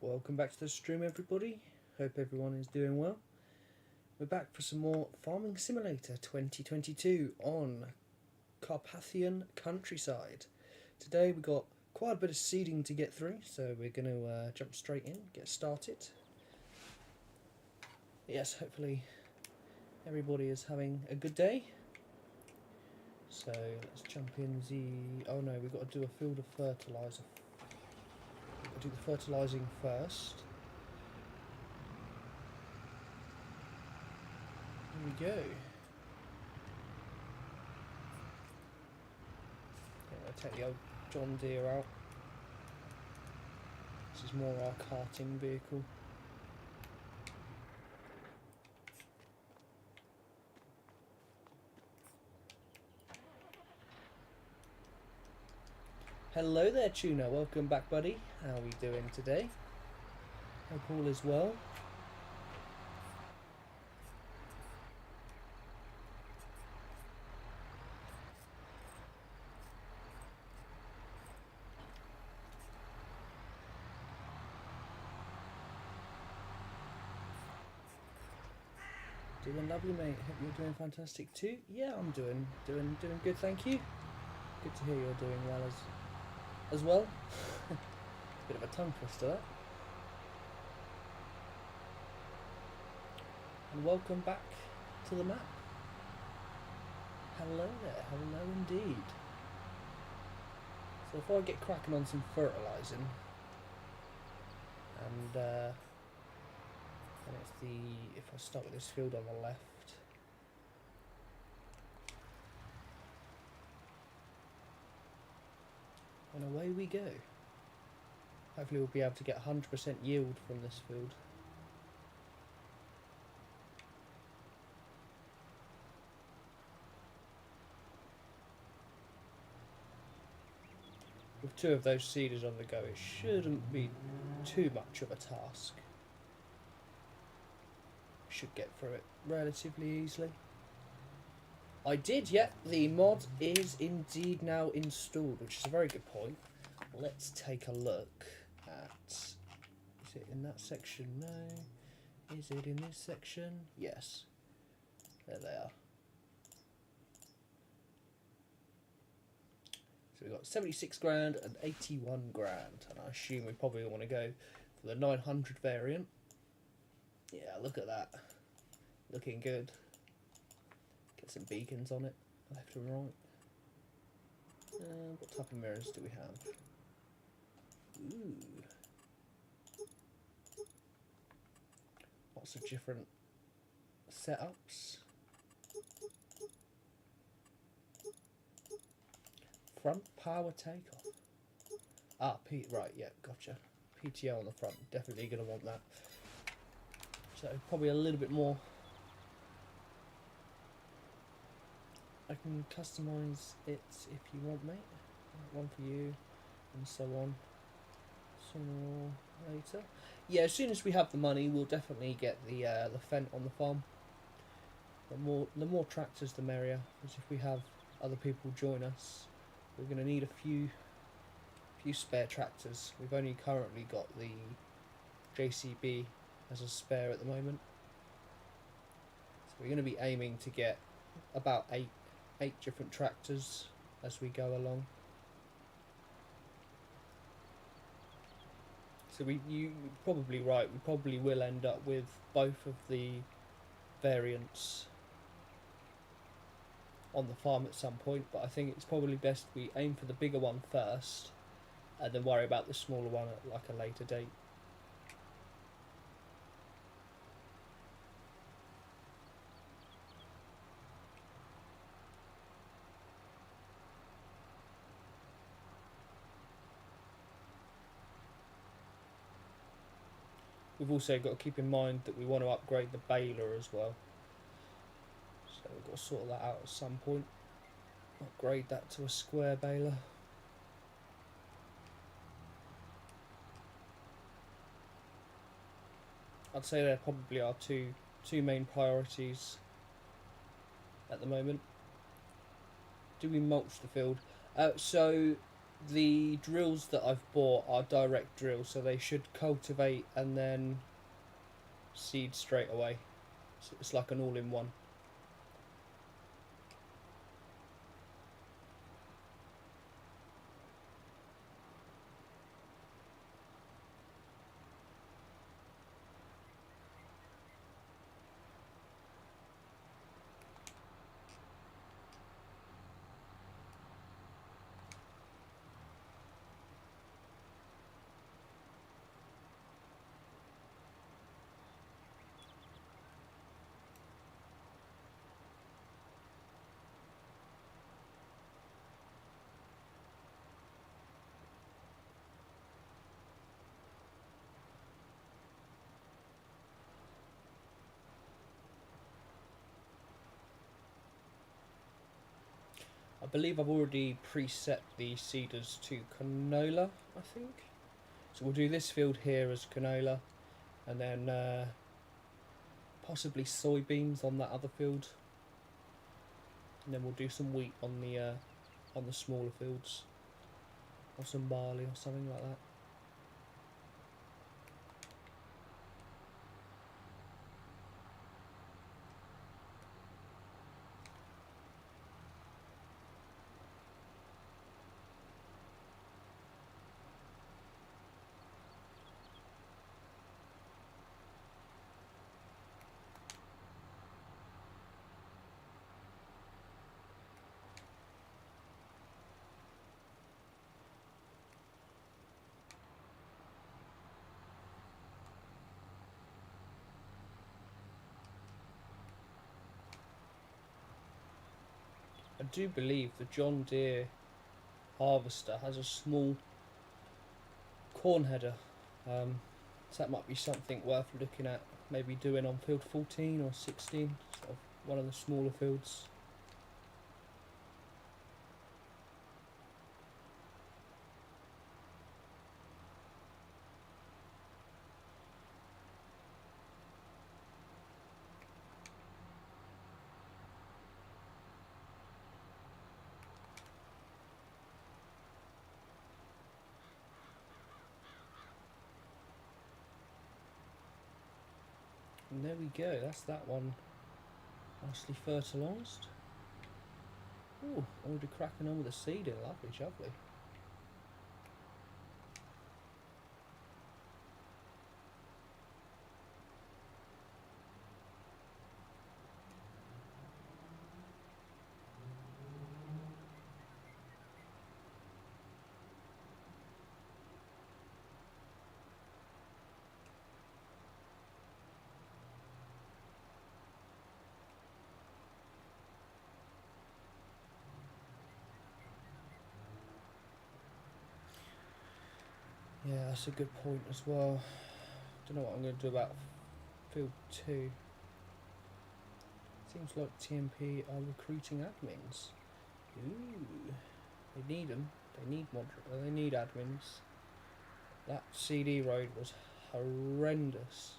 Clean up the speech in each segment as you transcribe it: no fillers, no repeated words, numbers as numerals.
Welcome back to the stream, everybody. Hope everyone is doing well. We're back for some more Farming Simulator 2022 on Carpathian countryside. Today we got quite a bit of seeding to get through, so we're going to jump straight in, get started. Yes, hopefully everybody is having a good day. So let's jump in the... Oh no, we've got to do a field of fertiliser. We'll do the fertilising first. Here we go. Okay, I'll take the old John Deere out. This is more our carting vehicle. Hello there, Tuna. Welcome back, buddy. How are we doing today? Hope all is well. Doing lovely, mate. Hope you're doing fantastic too. Yeah, I'm doing good, thank you. Good to hear you're doing well as well. Bit of a tongue twister, that. And welcome back to the map. Hello there, hello indeed. So if I get cracking on some fertilising, and it's if I start with this field on the left, and away we go. Hopefully we'll be able to get 100% yield from this field. With two of those seeders on the go, it shouldn't be too much of a task. Should get through it relatively easily. I did, yeah, the mod is indeed now installed, which is a very good point. Let's take a look at... Is it in that section? No. Is it in this section? Yes. There they are. So we've got 76 grand and 81 grand, and I assume we probably want to go for the 900 variant. Yeah, look at that. Looking good. Get some beacons on it, left and right. What type of mirrors do we have? Ooh. Lots of different setups. Front power takeoff. Ah, right, yeah, gotcha. PTO on the front, definitely going to want that. So probably a little bit more. I can customise it if you want, mate. One for you, and so on. Sooner or later. Yeah, as soon as we have the money, we'll definitely get the Fent on the farm. The more tractors, the merrier. Because if we have other people join us, we're going to need a few spare tractors. We've only currently got the JCB as a spare at the moment. So we're going to be aiming to get about eight different tractors as we go along. So you're probably right, we probably will end up with both of the variants on the farm at some point, but I think it's probably best we aim for the bigger one first and then worry about the smaller one at like a later date. We've also got to keep in mind that we want to upgrade the baler as well. So we've got to sort that out at some point. Upgrade that to a square baler. I'd say there probably are two main priorities at the moment. Do we mulch the field? So The drills that I've bought are direct drills, so they should cultivate and then seed straight away. So it's like an all-in-one. I believe I've already preset the seeders to canola, I think. So we'll do this field here as canola, and then possibly soybeans on that other field, and then we'll do some wheat on the smaller fields, or some barley or something like that. I do believe the John Deere harvester has a small corn header, so that might be something worth looking at, maybe doing on field 14 or 16, sort of one of the smaller fields. And there we go, that's that one nicely fertilised. Ooh, already cracking on with the seeding, lovely, lovely. Yeah, that's a good point as well. Don't know what I'm going to do about field 2. Seems like TMP are recruiting admins. Ooh, they need them. They need admins. That CD road was horrendous.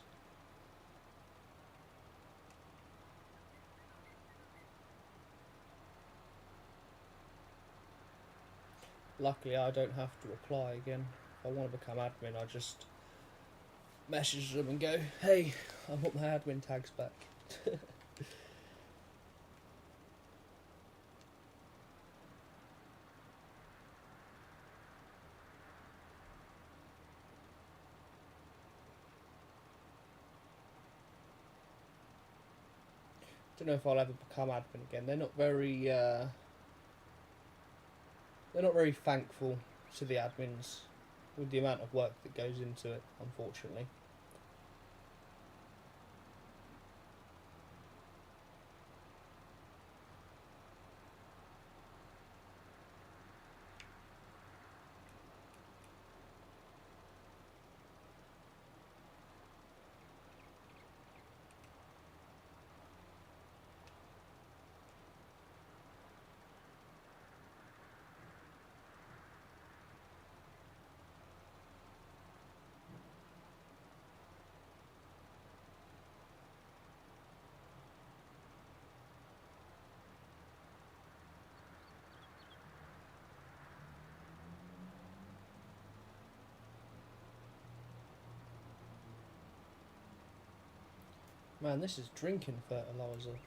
Luckily, I don't have to apply again. If I want to become admin, I just message them and go, "Hey, I want my admin tags back." Don't know if I'll ever become admin again. They're not very thankful to the admins with the amount of work that goes into it, unfortunately. Man, this is drinking fertilizer.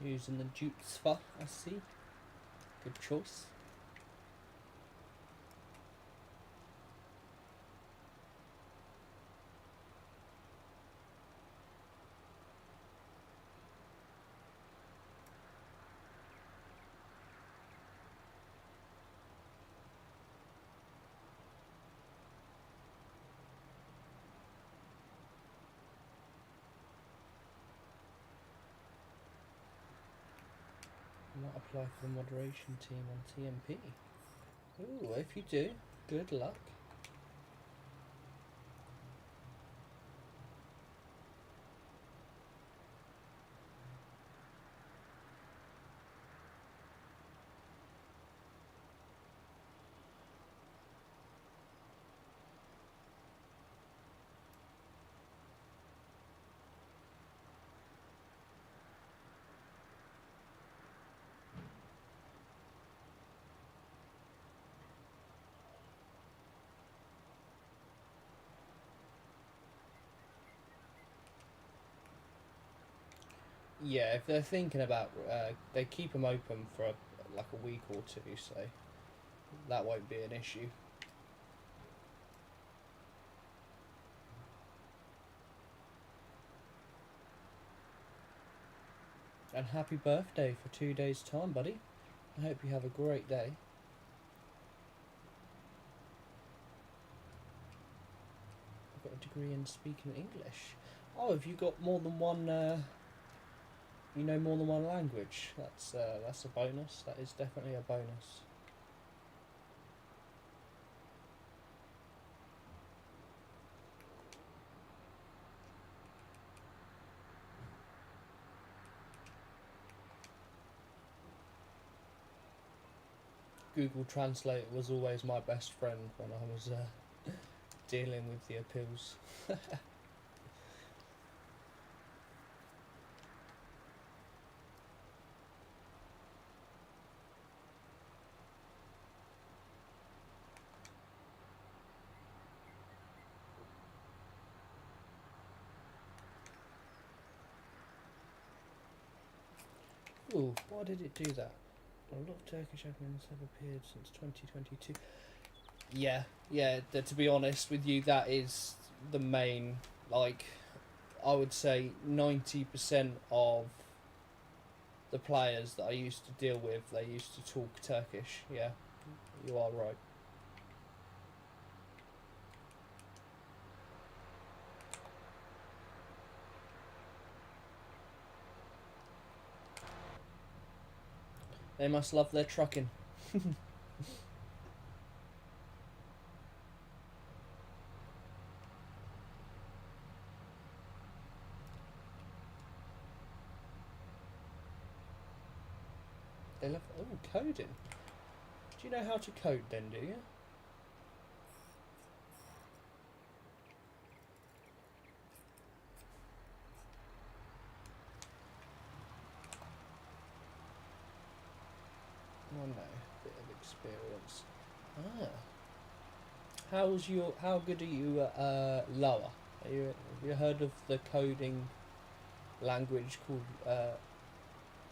Using the Jutesfa, I see. Good choice. I might apply for the moderation team on TMP. Ooh, if you do, good luck. Yeah, if they're thinking about, they keep them open for like a week or two, so that won't be an issue. And happy birthday for 2 days' time, buddy. I hope you have a great day. I've got a degree in speaking English. Oh, have you got more than one? You know more than one language. That's a bonus. That is definitely a bonus. Google Translate was always my best friend when I was dealing with the appeals. Ooh, why did it do that? A lot of Turkish admins have appeared since 2022. Yeah, yeah. To be honest with you, that is the main. Like, I would say 90% of the players that I used to deal with, they used to talk Turkish. Yeah, you are right. They must love their trucking. They love coding. Do you know how to code then? Do you? Oh no, bit of experience. Ah, how good are you at Lua? Have you heard of the coding language called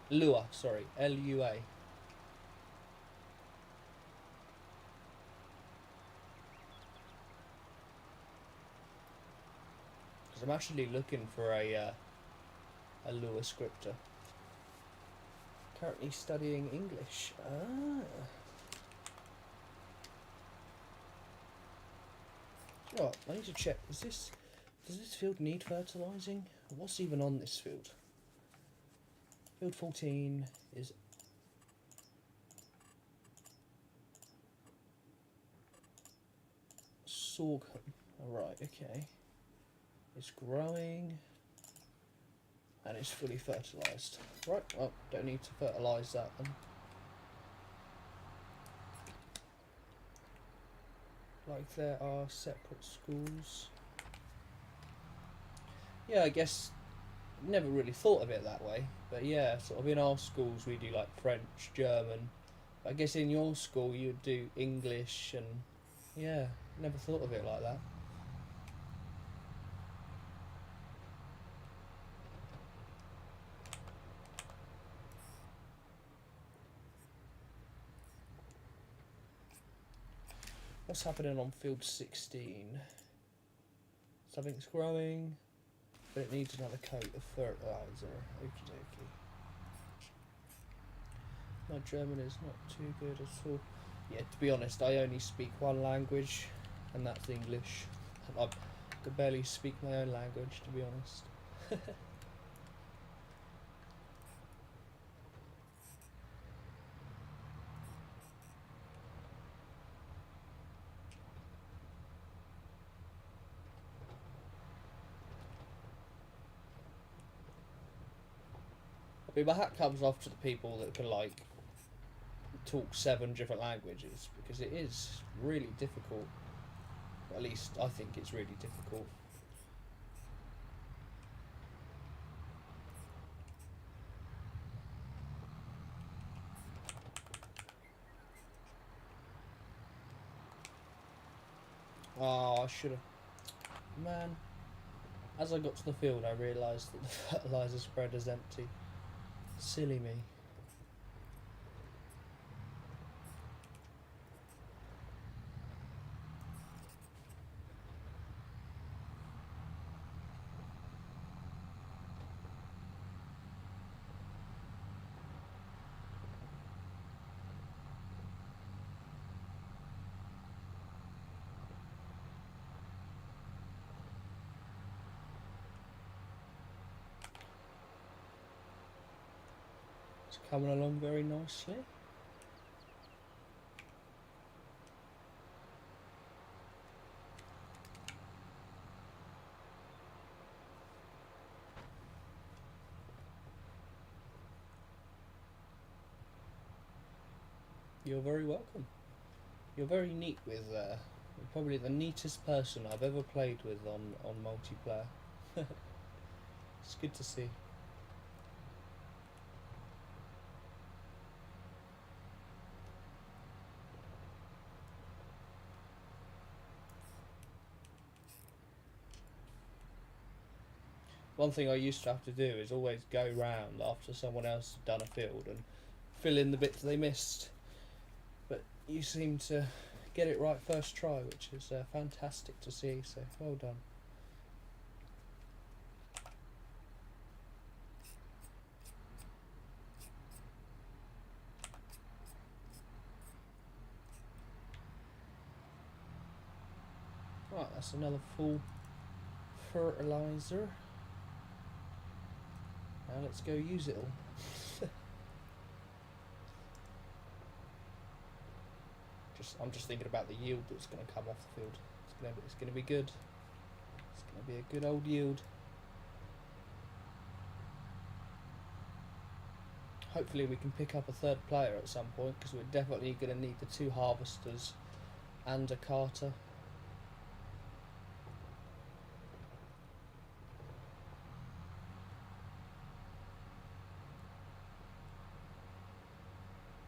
Lua? Sorry, Lua. Because I'm actually looking for a Lua scripter. Currently studying English. Ah. Do you know what? I need to check. Does this field need fertilising? What's even on this field? Field 14 is sorghum. Alright, okay. It's growing and it's fully fertilised. Right, well, don't need to fertilise that then. Like there are separate schools. Yeah, I guess never really thought of it that way. But yeah, sort of in our schools we do like French, German. I guess in your school you'd do English and yeah, never thought of it like that. What's happening on field 16? Something's growing, but it needs another coat of fertiliser. Okie dokie. My German is not too good at all. Yeah, to be honest, I only speak one language, and that's English. I could barely speak my own language, to be honest. I mean, my hat comes off to the people that can, like, talk 7 different languages, because it is really difficult. At least I think it's really difficult. Oh, I should have. Man, as I got to the field, I realised that the fertiliser spread is empty. Silly me. It's coming along very nicely. You're very welcome. You're very neat with. You're probably the neatest person I've ever played with on multiplayer. It's good to see. One thing I used to have to do is always go round after someone else had done a field and fill in the bits they missed. But you seem to get it right first try, which is fantastic to see, so well done. Right, that's another full fertilizer. Now let's go use it all. I'm just thinking about the yield that's going to come off the field. It's going to be good. It's going to be a good old yield. Hopefully we can pick up a third player at some point, because we're definitely going to need the 2 harvesters and a carter.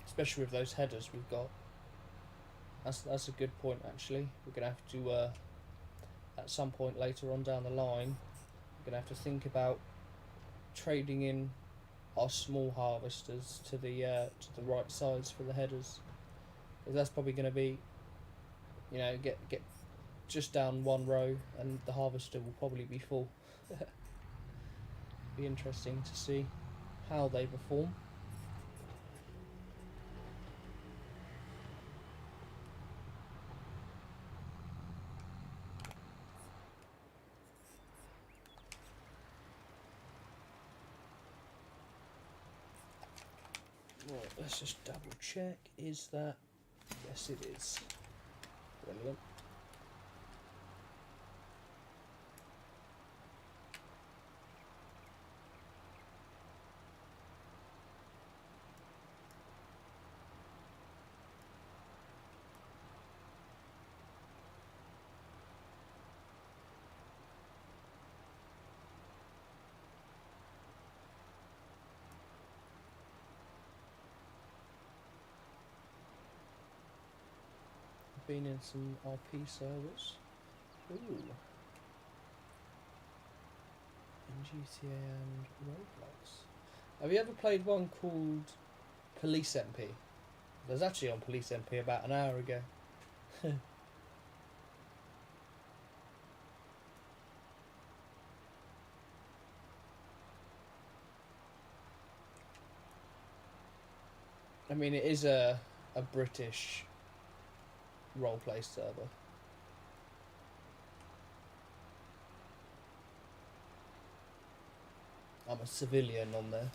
Especially with those headers we've got. That's a good point, actually. We're going to have to, at some point later on down the line, we're going to have to think about trading in our small harvesters to the right size for the headers. Because that's probably going to be, you know, get just down one row and the harvester will probably be full. Be interesting to see how they perform. Right, let's just double check. Is that? Yes, it is. Brilliant. Been in some RP servers. Ooh. In GTA and Roblox. Have you ever played one called Police MP? I was actually on Police MP about an hour ago. I mean, it is a British roleplay server. I'm a civilian on there,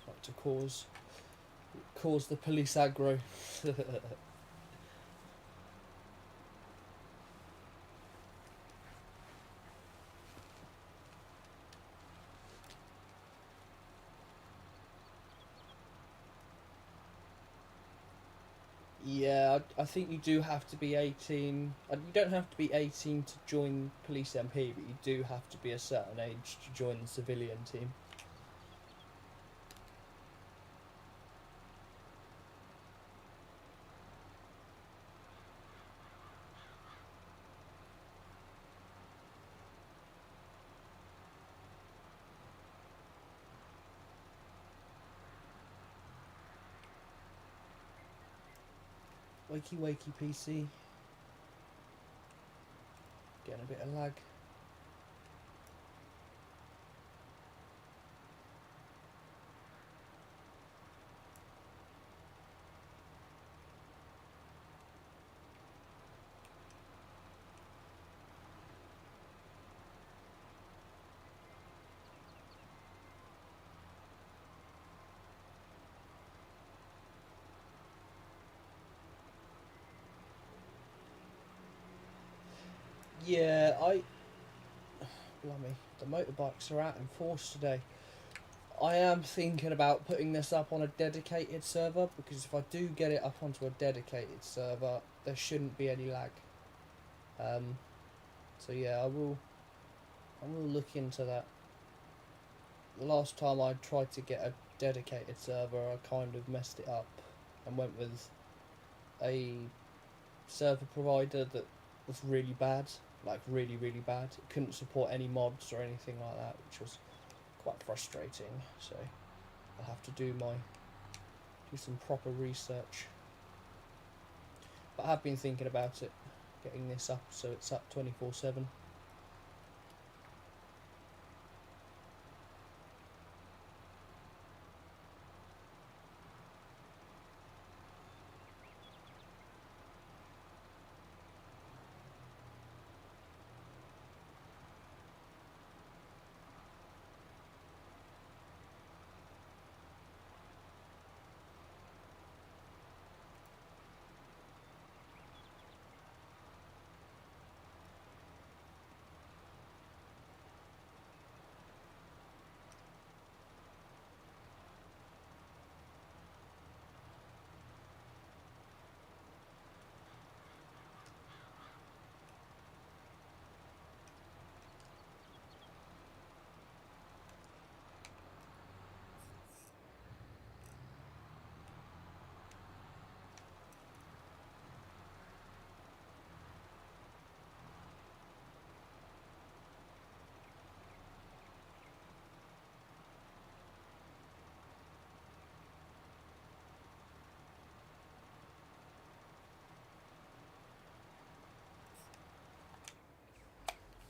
like to cause the police aggro. Yeah, I think you do have to be 18. You don't have to be 18 to join Police MP, but you do have to be a certain age to join the civilian team. Wakey wakey PC. Getting a bit of lag. Yeah, blimey, the motorbikes are out in force today. I am thinking about putting this up on a dedicated server, because if I do get it up onto a dedicated server, there shouldn't be any lag. So yeah, I will look into that. The last time I tried to get a dedicated server, I kind of messed it up and went with a server provider that was really bad, like really bad. It couldn't support any mods or anything like that, which was quite frustrating. So I'll have to do some proper research. But I have been thinking about it, getting this up so it's up 24/7.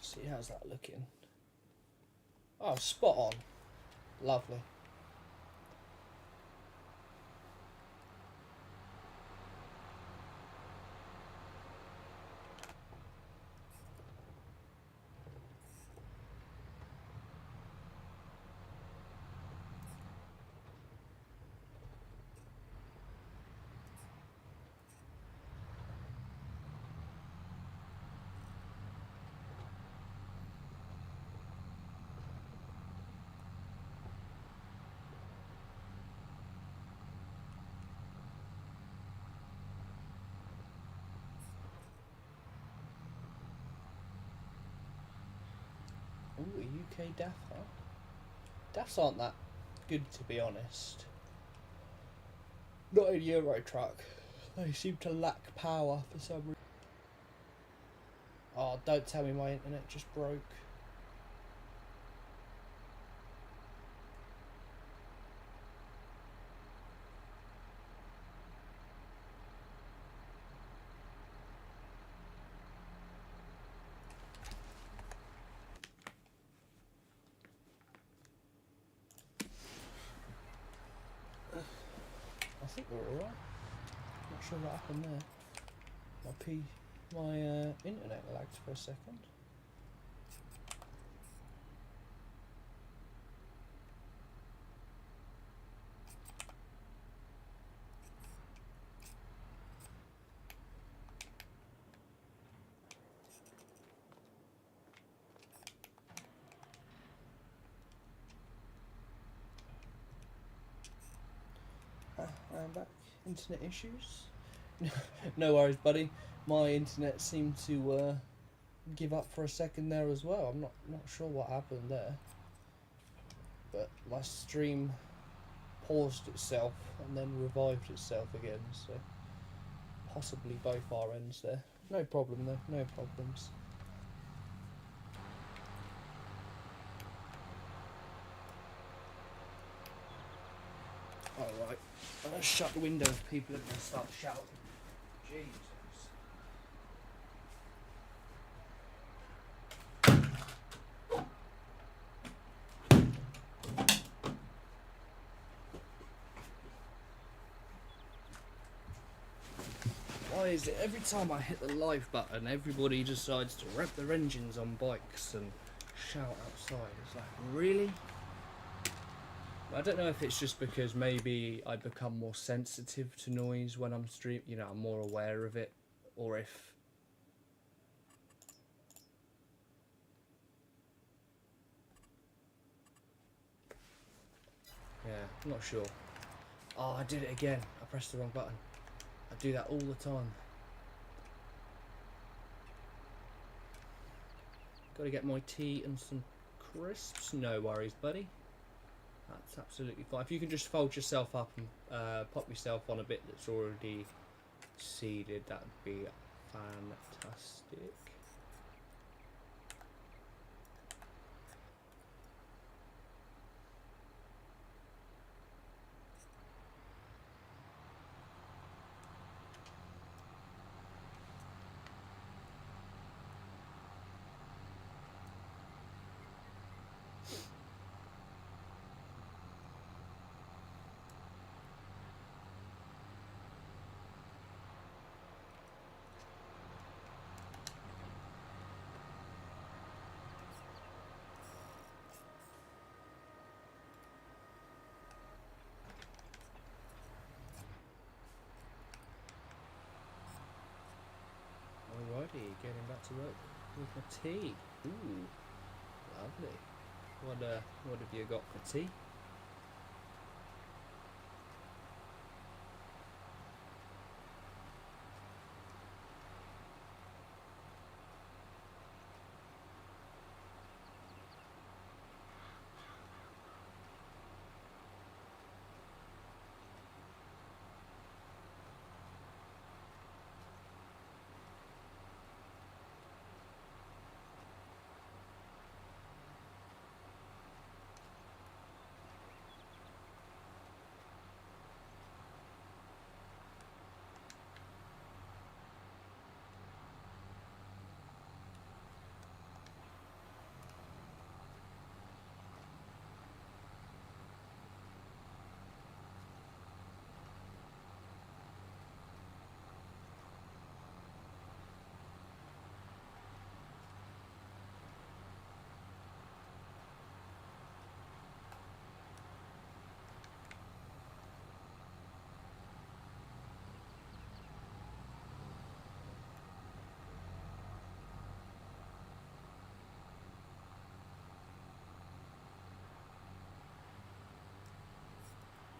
See, how's that looking? Oh, spot on. Lovely. Ooh, a UK DAF, huh? DAFs aren't that good, to be honest. Not in Euro Truck. They seem to lack power for some reason. Oh, don't tell me my internet just broke. I think we're alright. Not sure what happened there. My internet lagged for a second. I'm back. Internet issues? No worries, buddy. My internet seemed to give up for a second there as well. I'm not sure what happened there, but my stream paused itself and then revived itself again. So possibly both our ends there. No problem though. No problems. Alright, I'm going to shut the window if people are going to start shouting. Jesus. Why is it every time I hit the live button, everybody decides to rev their engines on bikes and shout outside? It's like, really? I don't know if it's just because maybe I become more sensitive to noise when I'm streaming, you know, I'm more aware of it, or if... Yeah, I'm not sure. Oh, I did it again. I pressed the wrong button. I do that all the time. Gotta get my tea and some crisps. No worries, buddy. That's absolutely fine. If you can just fold yourself up and pop yourself on a bit that's already seeded, that would be fantastic. getting back to work with my tea. Ooh, lovely. What have you got for tea?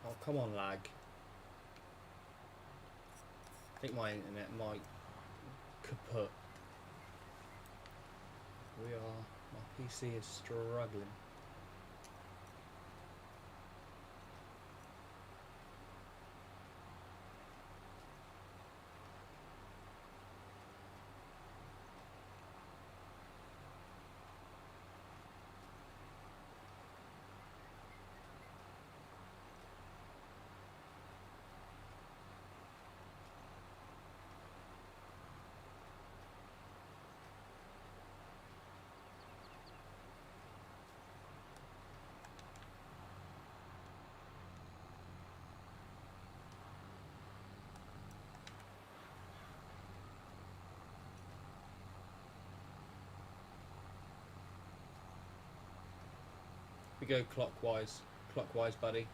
Oh, come on, lag. I think my internet might kaput. My PC is struggling. We go clockwise. Clockwise, buddy.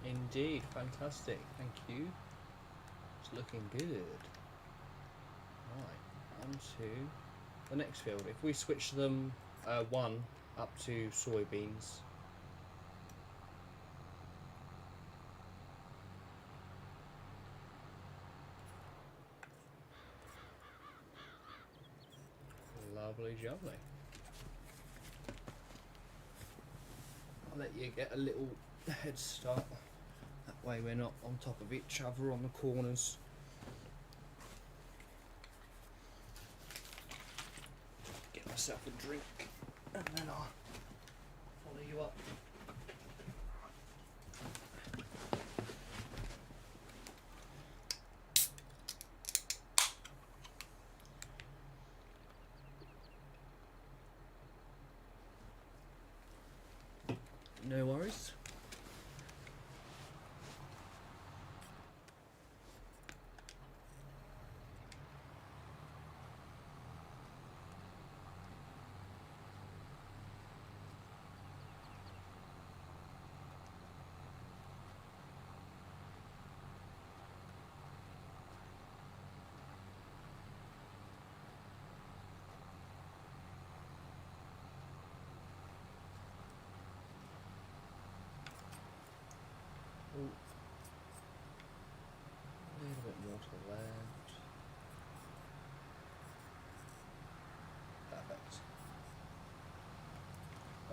Indeed, fantastic. Thank you. It's looking good. Right, on to the next field. If we switch them one up to soybeans. Lovely jubbly. I'll let you get a little head start. That way we're not on top of each other on the corners. Get myself a drink and then I'll follow you up. No worries. Ooh. A little bit more to the left. Perfect.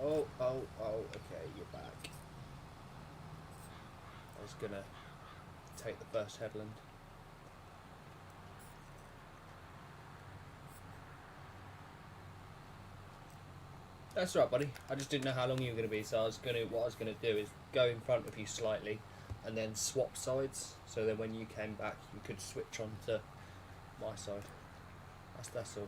Oh, okay, you're back. I was gonna take the first headland. That's right, buddy. I just didn't know how long you were going to be, so what I was going to do is go in front of you slightly, and then swap sides. So then when you came back, you could switch on to my side. That's all.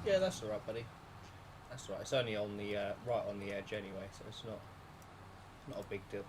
Yeah, that's alright, buddy. That's right. It's only on the right on the edge anyway, so it's not a big deal.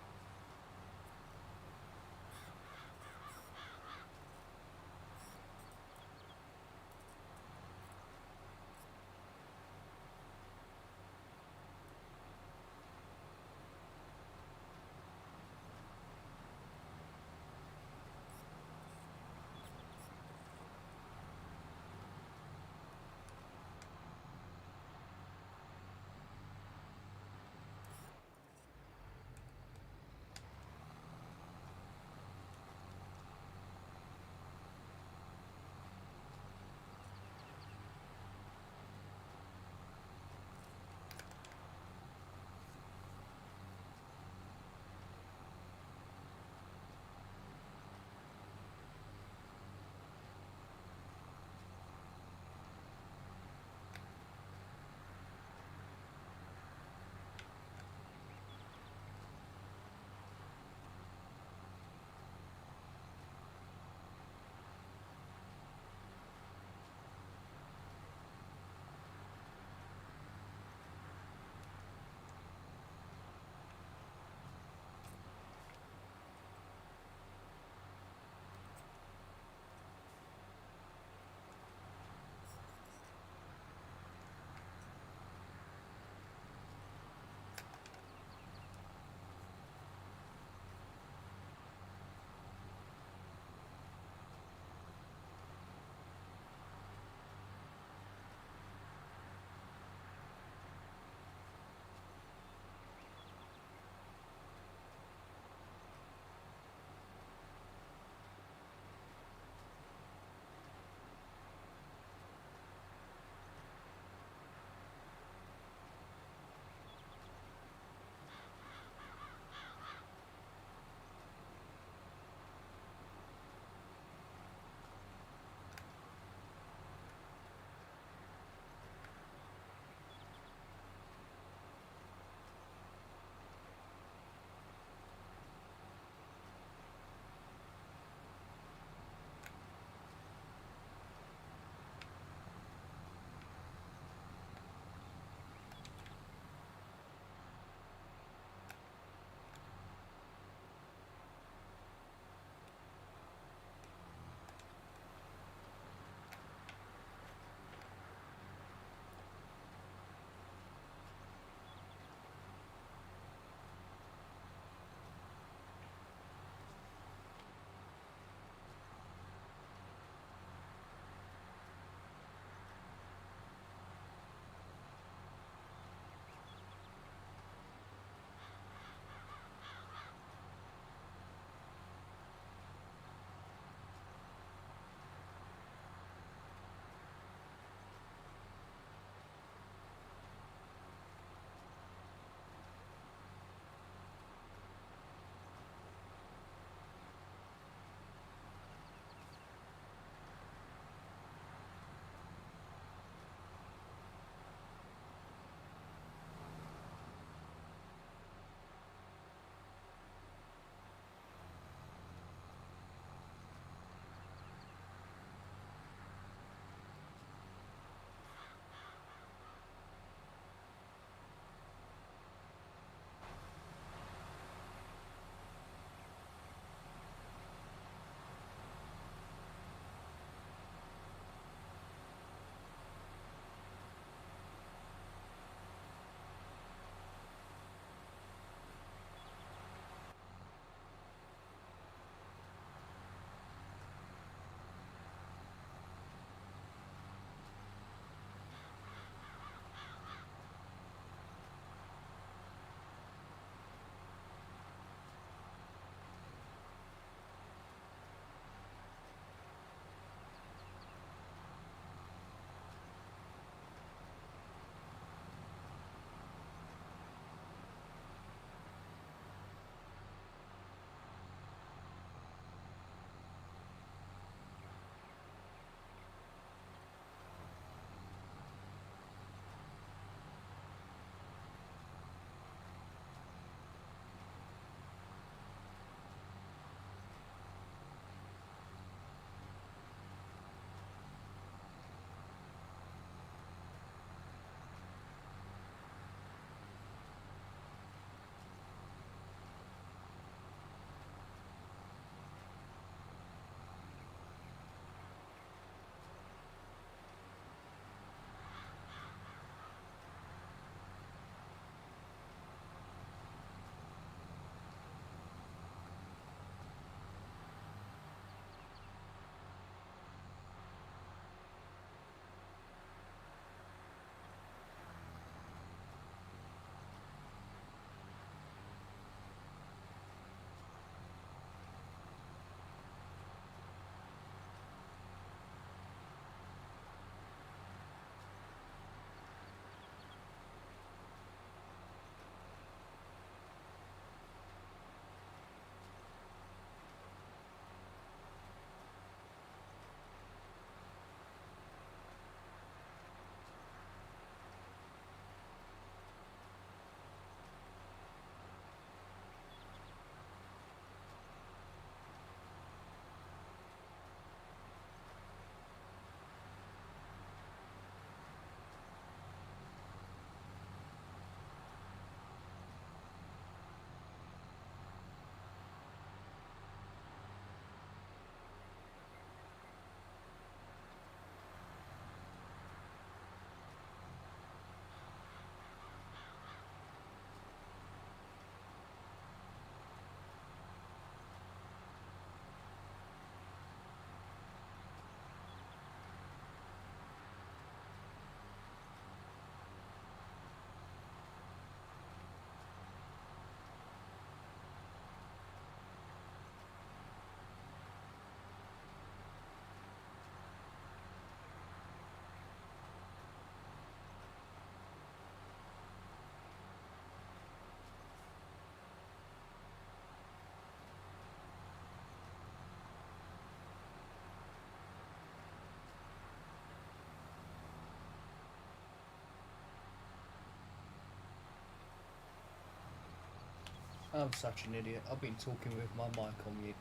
I'm such an idiot. I've been talking with my mic on mute.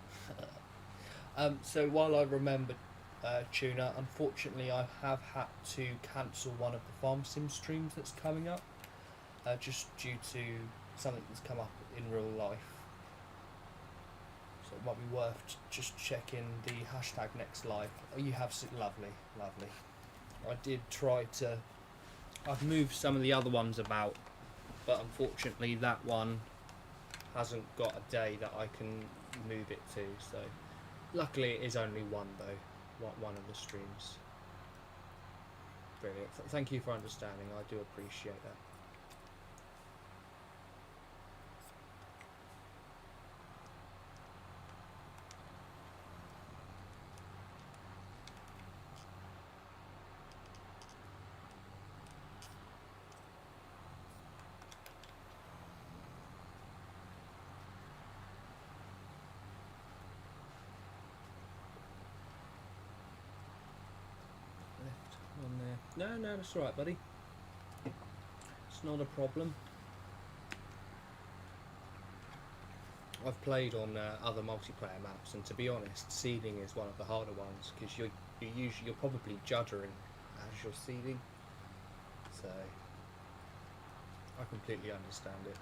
So while I remember Tuna, unfortunately I have had to cancel one of the Farm Sim streams that's coming up, just due to something that's come up in real life. So it might be worth just checking the hashtag next live. Oh, you have lovely. I did try to. I've moved some of the other ones about, but unfortunately that one hasn't got a day that I can move it to. So luckily it is only one though, one of the streams. Brilliant. Thank you for understanding. I do appreciate that. On there. No, that's all right, buddy. It's not a problem. I've played on other multiplayer maps, and to be honest, seeding is one of the harder ones because you're probably juddering as you're seeding. So I completely understand it.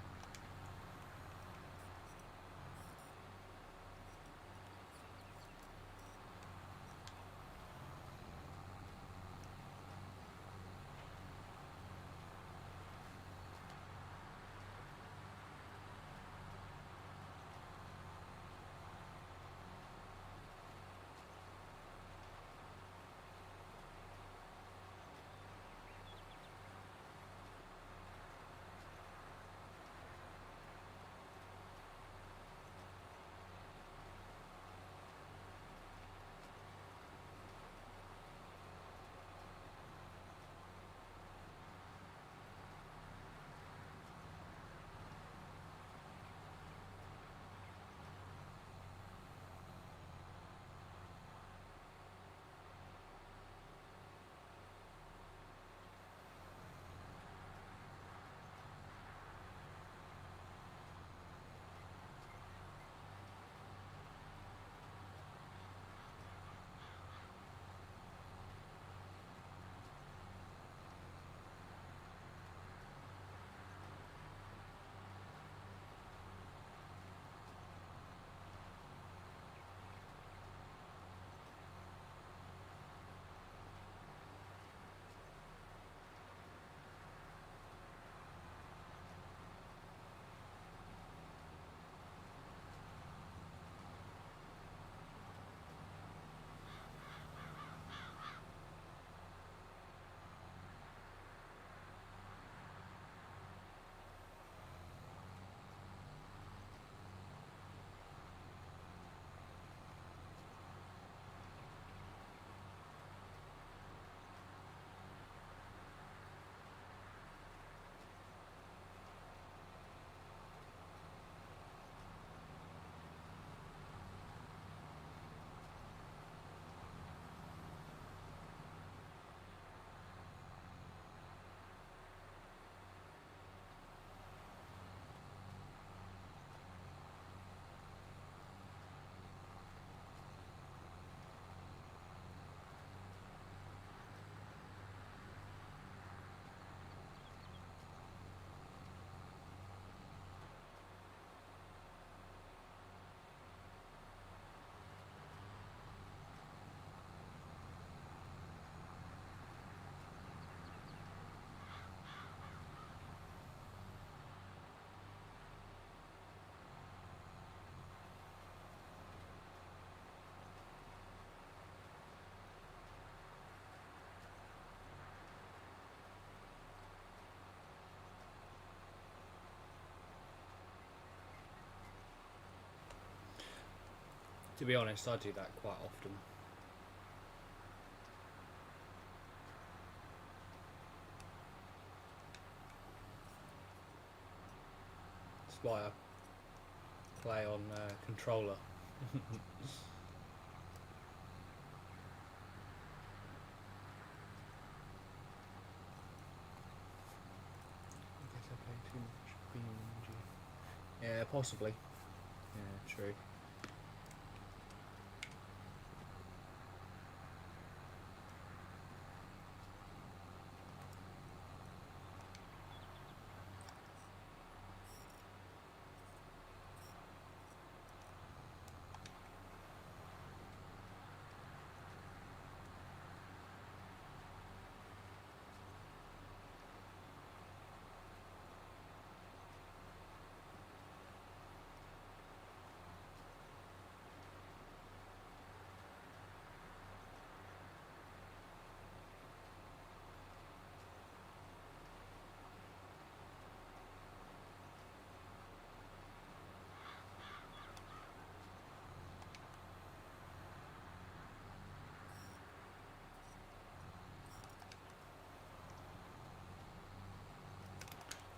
To be honest, I do that quite often. That's why I play on controller. I guess I play too much BMG. Yeah, possibly. Yeah, true.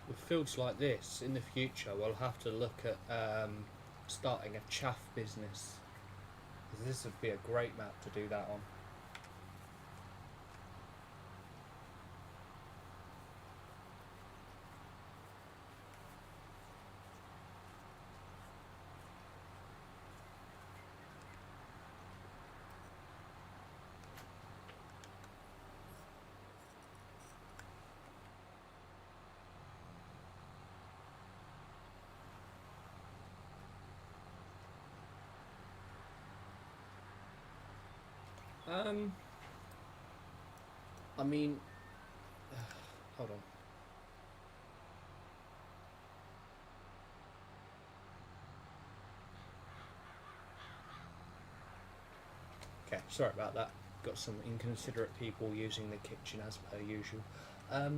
With fields like this, in the future, we'll have to look at starting a chaff business. This would be a great map to do that on. I mean, hold on. Okay, sorry about that. Got some inconsiderate people using the kitchen as per usual. I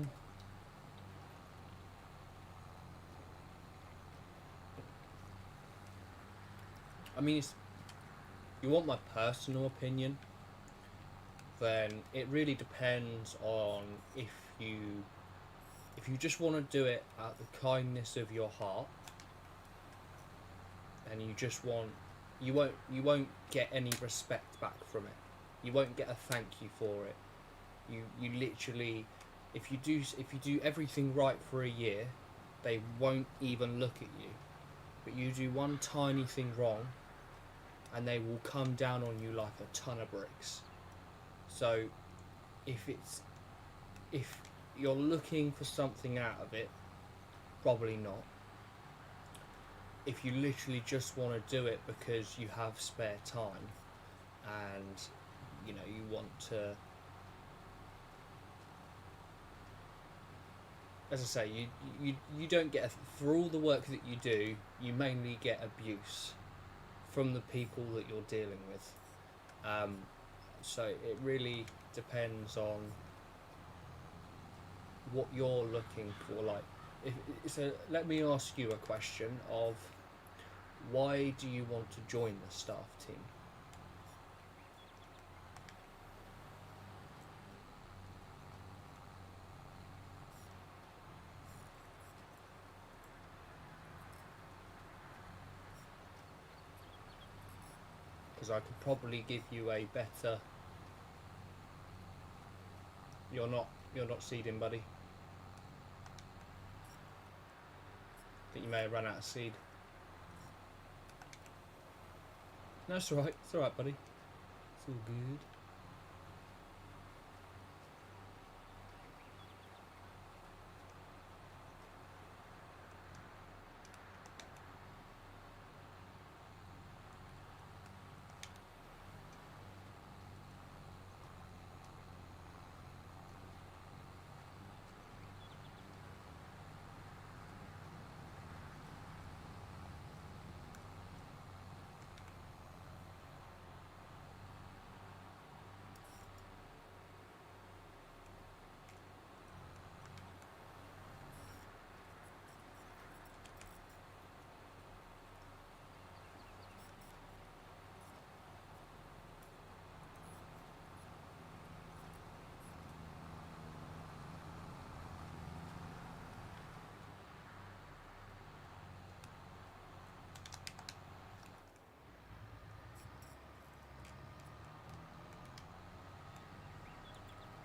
mean, you want my personal opinion, then it really depends on if you just want to do it out of the kindness of your heart, and you just want, you won't get any respect back from it. You won't get a thank you for it. You literally, if you do everything right for a year, they won't even look at you. But you do one tiny thing wrong, and they will come down on you like a ton of bricks. So if you're looking for something out of it, probably not. If you literally just want to do it because you have spare time, and you want to, as I say, you don't get for all the work that you do, you mainly get abuse from the people that you're dealing with. So it really depends on what you're looking for. Like, so let me ask you a question of, why do you want to join the staff team? Because I could probably give you a better. You're not seeding, buddy. I think you may have run out of seed. No, it's alright. It's alright, buddy. It's all good.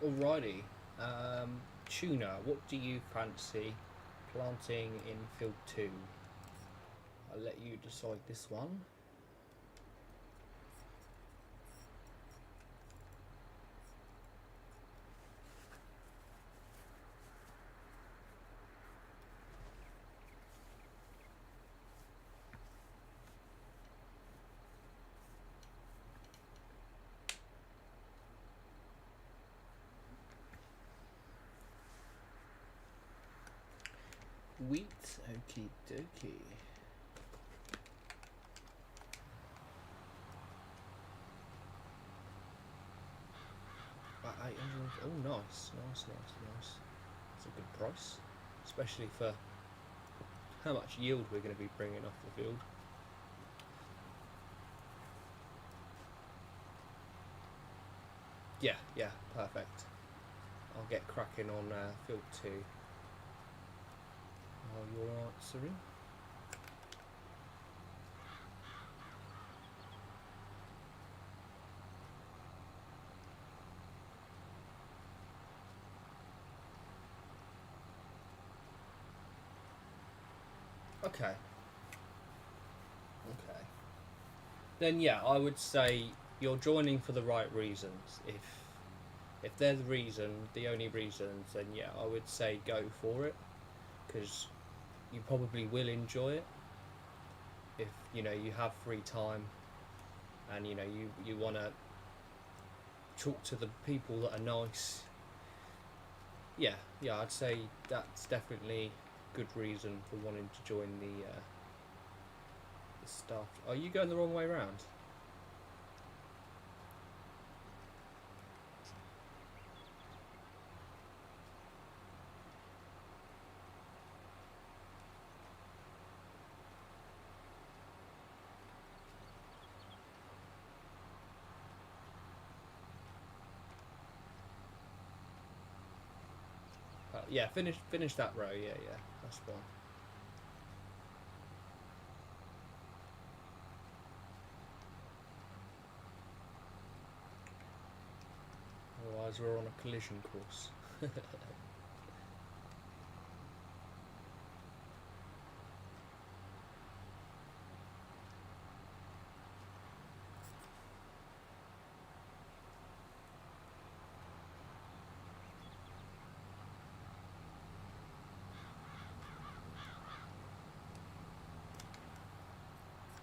Alrighty, Tuna, what do you fancy planting in field 2? I'll let you decide this one. Wheat, okie dokie. About 800. Oh, nice. That's a good price, especially for how much yield we're going to be bringing off the field. Yeah, perfect. I'll get cracking on field 2 while you're answering. Okay. Then yeah, I would say you're joining for the right reasons. If they're the only reasons, then yeah, I would say go for it, because you probably will enjoy it. If you have free time, and you want to talk to the people that are nice. Yeah, I'd say that's definitely good reason for wanting to join the staff. Are you going the wrong way around? Yeah, finish that row. Yeah, that's fine. Otherwise, we're on a collision course.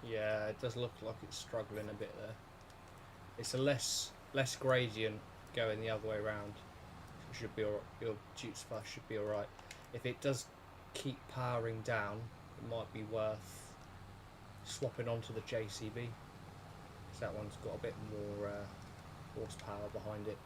Yeah, it does look like it's struggling a bit there. It's a less gradient going the other way around. It should be your Duke's Flush should be alright. If it does keep powering down, it might be worth swapping onto the JCB, because that one's got a bit more horsepower behind it.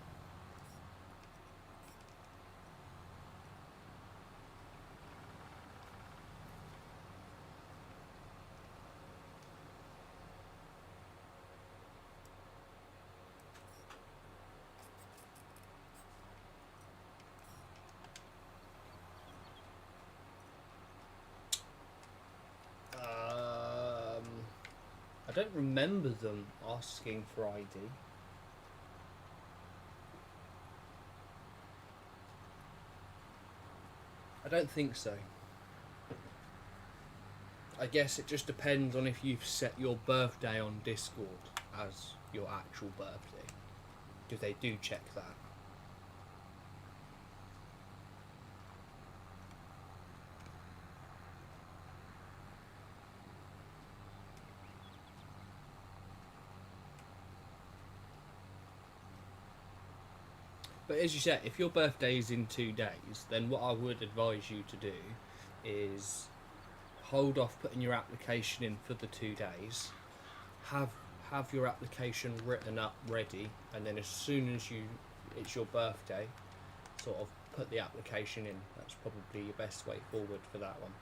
I don't remember them asking for ID. I don't think so. I guess it just depends on if you've set your birthday on Discord as your actual birthday, because they do check that. But as you said, if your birthday is in 2 days, then what I would advise you to do is hold off putting your application in for the 2 days. Have your application written up ready, and then as soon as it's your birthday, sort of put the application in. That's probably your best way forward for that one.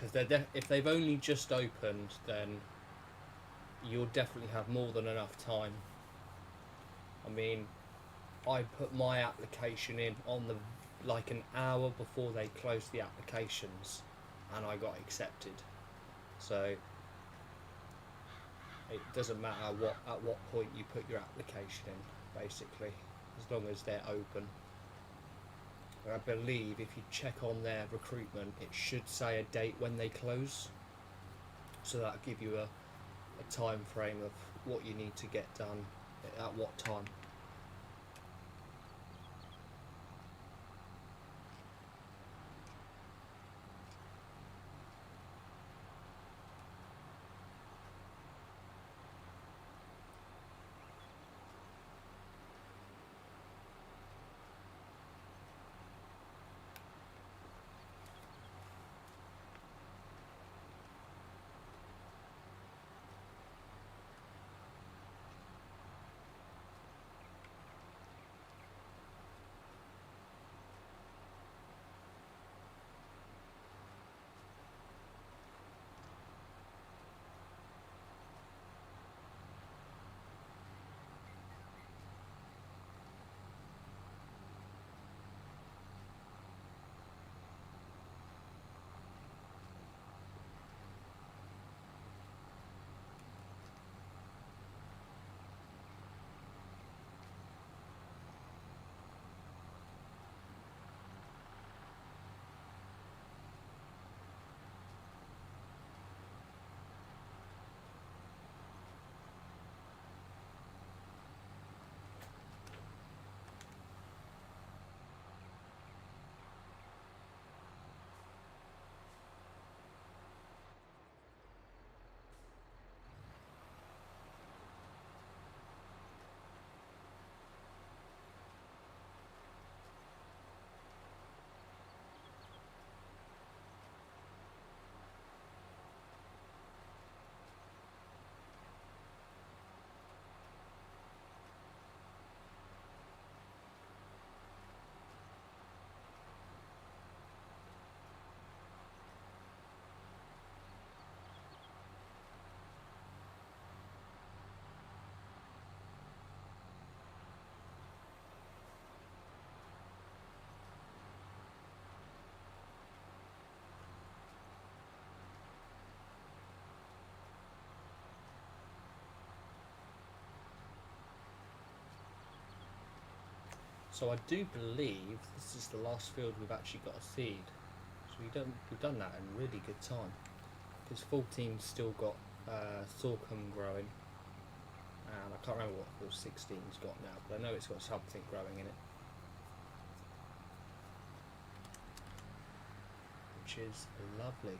Because if they've only just opened, then you'll definitely have more than enough time. I mean, I put my application in on like an hour before they closed the applications, and I got accepted. So It doesn't matter at what point you put your application in, basically, as long as they're open. And I believe if you check on their recruitment, it should say a date when they close, so that'll give you a time frame of what you need to get done at what time. So I do believe this is the last field we've actually got a seed. So we've done that in really good time. Because 14's still got sorghum growing, and I can't remember what field 16's got now, but I know it's got something growing in it, which is lovely.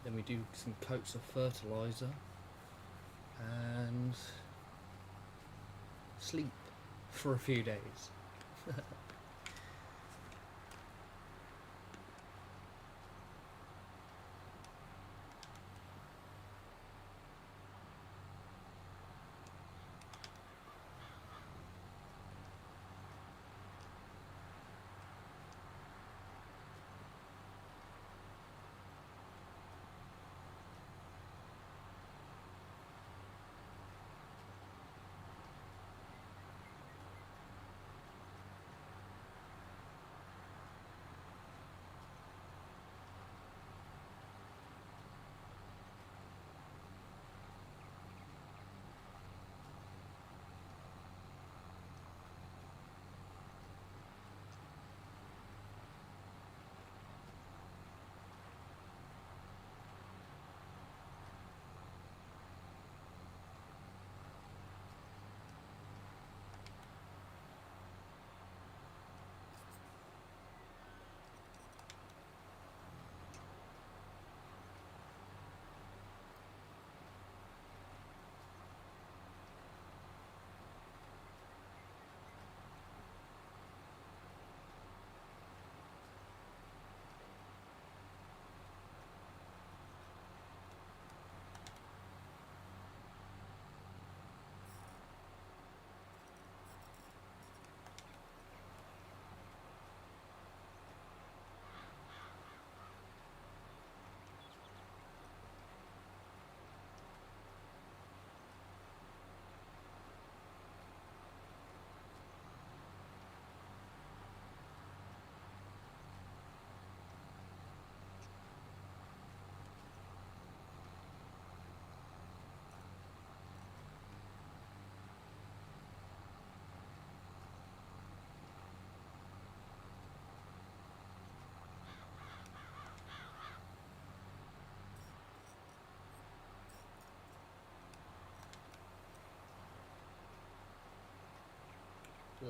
Then we do some coats of fertiliser and sleep for a few days.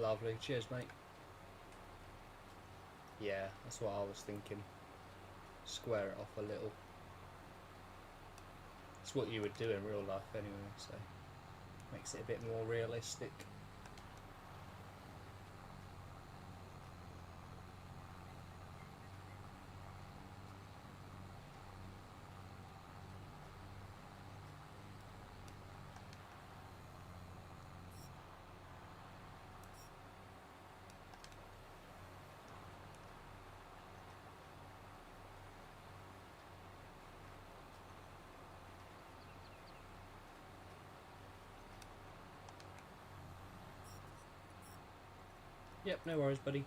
Lovely. Cheers, mate. Yeah, that's what I was thinking. Square it off a little. It's what you would do in real life anyway, so makes it a bit more realistic. Yep, no worries, buddy.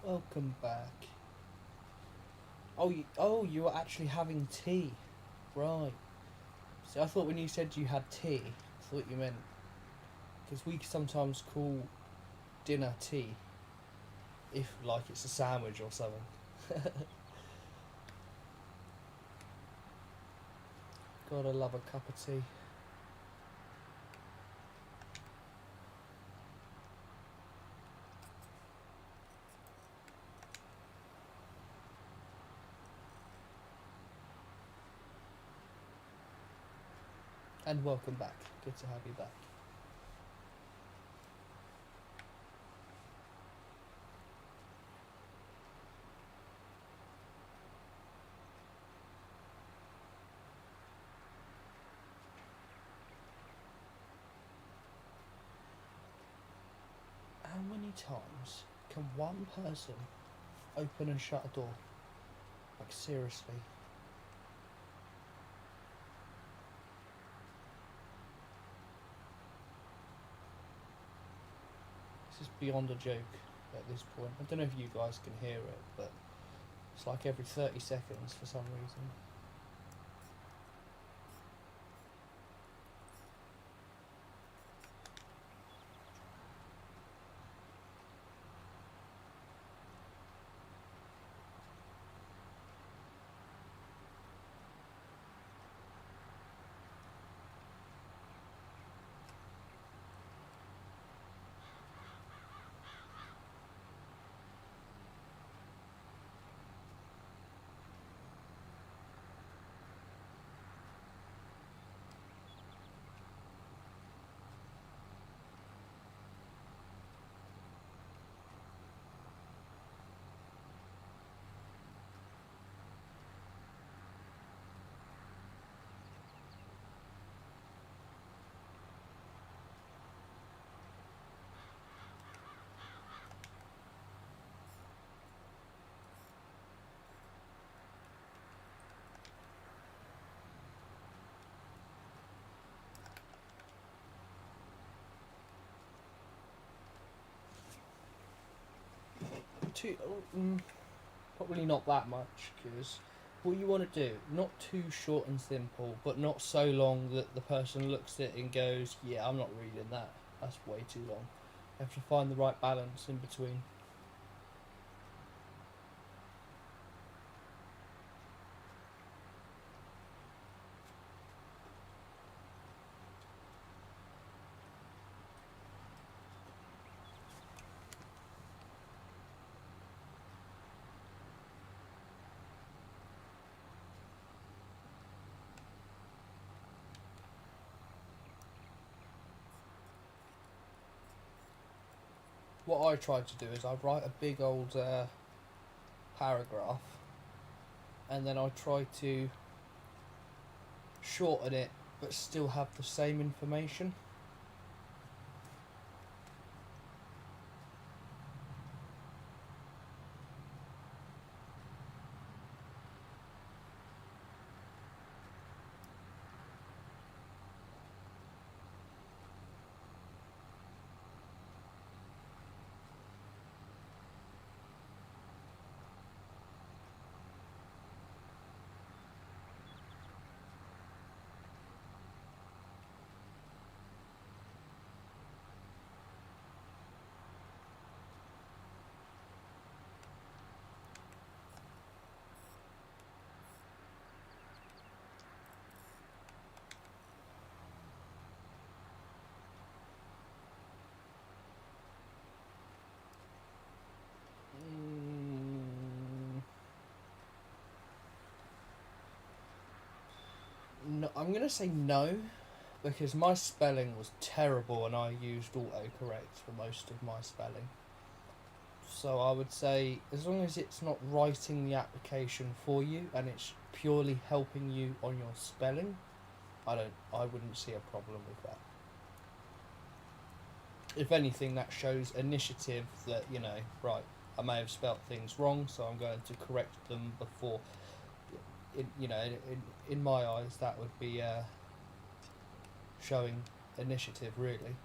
Welcome back. You were actually having tea, right? See, I thought when you said you had tea, I thought you meant because we sometimes call dinner tea, if like it's a sandwich or something. Gotta love a cup of tea. And welcome back. Good to have you back. How many times can one person open and shut a door? Like, seriously. This is beyond a joke at this point. I don't know if you guys can hear it, but it's like every 30 seconds for some reason. too, probably not that much, because what you want to do, not too short and simple, but not so long that the person looks at it and goes, yeah, I'm not reading that. That's way too long. You have to find the right balance in between. What I try to do is I write a big old paragraph, and then I try to shorten it but still have the same information. No, I'm gonna say no, because my spelling was terrible and I used autocorrect for most of my spelling. So I would say, as long as it's not writing the application for you and it's purely helping you on your spelling, I wouldn't see a problem with that. If anything, that shows initiative that, right, I may have spelt things wrong, so I'm going to correct them before. In my eyes, that would be showing initiative, really.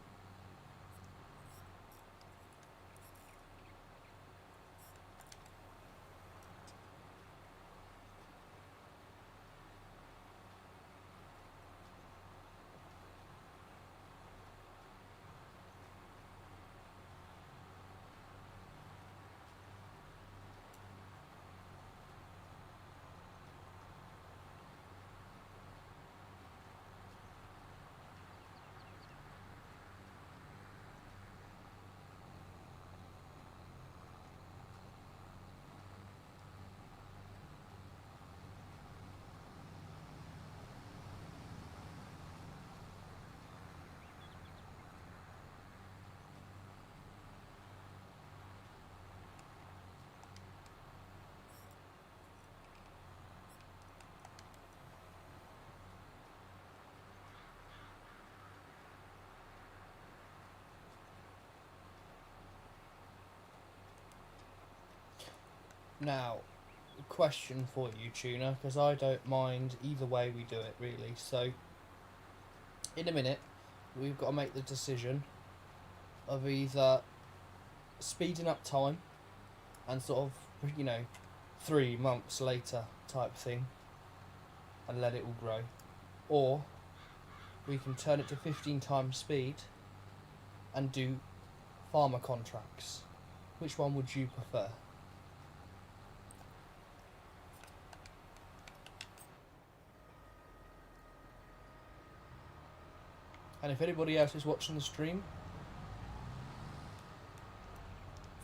Now, question for you, Tuna, because I don't mind either way we do it, really. So, in a minute, we've got to make the decision of either speeding up time and sort of, 3 months later type thing and let it all grow, or we can turn it to 15 times speed and do farmer contracts. Which one would you prefer? And if anybody else is watching the stream,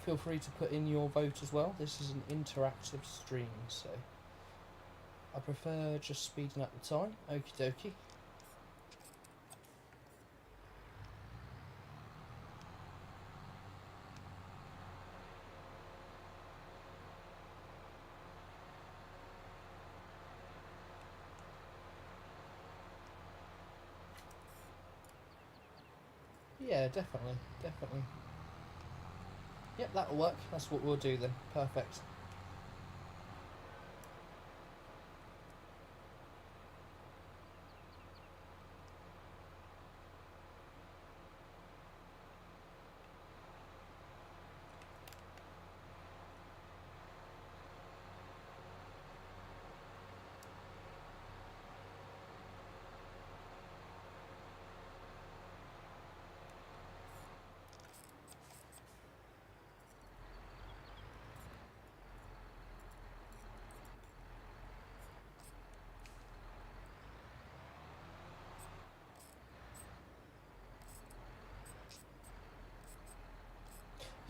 feel free to put in your vote as well. This is an interactive stream, so I prefer just speeding up the time. Okie dokie. Yeah, definitely. Yep, that'll work. That's what we'll do then. Perfect.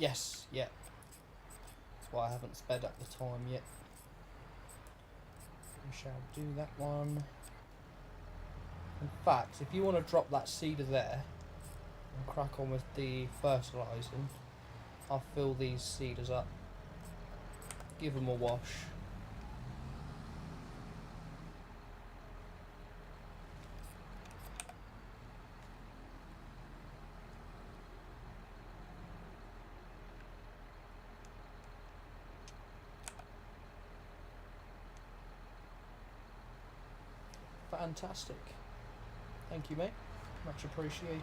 Yes, yeah. That's why I haven't sped up the time yet. We shall do that one. In fact, if you want to drop that seeder there and crack on with the fertilising, I'll fill these seeders up, give them a wash. Fantastic. Thank you, mate. Much appreciated.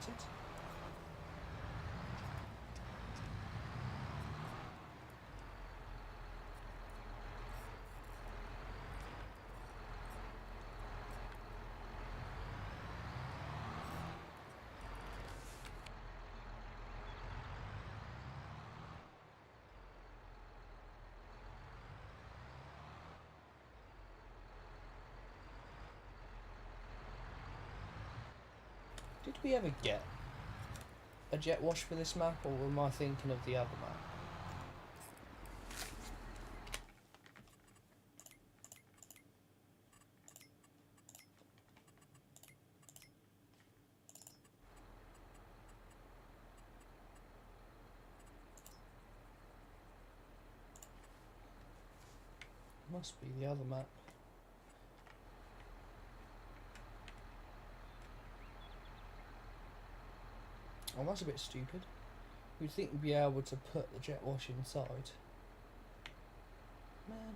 Did we ever get a jet wash for this map, or am I thinking of the other map? Must be the other map. Oh, that's a bit stupid. You'd think we'd be able to put the jet wash inside. Man.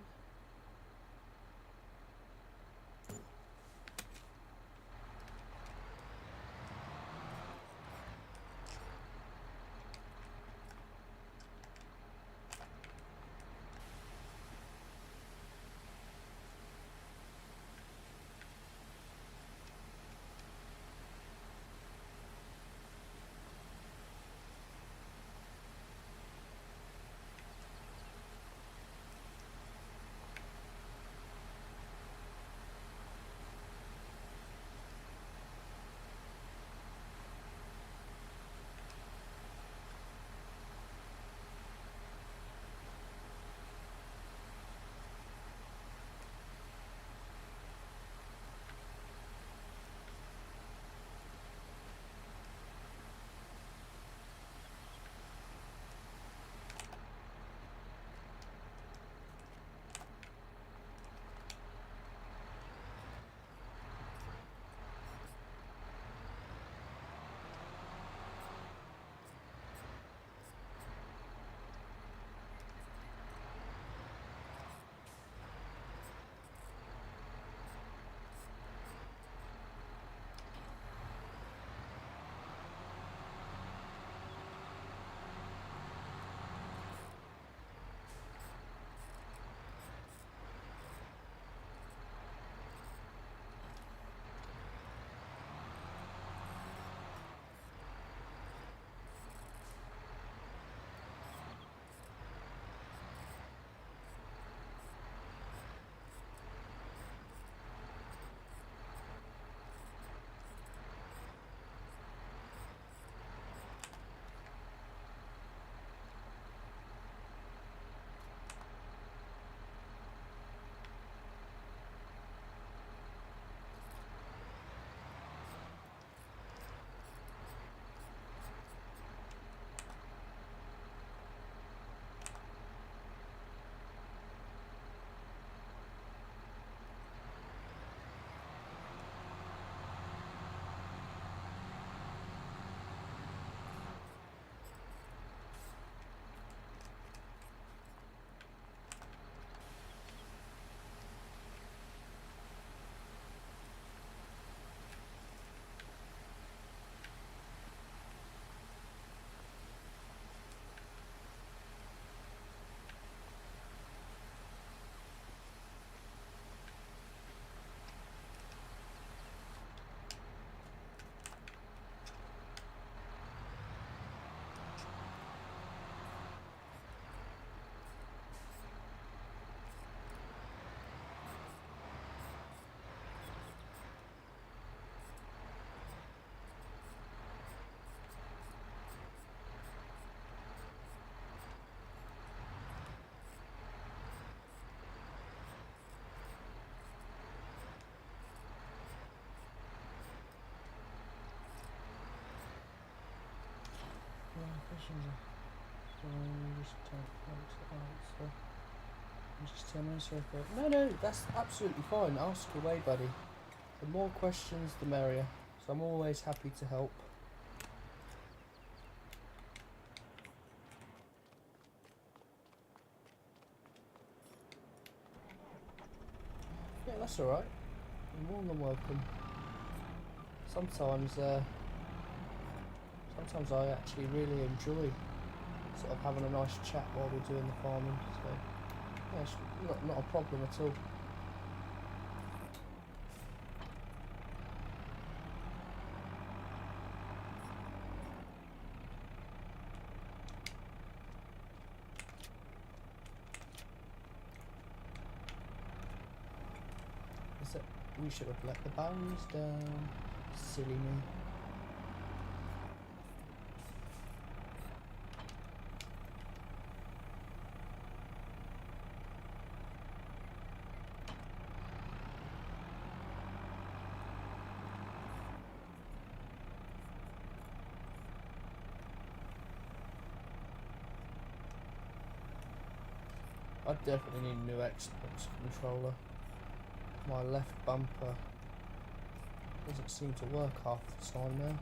Just answer. Just tell me so far. No, that's absolutely fine. Ask away, buddy. The more questions, the merrier. So I'm always happy to help. Yeah, that's alright. You're more than welcome. Sometimes I actually really enjoy sort of having a nice chat while we're doing the farming. So yeah, it's not a problem at all. Is that we should have let the barrels down. Silly me. I definitely need a new Xbox controller. My left bumper doesn't seem to work half the time now.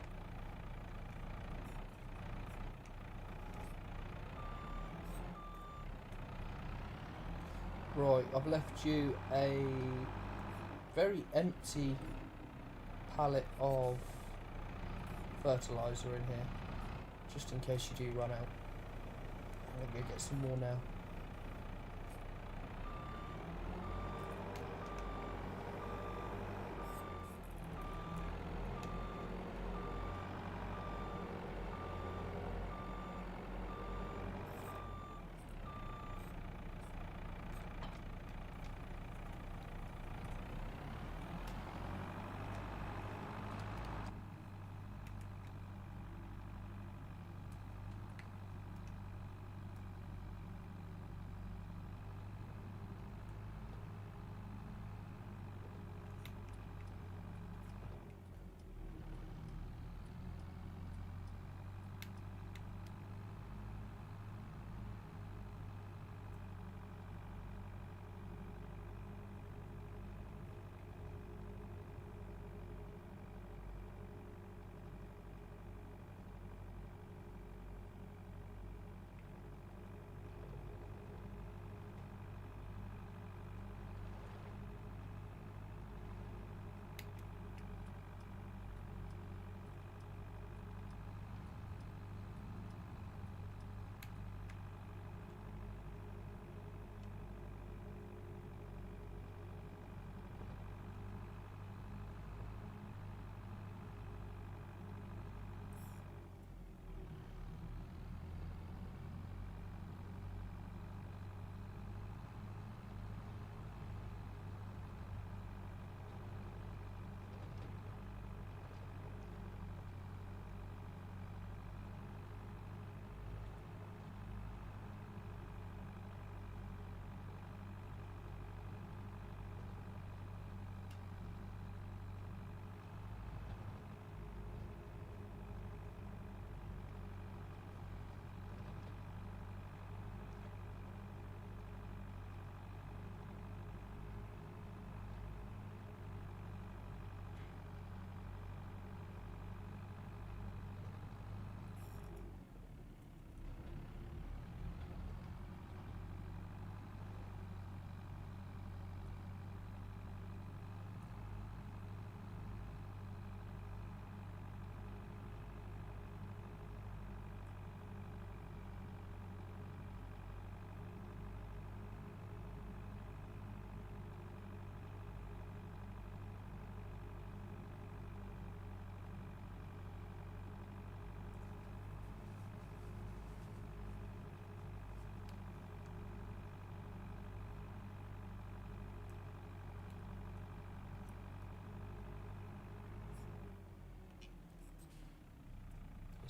Right, I've left you a very empty pallet of fertiliser in here, just in case you do run out. I'm going to go get some more now.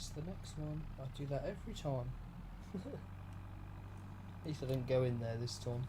It's the next one. I do that every time. At least I didn't go in there this time.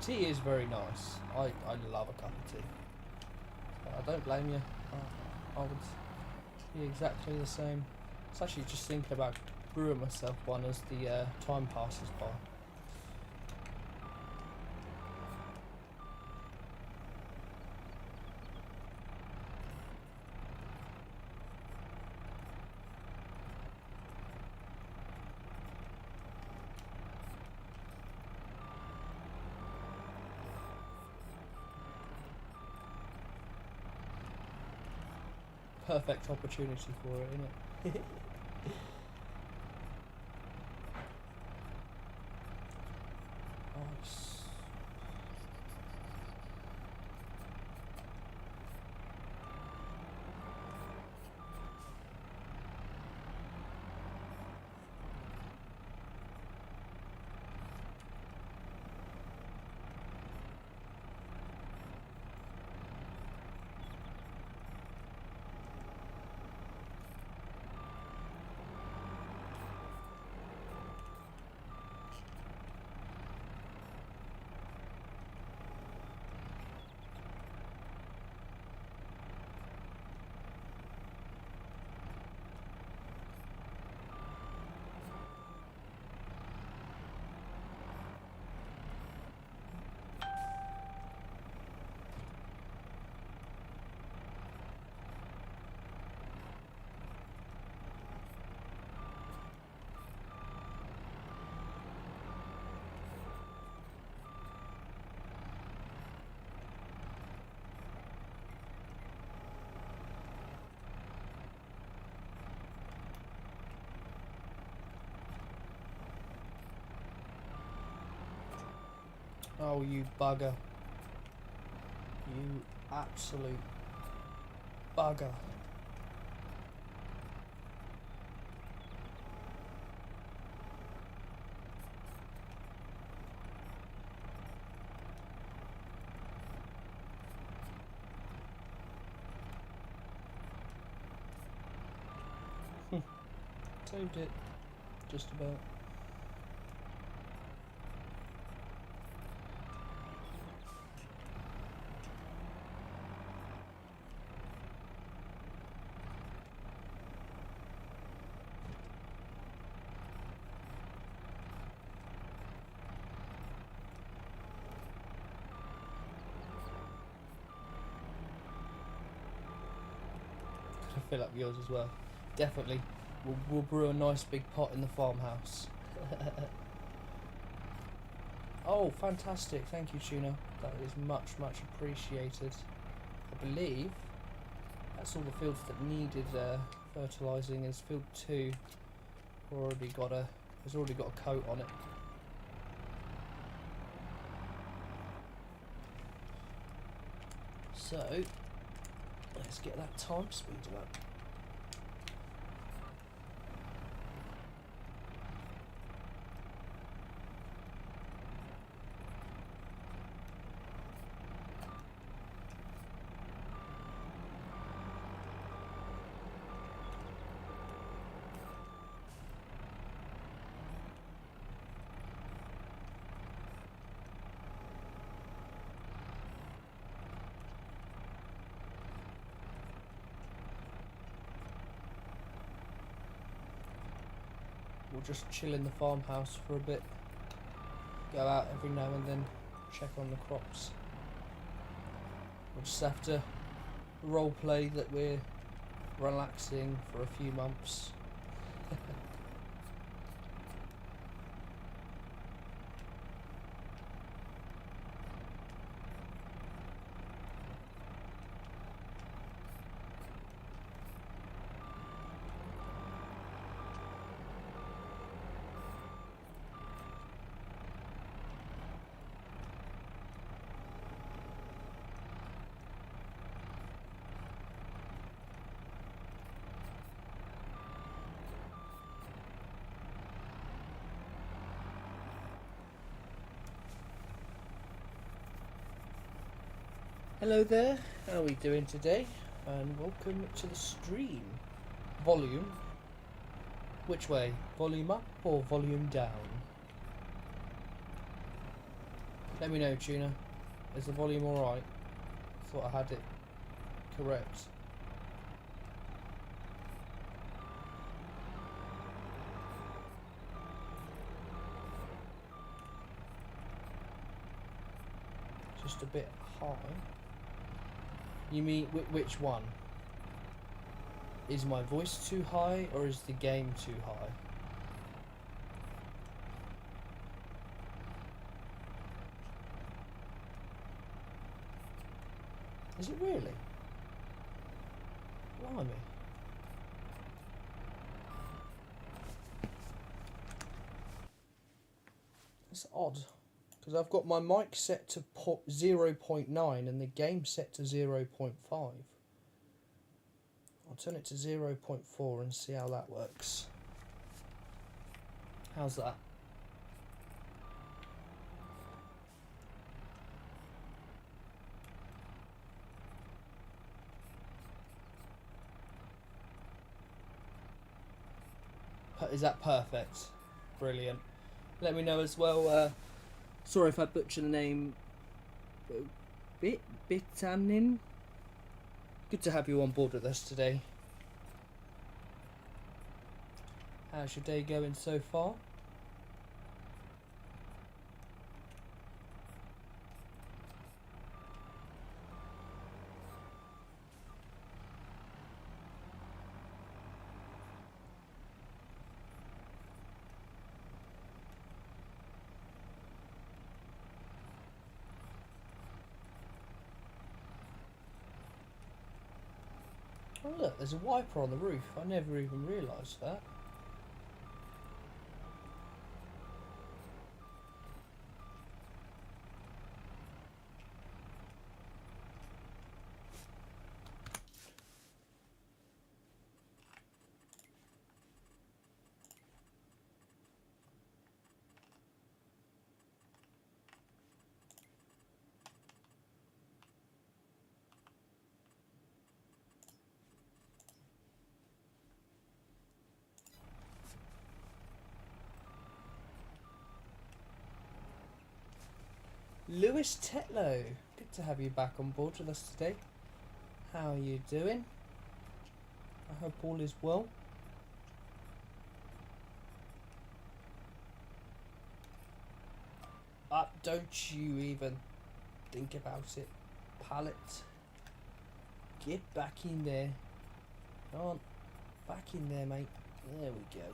Tea is very nice. I love a cup of tea. I don't blame you. I would be exactly the same. It's actually just thinking about brewing myself one as the time passes by. Perfect opportunity for it, isn't it? Nice. Oh, you bugger. You absolute bugger. Saved it. Just about. Fill up yours as well. Definitely. We'll brew a nice big pot in the farmhouse. Oh, fantastic. Thank you, Tuna. That is much, much appreciated. I believe that's all the fields that needed fertilising. Is field 2 has already got a coat on it. So let's get that time speeded up. We'll just chill in the farmhouse for a bit. Go out every now and then, check on the crops. We'll just have to role play that we're relaxing for a few months. Hello there, how are we doing today? And welcome to the stream. Volume. Which way? Volume up or volume down? Let me know, Tuna. Is the volume alright? Thought I had it correct. Just a bit high. You mean which one? Is my voice too high or is the game too high? Is it really? Blimey. It's odd. Because I've got my mic set to 0.9 and the game set to 0.5. I'll turn it to 0.4 and see how that works. How's that? Is that perfect? Brilliant. Let me know as well. Sorry if I butcher the name. Bitanin. Good to have you on board with us today. How's your day going so far? Oh look, there's a wiper on the roof. I never even realised that. Lewis Tetlow, good to have you back on board with us today. How are you doing? I hope all is well. Don't you even think about it, pallet. Get back in there. Come on, back in there, mate. There we go.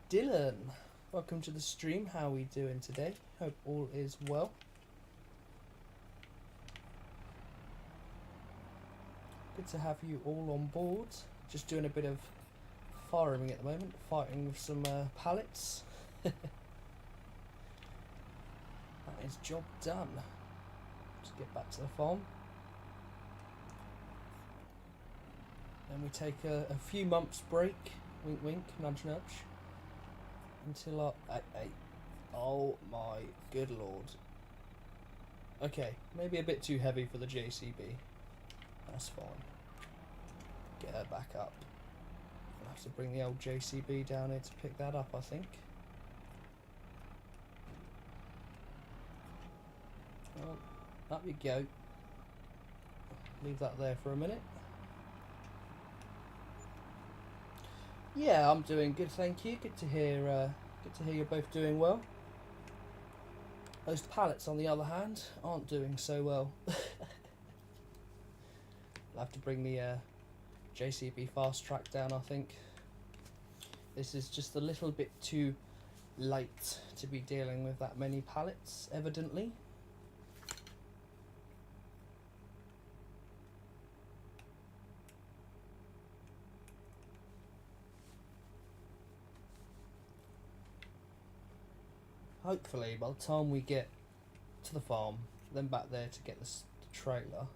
Dylan, welcome to the stream. How are we doing today? Hope all is well. Good to have you all on board. Just doing a bit of farming at the moment, fighting with some pallets. That is job done. Just get back to the farm. Then we take a few months break, wink wink, nudge nudge, until our... oh my good lord. Okay, maybe a bit too heavy for the JCB. That's fine. Get her back up. I'll have to bring the old JCB down here to pick that up, I think. Well, up you go. Leave that there for a minute. Yeah, I'm doing good, thank you. Good to hear you're both doing well. Those pallets, on the other hand, aren't doing so well. I'll have to bring the JCB fast track down, I think. This is just a little bit too late to be dealing with that many pallets, evidently. Hopefully, by the time we get to the farm, then back there to get the trailer.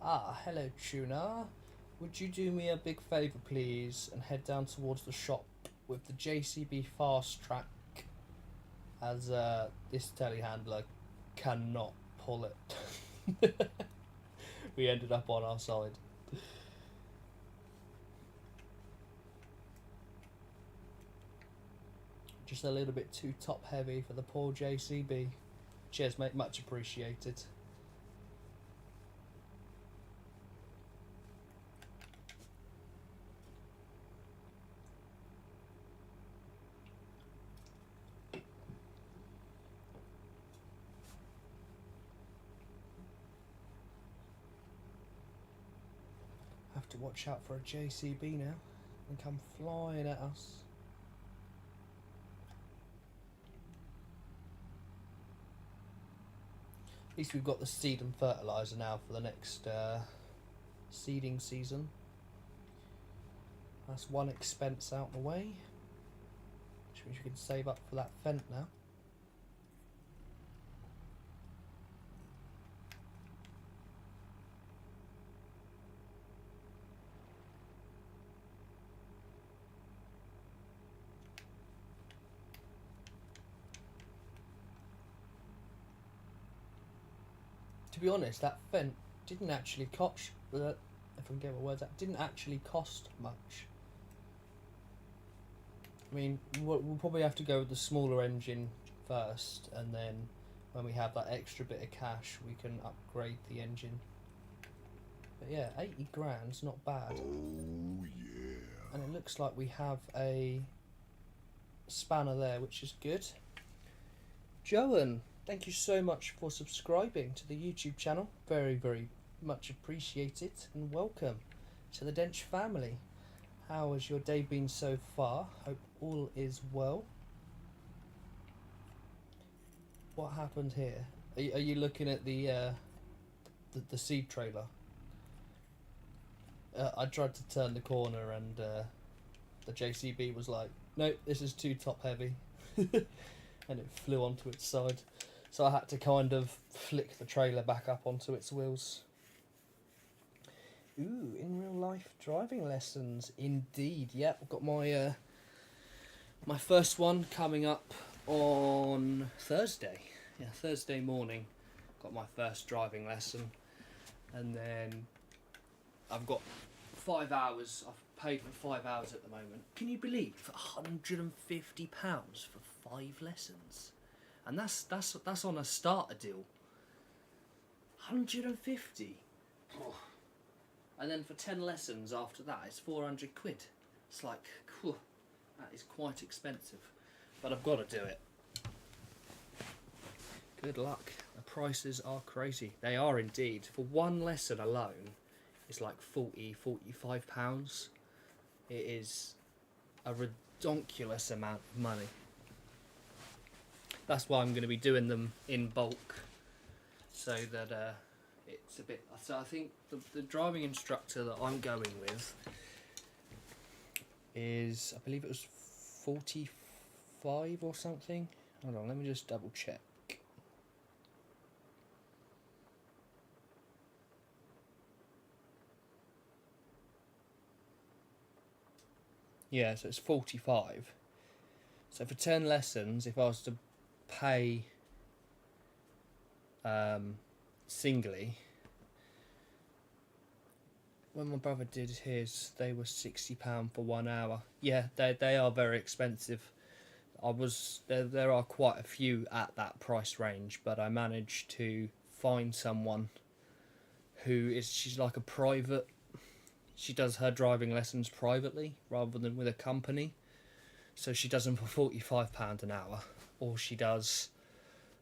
Ah, hello, Tuna. Would you do me a big favour, please, and head down towards the shop with the JCB fast track, as this telehandler cannot pull it. We ended up on our side. Just a little bit too top heavy for the poor JCB. Cheers, mate. Much appreciated. Have to watch out for a JCB now and come flying at us. At least we've got the seed and fertiliser now for the next seeding season. That's one expense out the way, which means we can save up for that Fent now. To be honest, that Fent didn't actually cost, if I can get my words out, didn't actually cost much. I mean, we'll probably have to go with the smaller engine first, and then when we have that extra bit of cash, we can upgrade the engine. But yeah, 80 grand's not bad. Oh yeah. And it looks like we have a spanner there, which is good. Joan, thank you so much for subscribing to the YouTube channel. Very, very much appreciated, and welcome to the Dench family. How has your day been so far? Hope all is well. What happened here? Are you looking at the seed trailer? I tried to turn the corner and the JCB was like, nope, this is too top heavy. And it flew onto its side. So I had to kind of flick the trailer back up onto its wheels. Ooh, in real life driving lessons, indeed. Yeah, I've got my my first one coming up on Thursday. Yeah, Thursday morning. Got my first driving lesson, and then I've got 5 hours. I've paid for 5 hours at the moment. Can you believe £150 for 5 lessons? And that's on a starter deal. 150. Oh. And then for 10 lessons after that, it's 400 quid. It's like, whew, that is quite expensive. But I've got to do it. Good luck. The prices are crazy. They are indeed. For one lesson alone, it's like £40–45. It is a redonkulous amount of money. That's why I'm going to be doing them in bulk, so that it's a bit. So I think the driving instructor that I'm going with is, I believe it was 45 or something. Hold on, let me just double check. Yeah, so it's 45. So for 10 lessons, if I was to pay singly, when my brother did his, they were £60 for 1 hour. Yeah, they are very expensive. There are quite a few at that price range, but I managed to find someone she's like a private. She does her driving lessons privately rather than with a company. So she does them for £45 an hour, or she does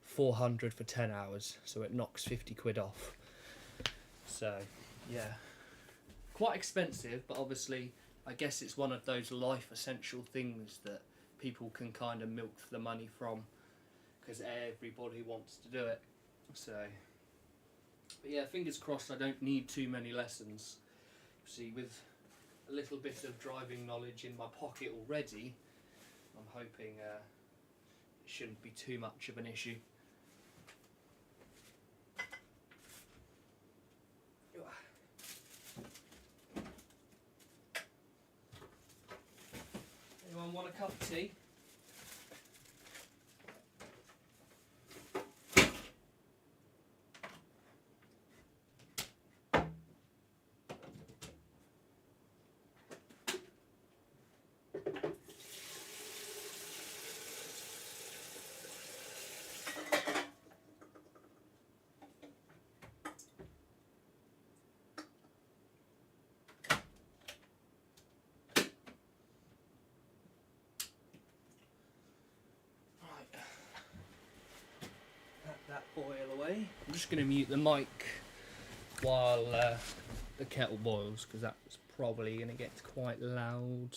400 for 10 hours, so it knocks 50 quid off. So, yeah, quite expensive, but obviously I guess it's one of those life essential things that people can kind of milk the money from, because everybody wants to do it. So, but yeah, fingers crossed I don't need too many lessons. See, with a little bit of driving knowledge in my pocket already, I'm hoping it shouldn't be too much of an issue. Anyone want a cup of tea? that oil away. I'm just going to mute the mic while the kettle boils, because that's probably going to get quite loud.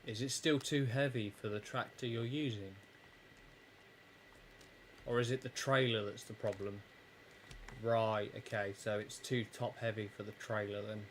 Is it still too heavy for the tractor you're using? Or is it the trailer that's the problem? Right, okay, so it's too top heavy for the trailer then.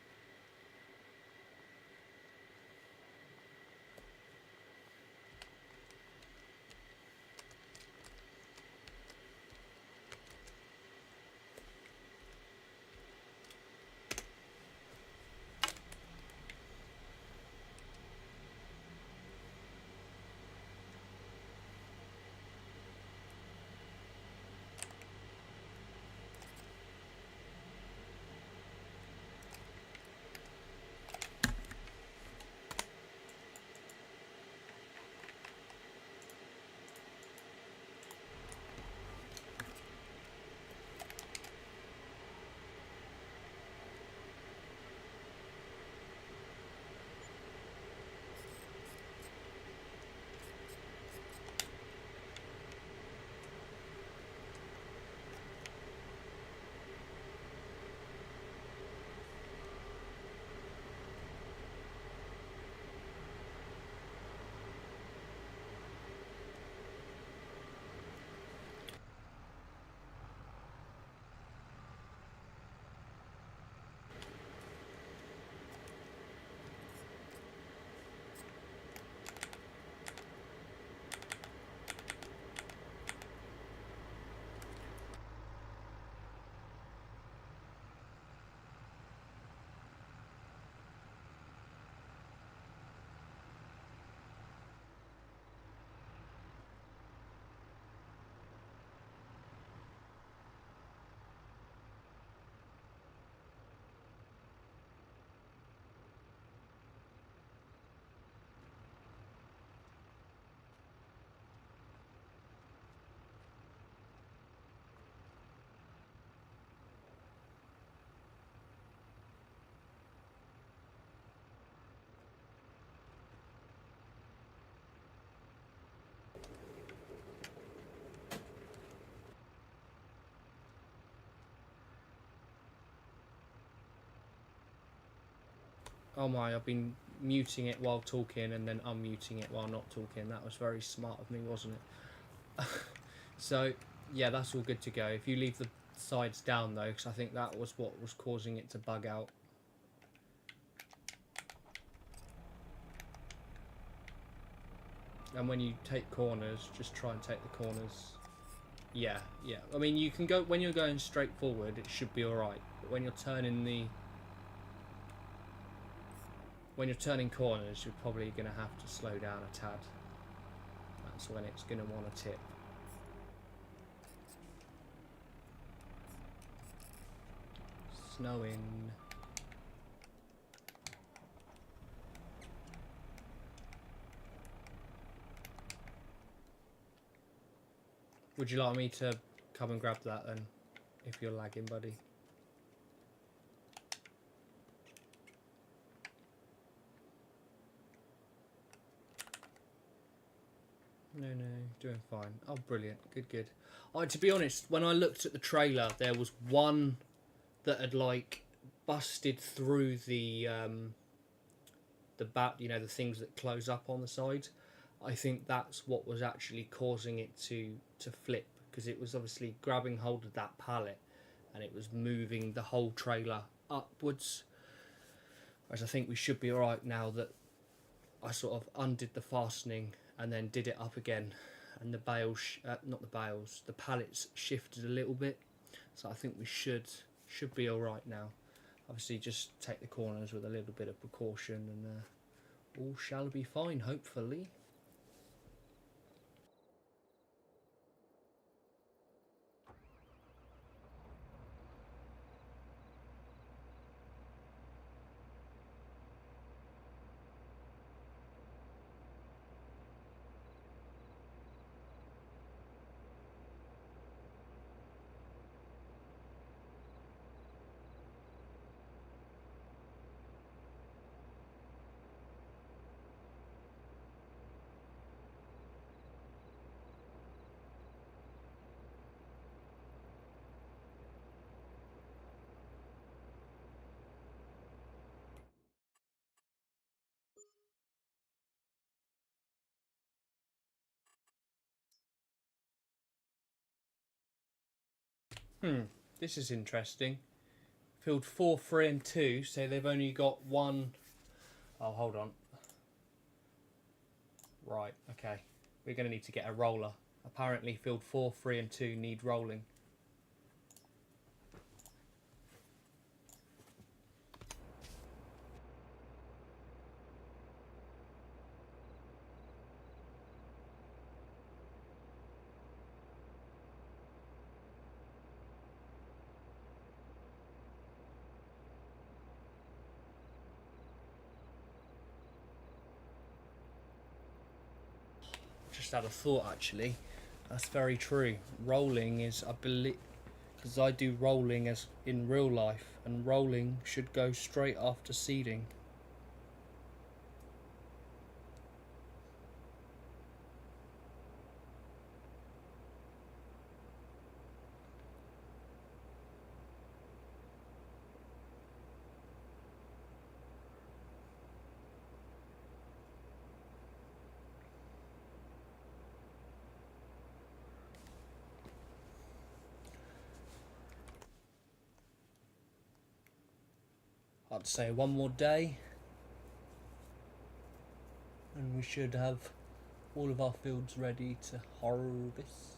Oh my, I've been muting it while talking and then unmuting it while not talking. That was very smart of me, wasn't it? So, yeah, that's all good to go. If you leave the sides down though, because I think that was what was causing it to bug out. And when you take corners, just try and take the corners. Yeah, yeah. I mean, you can go, when you're going straight forward, it should be alright. But when you're turning corners, you're probably going to have to slow down a tad. That's when it's going to want to tip. Snowing. Would you like me to come and grab that then, if you're lagging, buddy? No, doing fine. Oh, brilliant. Good. To be honest, when I looked at the trailer, there was one that had like busted through the the things that close up on the side. I think that's what was actually causing it to flip, because it was obviously grabbing hold of that pallet and it was moving the whole trailer upwards. Whereas I think we should be alright now that I sort of undid the fastening and then did it up again, and the bales, the pallets shifted a little bit, so I think we should be alright now. Obviously just take the corners with a little bit of precaution and all shall be fine, hopefully. This is interesting. Field 4, 3 and 2 say they've only got one... Oh, hold on. Right, okay. We're going to need to get a roller. Apparently field 4, 3 and 2 need rolling. Just had a thought actually. That's very true. Rolling is, I believe, because I do rolling as in real life, and rolling should go straight after seeding. I'd say one more day and we should have all of our fields ready to harvest.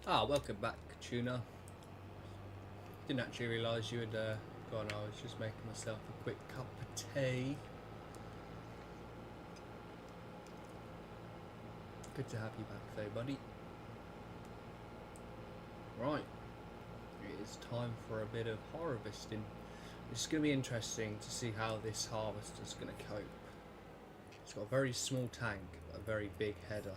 Ah, welcome back, Tuna. Didn't actually realise you had gone. I was just making myself a quick cup of tea. Good to have you back though, buddy. Right, it is time for a bit of harvesting. It's going to be interesting to see how this harvester's going to cope. It's got a very small tank, but a very big header.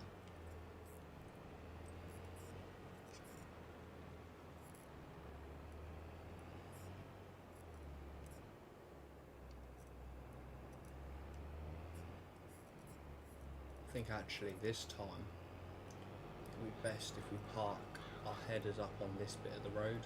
think actually this time it would be best if we park our headers up on this bit of the road.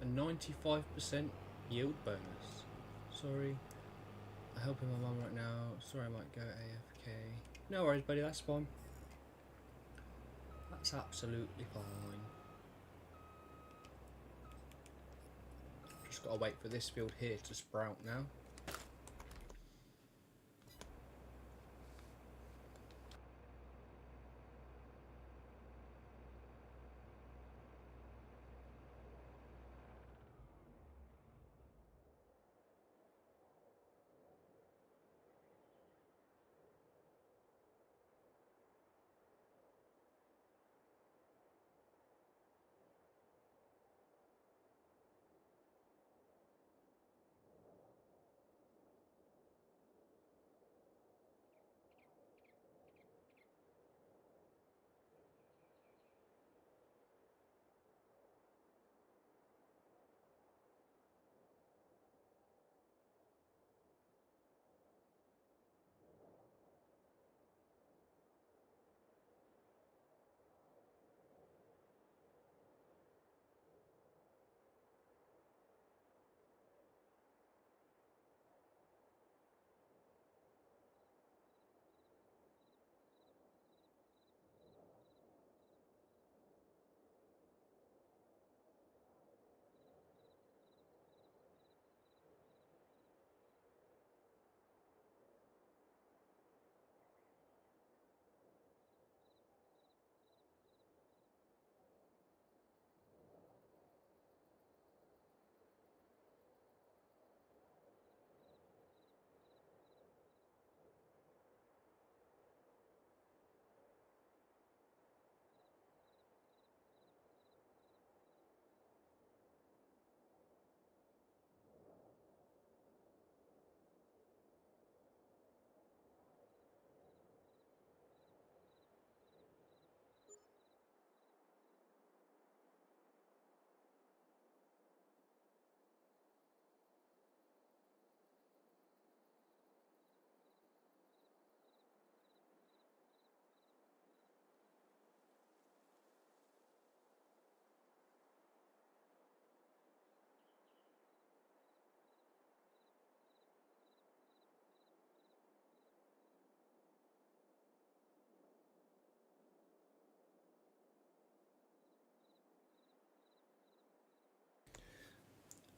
A 95% yield bonus. Sorry, I'm helping my mum right now. Sorry, I might go AFK. No worries, buddy, that's fine. That's absolutely fine. Just gotta wait for this field here to sprout now.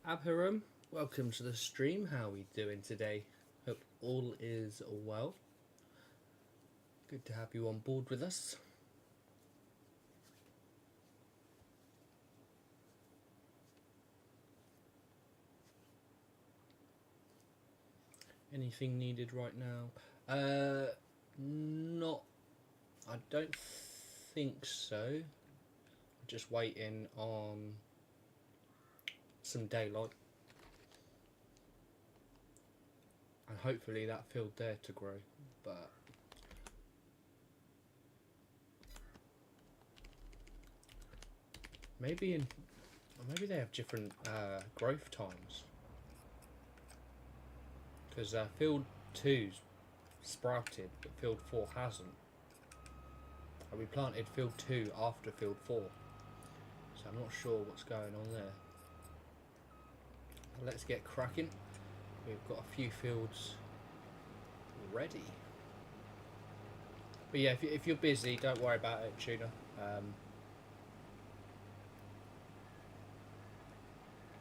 Abhiram, welcome to the stream. How are we doing today? Hope all is well. Good to have you on board with us. Anything needed right now? Not. I don't think so. Just waiting on some daylight. And hopefully that field there to grow, but maybe they have different growth times, because field 2's sprouted but field 4 hasn't, and we planted field 2 after field 4, so I'm not sure what's going on there. Let's get cracking. We've got a few fields ready. But yeah, if you're busy, don't worry about it, Tuna.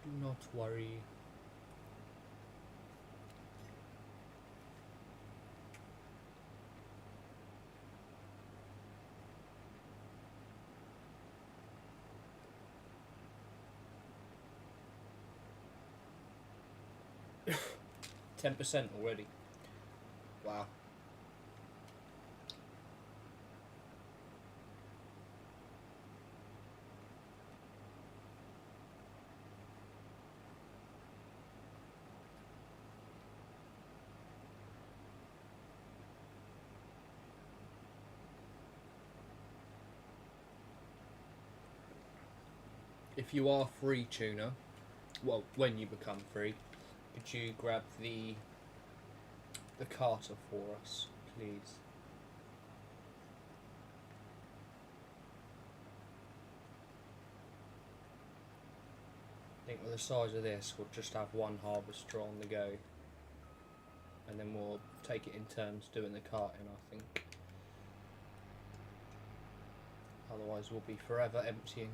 Do not worry. 10% already. Wow. If you are free, Tuna, well, when you become free, could you grab the carter for us, please? I think with the size of this, we'll just have one harvester on the go, and then we'll take it in turns doing the carting, I think. Otherwise we'll be forever emptying.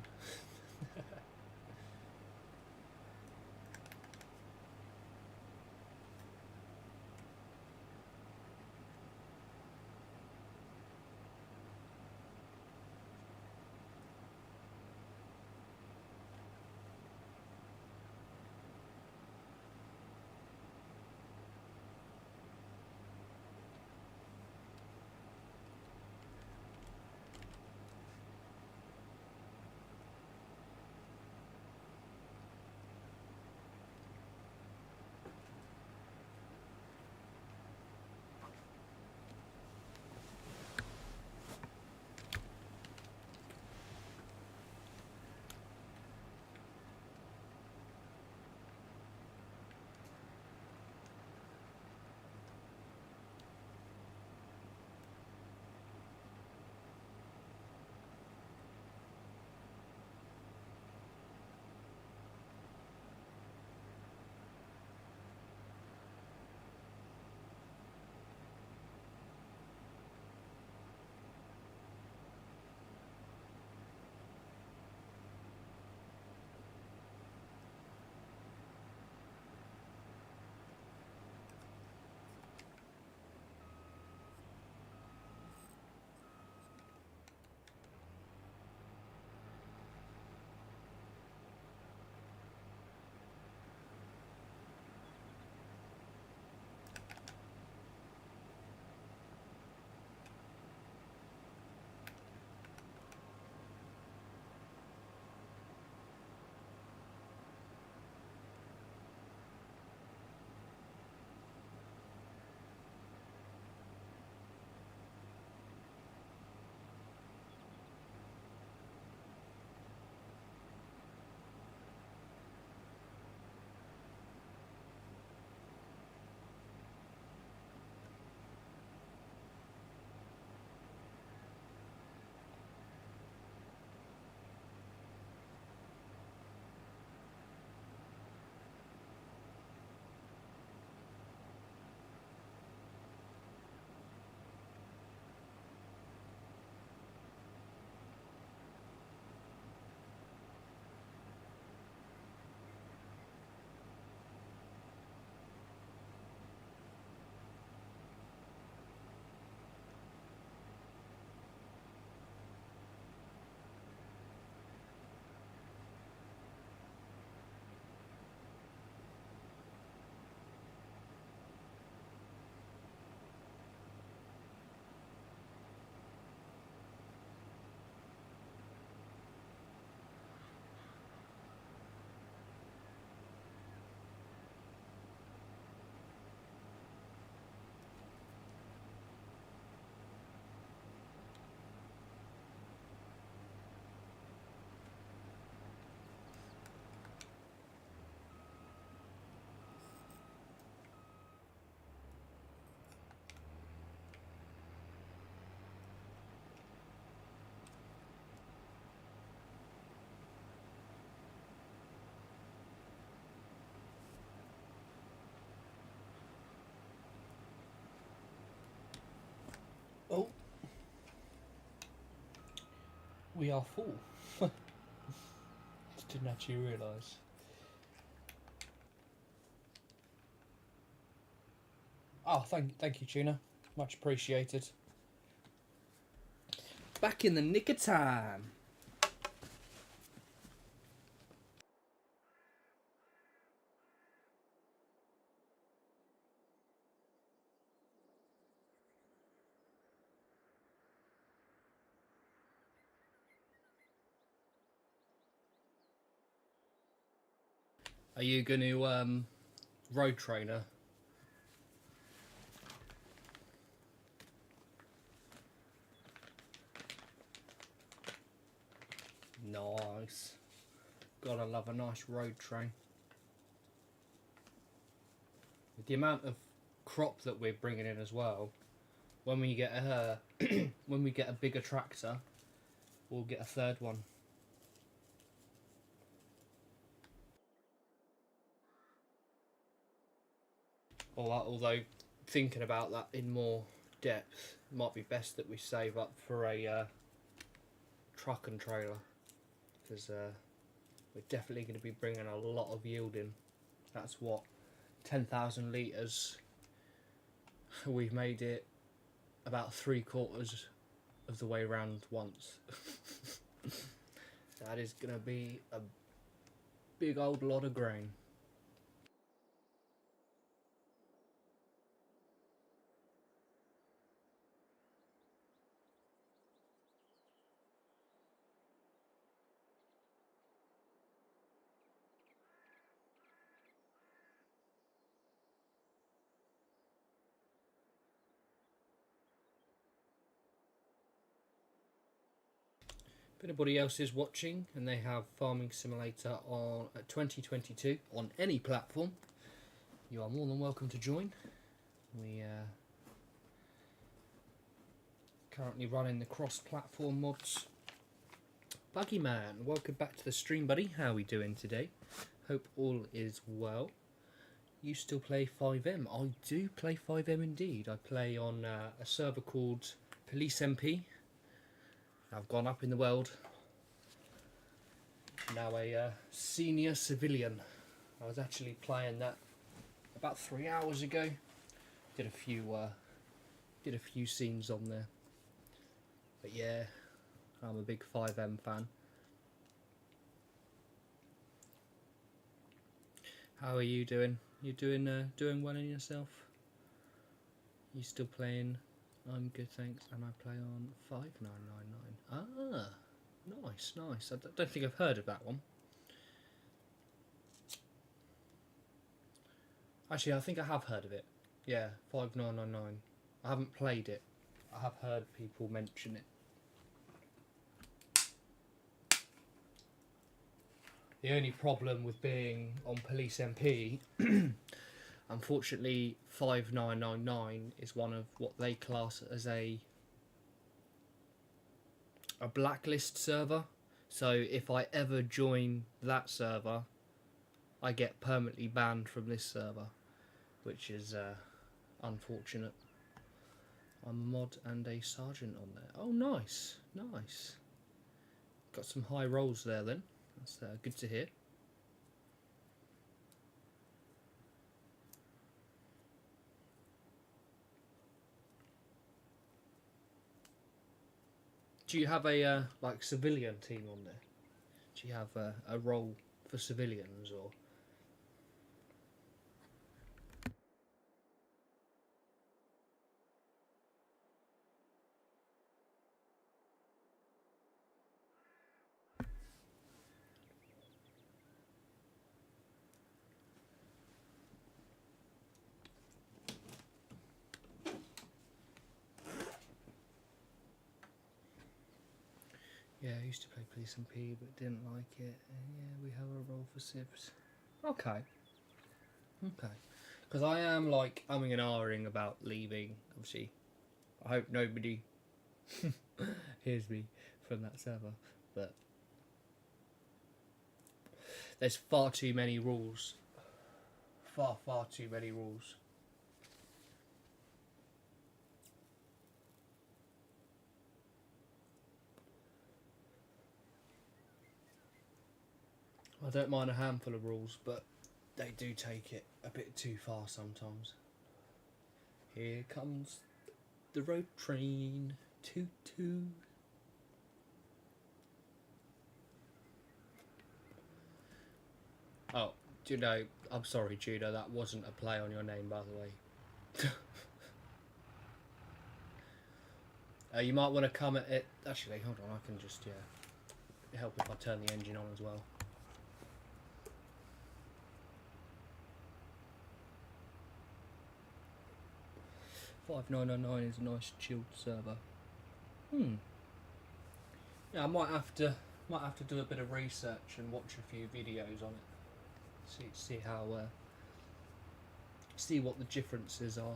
Oh, we are full. Didn't actually realise. Oh, thank you, Tuna. Much appreciated. Back in the nick of time. Are you going to road trainer? Nice. Gotta love a nice road train. With the amount of crop that we're bringing in as well, when we get a when we get a bigger tractor, we'll get a third one. Although thinking about that in more depth, it might be best that we save up for a truck and trailer, because we're definitely going to be bringing a lot of yield in. That's what, 10,000 litres. We've made it about 3/4 of the way around once. That is going to be a big old lot of grain. If anybody else is watching and they have Farming Simulator on 2022 on any platform, you are more than welcome to join. We currently running the cross-platform mods. Buggy Man, welcome back to the stream, buddy. How are we doing today? Hope all is well. You still play 5M? I do play 5M indeed. I play on a server called Police MP. I've gone up in the world. Now a senior civilian. I was actually playing that about 3 hours ago. Did a few scenes on there. But yeah, I'm a big 5M fan. How are you doing? You doing well in yourself? You still playing? I'm good, thanks, and I play on 5999. Ah, nice. I don't think I've heard of that one. Actually, I think I have heard of it. Yeah, 5999. I haven't played it. I have heard people mention it. The only problem with being on Police MP, unfortunately, 5999 is one of what they class as a blacklist server. So if I ever join that server, I get permanently banned from this server, which is unfortunate. I'm a mod and a sergeant on there. Oh, nice. Got some high rolls there then. That's good to hear. Do you have a like civilian team on there? Do you have a role for civilians or? Yeah, I used to play Police and P, but didn't like it. And yeah, we have a role for civs. Okay. Because I am like umming and ahhing about leaving. Obviously, I hope nobody hears me from that server, but there's far too many rules. Far too many rules. I don't mind a handful of rules, but they do take it a bit too far sometimes. Here comes the road train. Toot toot. Oh, Judo, I'm sorry, Judo, that wasn't a play on your name, by the way. You might want to come at it. Actually, hold on, I can just, help if I turn the engine on as well. 5999 is a nice chilled server. Yeah, I might have to do a bit of research and watch a few videos on it. See how see what the differences are.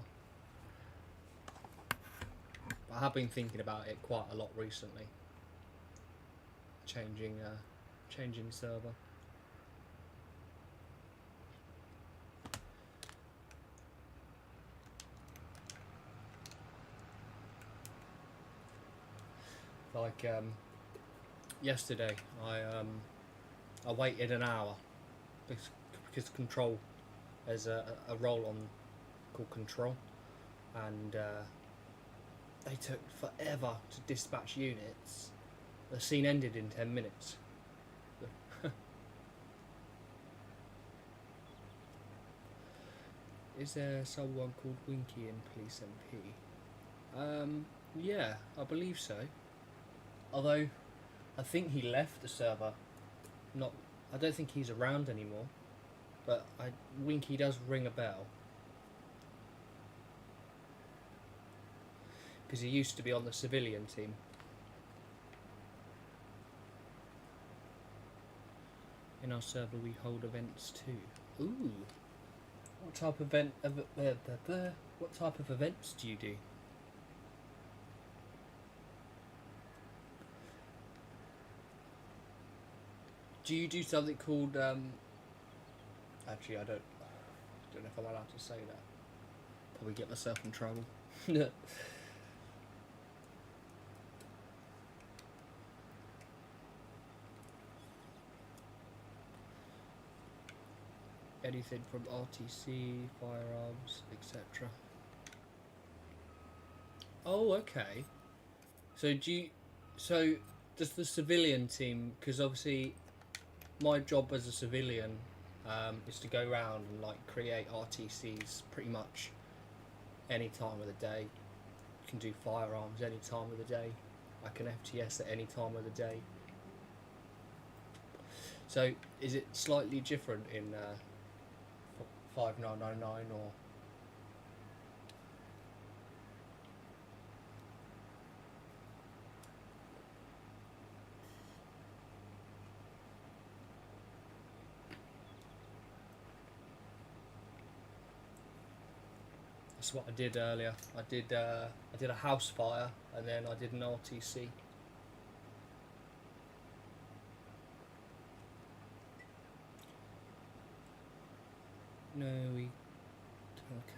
I have been thinking about it quite a lot recently. Changing server. Like yesterday, I waited an hour because Control, there's a role on called Control, and they took forever to dispatch units. The scene ended in 10 minutes. Is there someone called Winky in Police MP? Yeah, I believe so. Although, I think he left the server. I don't think he's around anymore. But Winky does ring a bell. Because he used to be on the civilian team. In our server we hold events too. Ooh. What type of what type of events do you do? Do you do something called actually I don't know if I'm allowed to say that. Probably get myself in trouble. Anything from RTC, firearms, etc. Oh, okay. So does the civilian team? Because obviously, my job as a civilian is to go around and like create RTCs pretty much any time of the day. You can do firearms any time of the day. I can FTS at any time of the day. So is it slightly different in 5999 or? That's what I did earlier. I did a house fire and then I did an RTC. No, we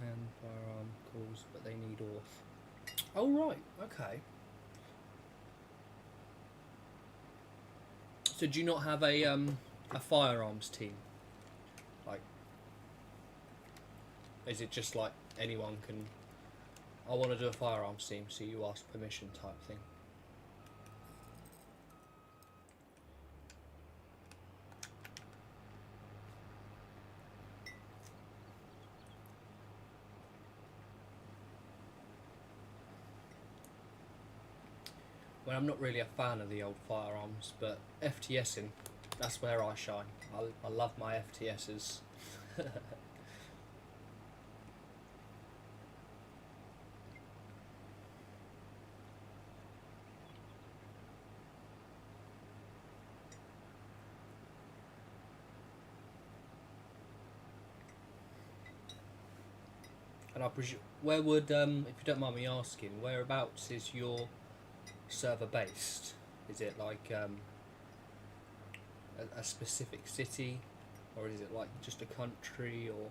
can firearm calls, but they need auth. Oh right, okay. So do you not have a firearms team? Like, is it just like anyone can? I want to do a firearms team, so you ask permission type thing. Well, I'm not really a fan of the old firearms, but FTSing, that's where I shine. I love my FTSs. And I presume, where would, if you don't mind me asking, whereabouts is your server based? Is it like a specific city, or is it like just a country, or?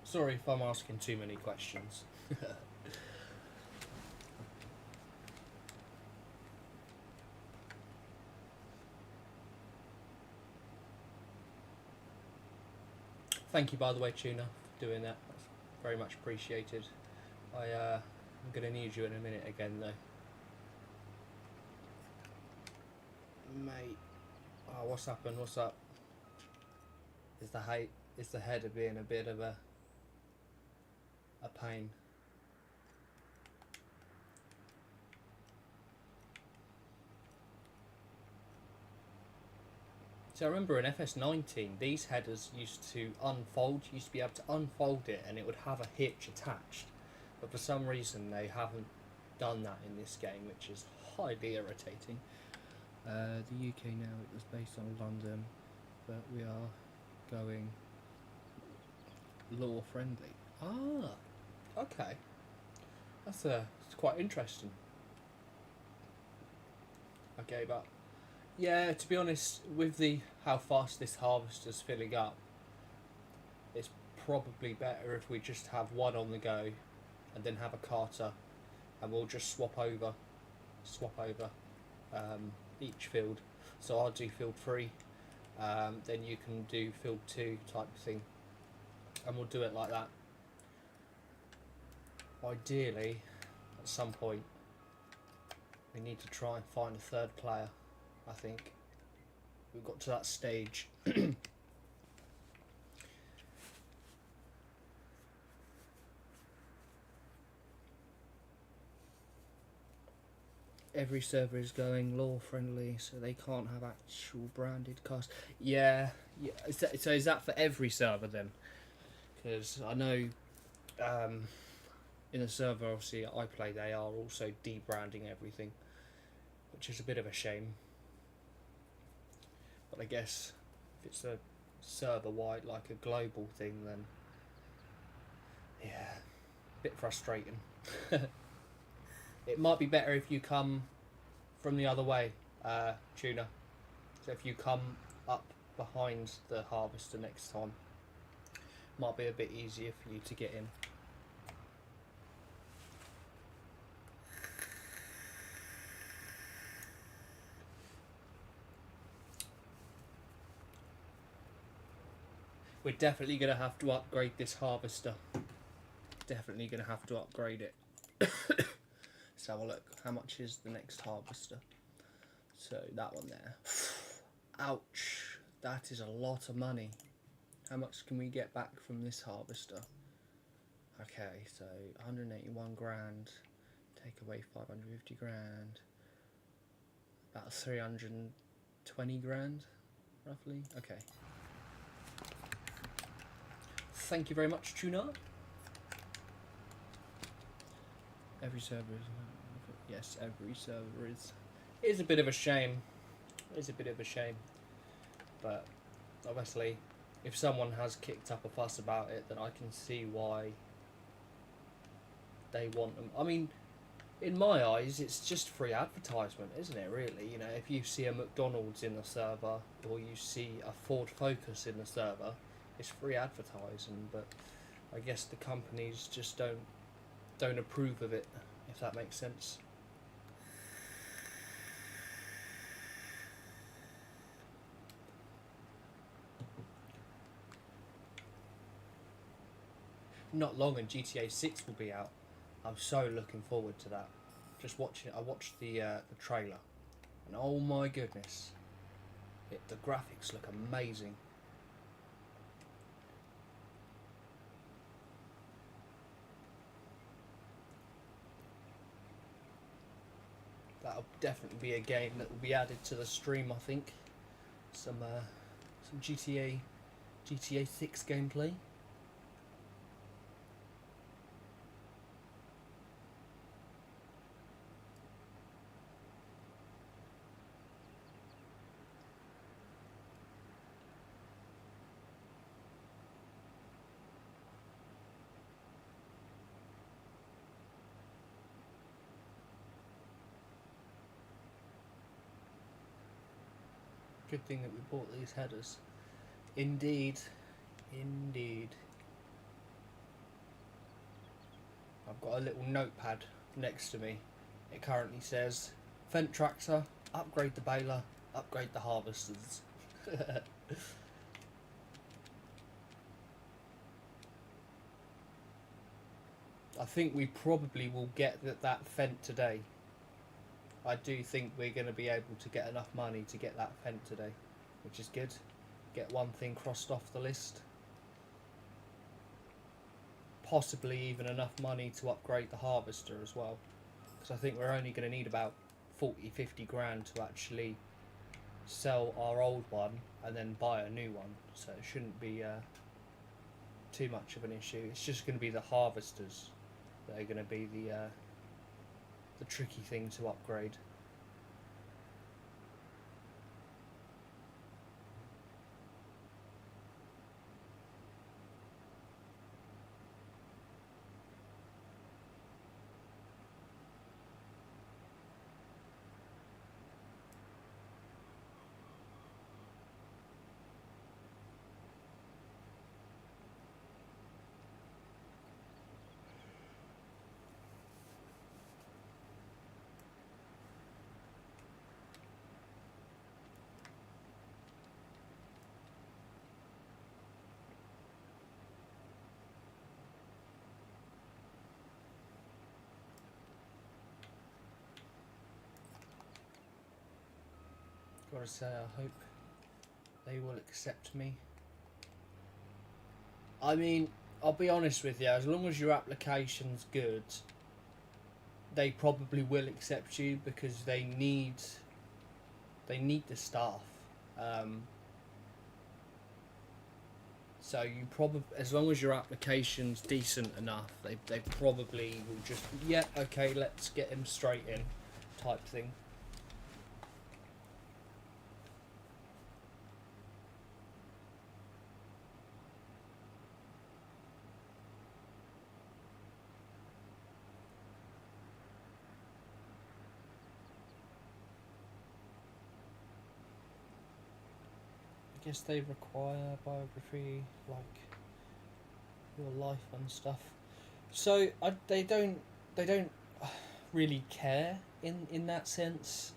Sorry if I'm asking too many questions. Thank you, by the way, Tuna, for doing that. That's very much appreciated. I'm going to need you in a minute again, though. Mate. Oh, what's happened? What's up? Is the header being a bit of a pain? So I remember in FS19, these headers used to unfold. You used to be able to unfold it, and it would have a hitch attached. But for some reason, they haven't done that in this game, which is highly irritating. The UK now, it was based on London, but we are going law friendly. Ah, okay. It's quite interesting. I gave up. Yeah, to be honest, with how fast this harvester's filling up, it's probably better if we just have one on the go, and then have a carter, and we'll just swap over each field. So I'll do field 3, then you can do field 2 type of thing, and we'll do it like that. Ideally, at some point, we need to try and find a third player. I think we've got to that stage. Every server is going law friendly, so they can't have actual branded cars. Yeah. So is that for every server then? Because I know in the server obviously I play, they are also debranding everything, which is a bit of a shame. But I guess if it's a server wide, like a global thing, then yeah, a bit frustrating. It might be better if you come from the other way, Tuna. So if you come up behind the harvester next time, might be a bit easier for you to get in. We're definitely going to have to upgrade this harvester. Definitely going to have to upgrade it. Let's have a look. How much is the next harvester? So that one there. Ouch. That is a lot of money. How much can we get back from this harvester? Okay, so 181 grand. Take away 550 grand. About 320 grand, roughly. Okay. Thank you very much, Tuna. Every server is... Yes, every server is. It is a bit of a shame. It is a bit of a shame. But obviously, if someone has kicked up a fuss about it, then I can see why they want them. I mean, in my eyes, it's just free advertisement, isn't it, really? You know, if you see a McDonald's in the server, or you see a Ford Focus in the server, it's free advertising, but I guess the companies just don't approve of it, if that makes sense. Not long and GTA 6 will be out. I'm so looking forward to that. Just watching it, I watched the trailer, and oh my goodness, the graphics look amazing. That'll definitely be a game that will be added to the stream, I think. Some GTA 6 gameplay. Good thing that we bought these headers. Indeed. Indeed. I've got a little notepad next to me. It currently says, Fent Tractor, upgrade the baler, upgrade the harvesters. I think we probably will get that Fent today. I do think we're going to be able to get enough money to get that Fent today, which is good. Get one thing crossed off the list. Possibly even enough money to upgrade the harvester as well, because I think we're only going to need about 40-50 grand to actually sell our old one and then buy a new one, so it shouldn't be too much of an issue. It's just going to be the harvesters that are going to be the tricky thing to upgrade. Gotta say, I hope they will accept me. I mean, I'll be honest with you, as long as your application's good, they probably will accept you because they need the staff. So you probably, as long as your application's decent enough, they probably will just, yeah, okay, let's get him straight in, type thing. I guess they require biography, like your life and stuff. So they don't really care in that sense.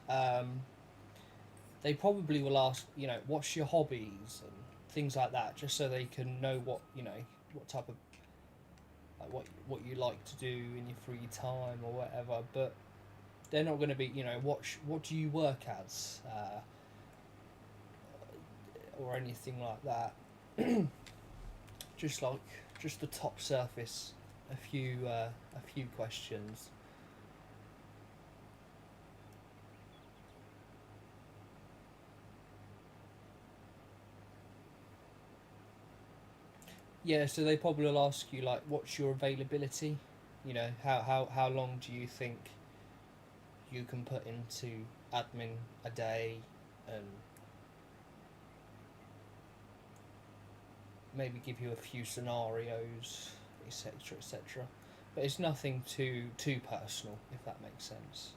They probably will ask, what's your hobbies and things like that, just so they can know what what type of like what you like to do in your free time or whatever. But they're not going to be, what do you work as, or anything like that. just the top surface, a few questions. Yeah, so they probably will ask you, like, what's your availability? How long do you think you can put into admin a day, and maybe give you a few scenarios, etc., etc. But it's nothing too personal, if that makes sense.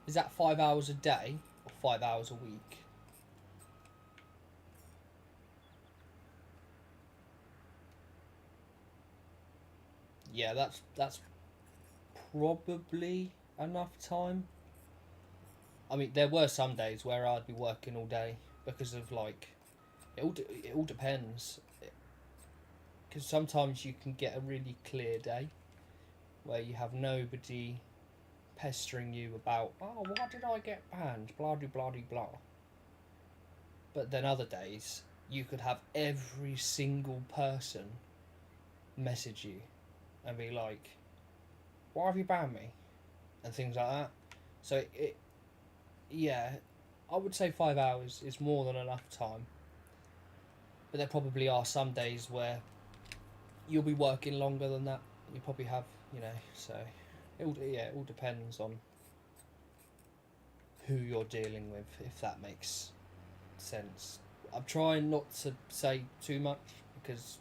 Is that 5 hours a day or 5 hours a week? Yeah, that's probably enough time. I mean, there were some days where I'd be working all day because of, like, it all depends. Because sometimes you can get a really clear day where you have nobody pestering you about, oh, why did I get banned? Blah de blah de blah. But then other days you could have every single person message you and be like, why have you banned me? And things like that. So yeah, I would say 5 hours is more than enough time. But there probably are some days where you'll be working longer than that. You probably have, so it all depends on who you're dealing with, if that makes sense. I'm trying not to say too much because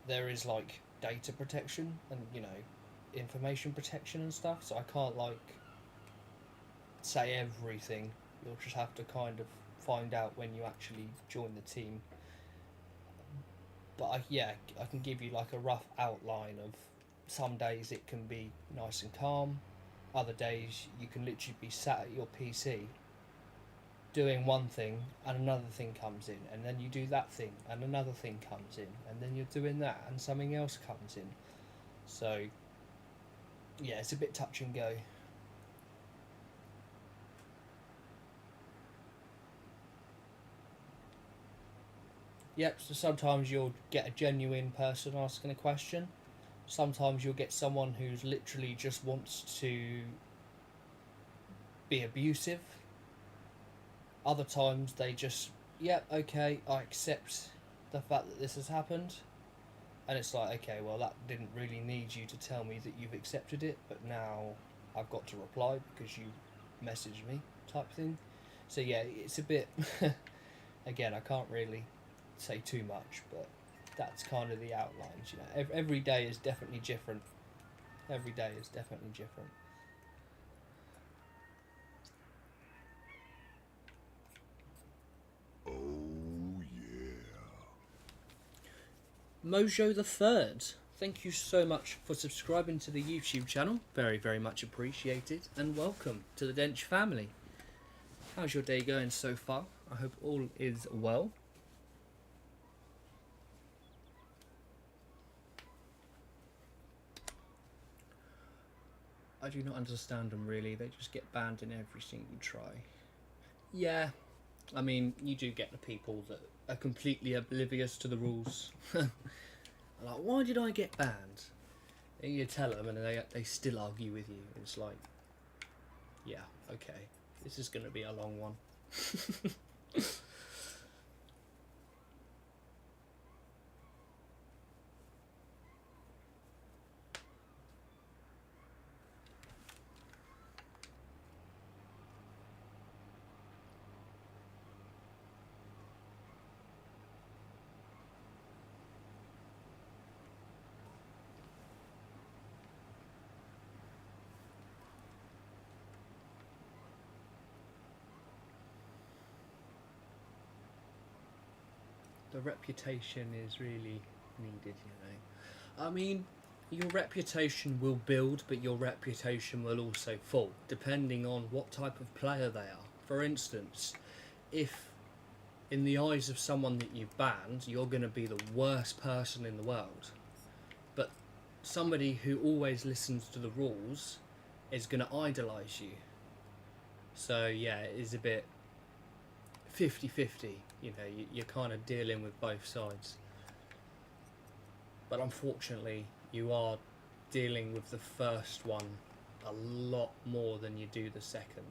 there is, like, data protection and information protection and stuff, so I can't, like, say everything. You'll just have to kind of find out when you actually join the team. But I can give you, like, a rough outline of some days it can be nice and calm. Other days you can literally be sat at your PC doing one thing and another thing comes in, and then you do that thing and another thing comes in, and then you're doing that and something else comes in. So yeah, it's a bit touch and go. Yep, so sometimes you'll get a genuine person asking a question. Sometimes you'll get someone who's literally just wants to be abusive. Other times they just, yep, okay, I accept the fact that this has happened. And it's like, okay, well, that didn't really need you to tell me that you've accepted it, but now I've got to reply because you messaged me, type thing. So yeah, it's a bit. Again, I can't really say too much, but that's kind of the outlines. You know, every day is definitely different. Every day is definitely different. Oh yeah. Mojo the Third, thank you so much for subscribing to the YouTube channel. Very, very much appreciated, and welcome to the Dench family. How's your day going so far? I hope all is well. I do not understand them really. They just get banned in every single try. Yeah, I mean, you do get the people that are completely oblivious to the rules. Like, why did I get banned? And you tell them and they still argue with you. It's like, yeah, okay, this is going to be a long one. The reputation is really needed, you know. I mean, your reputation will build, but your reputation will also fall, depending on what type of player they are. For instance, if in the eyes of someone that you've banned, you're going to be the worst person in the world, but somebody who always listens to the rules is going to idolise you. So yeah, it is a bit 50-50. You know, you're kind of dealing with both sides. But unfortunately, you are dealing with the first one a lot more than you do the second.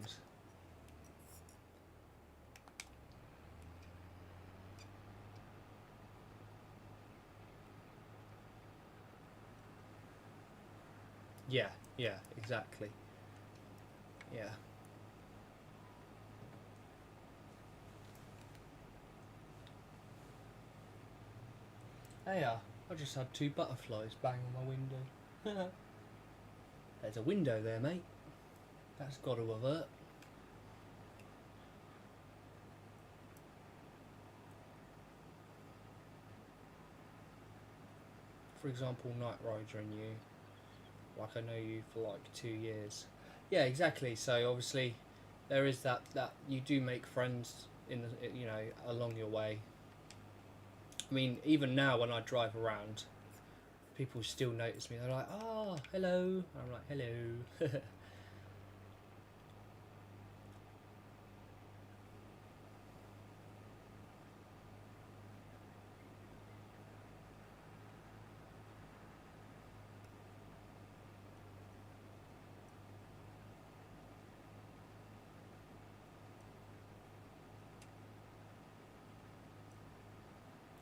Yeah, yeah, exactly. Yeah. Hey, I just had two butterflies bang on my window. There's a window there, mate. That's got to avert. For example, Night Rider and you. Like, I know you for like 2 years. Yeah, exactly. So obviously, there is that you do make friends in the, you know, along your way. I mean, even now when I drive around, people still notice me. They're like, "Oh, hello." And I'm like, "Hello."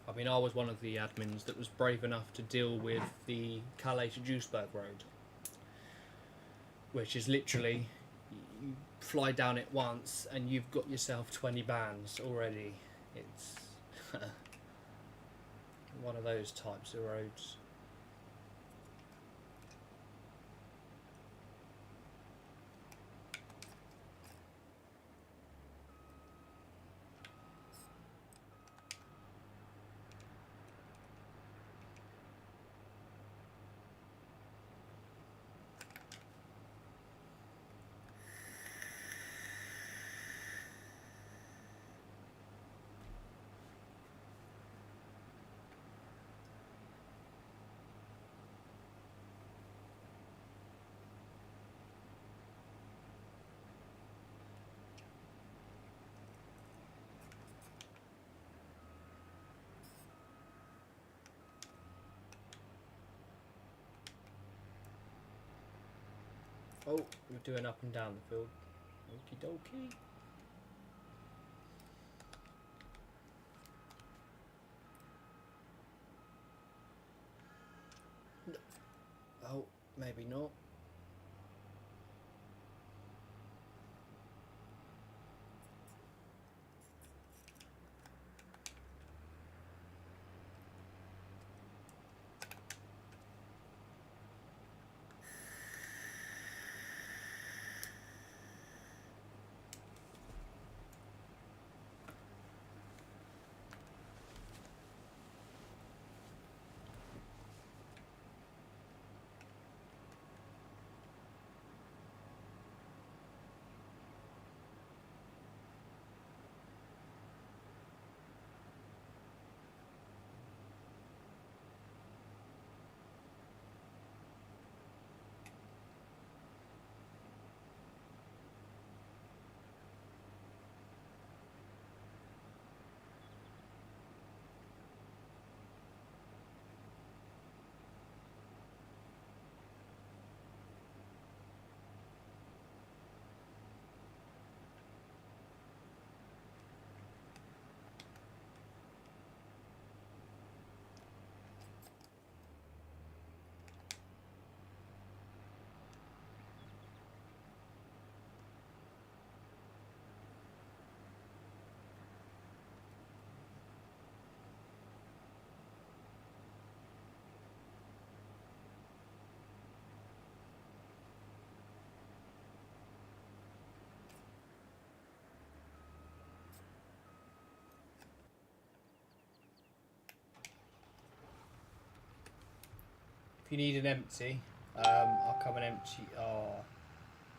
I mean, I was one of the admins that was brave enough to deal with the Calais to Duisburg road, which is literally, you fly down it once and you've got yourself 20 bans already. It's one of those types of roads. Oh, we're doing up and down the field. Okie dokie. Oh, maybe not. If you need an empty, I'll come and empty. Oh,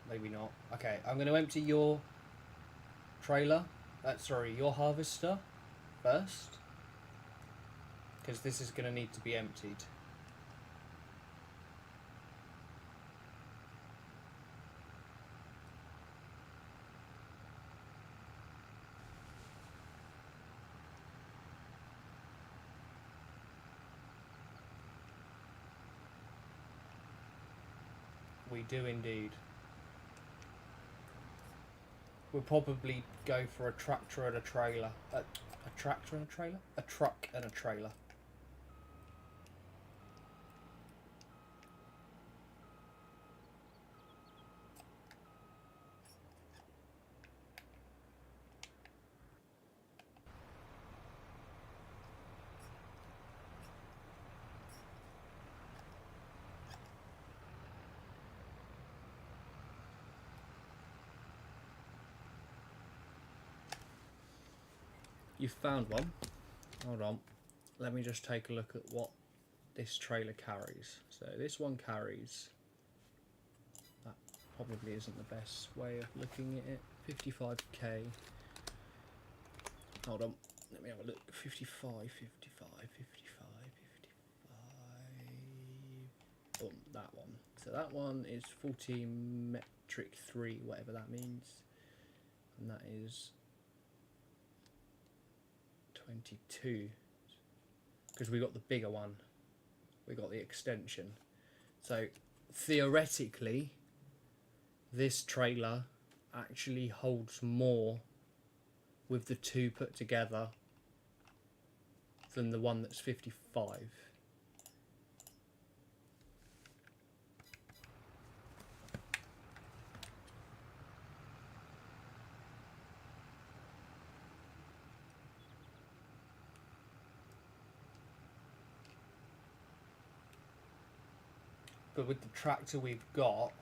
maybe not. Okay, I'm going to empty your trailer. Sorry, your harvester first, because this is going to need to be emptied. We do indeed. We'll probably go for a tractor and a trailer. A tractor and a trailer? A truck and a trailer. You found one. Hold on. Let me just take a look at what this trailer carries. So this one carries... That probably isn't the best way of looking at it. 55k. Hold on. Let me have a look. 55, 55, 55, 55. Boom, that one. So that one is 40 metric 3, whatever that means. And that is 22, because we got the bigger one, we got the extension. So theoretically this trailer actually holds more with the two put together than the one that's 55. But with the tractor we've got,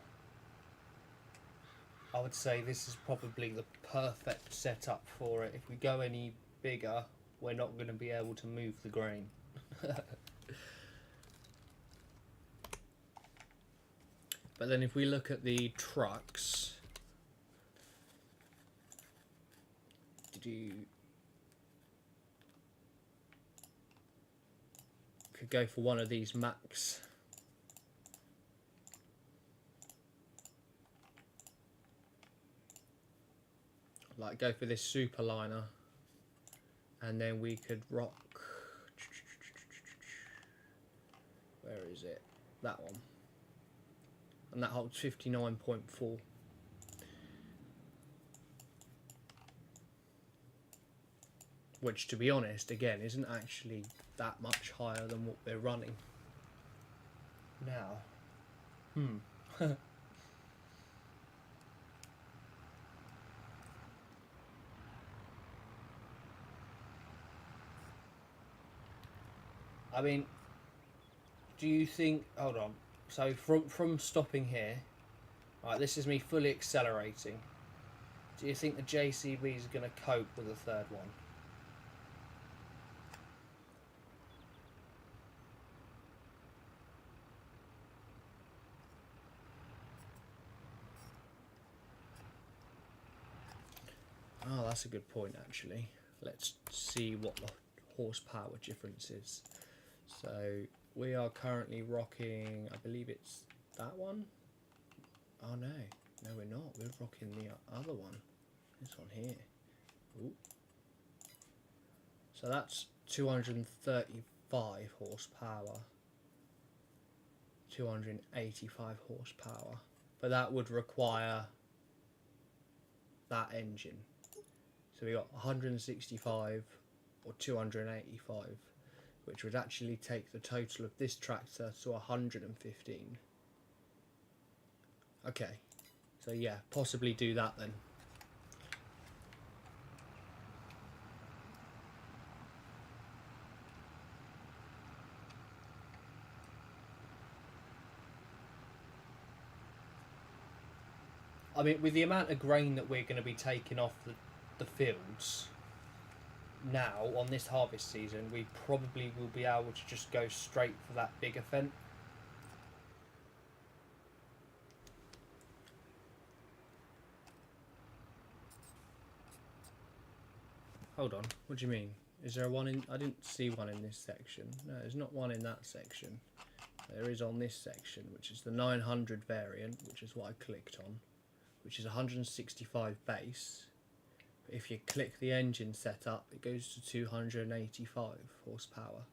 I would say this is probably the perfect setup for it. If we go any bigger, we're not going to be able to move the grain. But then if we look at the trucks, could go for one of these Max. Like go for this Superliner, and then we could rock, where is it, that one, and that holds 59.4. Which, to be honest, again, isn't actually that much higher than what we're running now. I mean, do you think... Hold on. So, from stopping here... Right, this is me fully accelerating. Do you think the JCB is going to cope with the third one? Oh, that's a good point, actually. Let's see what the horsepower difference is. So, we are currently rocking, I believe it's that one? Oh, no. No, we're not. We're rocking the other one. This one here. Ooh. So that's 235 horsepower. 285 horsepower. But that would require that engine. So we got 165 or 285, which would actually take the total of this tractor to 115. Okay, so yeah, possibly do that then. I mean, with the amount of grain that we're going to be taking off the fields now on this harvest season, we probably will be able to just go straight for that bigger fence. Hold on, what do you mean? Is there one in... I didn't see one in this section. No, there's not one in that section. There is on this section, which is the 900 variant, which is what I clicked on, which is 165 base. But if you click the engine setup, it goes to 285 horsepower.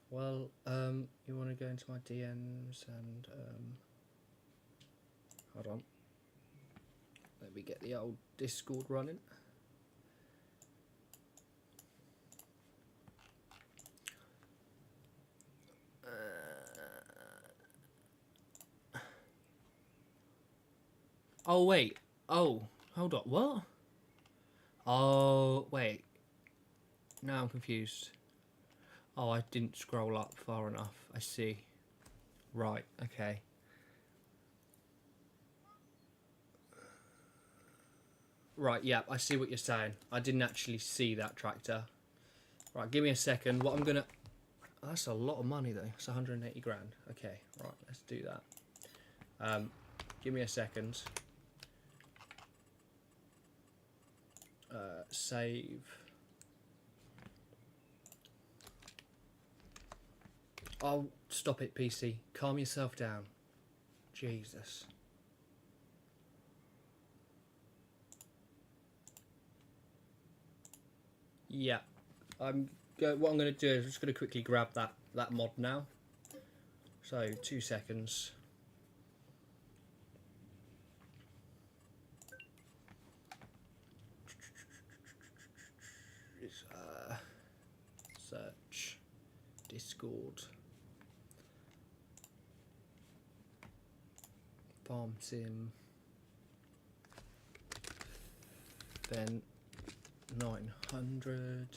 Well, you want to go into my DMs and hold on. Let me get the old Discord running. Oh wait. Oh, hold on. What? Oh wait. Now I'm confused. Oh, I didn't scroll up far enough. I see. Right. Okay. Right. Yeah, I see what you're saying. I didn't actually see that tractor. Right. Give me a second. What I'm gonna... That's a lot of money though. It's 180 grand. Okay. Right. Let's do that. Give me a second. Save. Oh, stop it, PC. Calm yourself down. Jesus. Yeah. What I'm going to do is I'm just going to quickly grab that mod now. So, 2 seconds. Search Discord Farm Sim then 900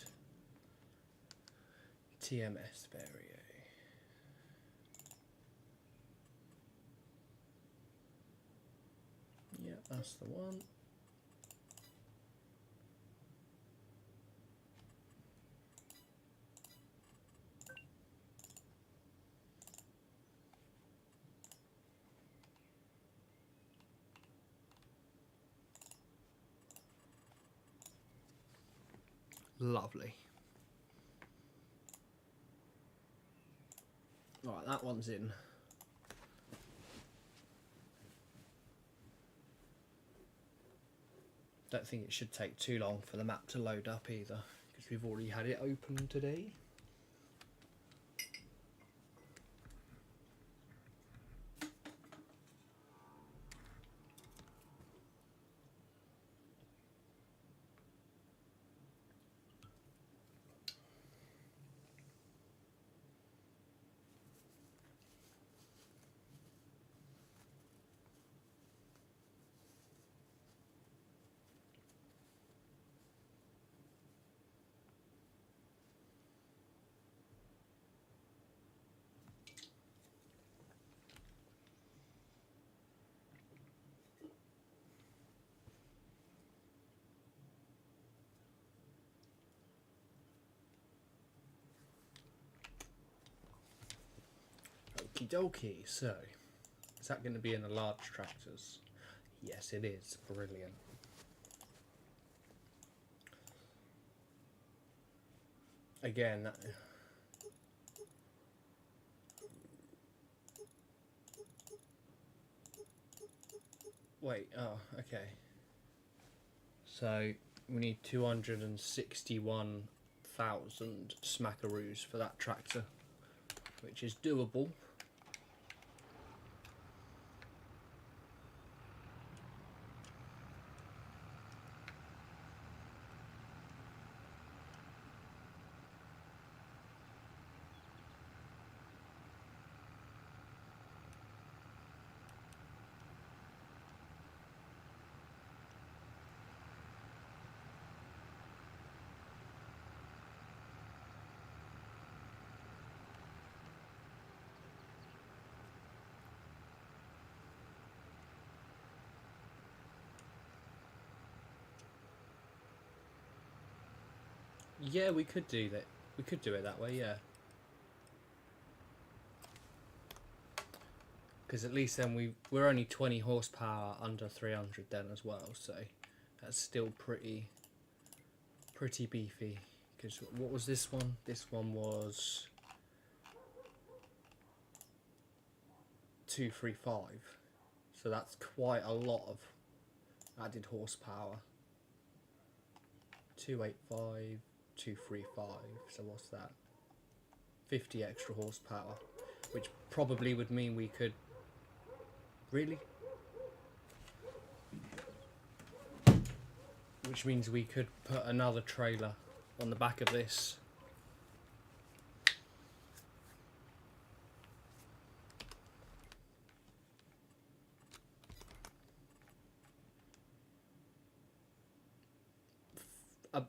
TMS Vario. Yeah, that's the one. Lovely. Right, that one's in. Don't think it should take too long for the map to load up either, because we've already had it open today. Okie dokie. So, is that going to be in the large tractors? Yes, it is. Brilliant. Again, wait, oh, okay. So, we need 261,000 smackaroos for that tractor, which is doable. Yeah, we could do that. We could do it that way, yeah. Because at least then we're only 20 horsepower under 300 then as well, so that's still pretty beefy. Because what was this one? This one was 235, so that's quite a lot of added horsepower. 285, 235, so what's that? 50 extra horsepower, which probably would mean we could... Really? Which means we could put another trailer on the back of this.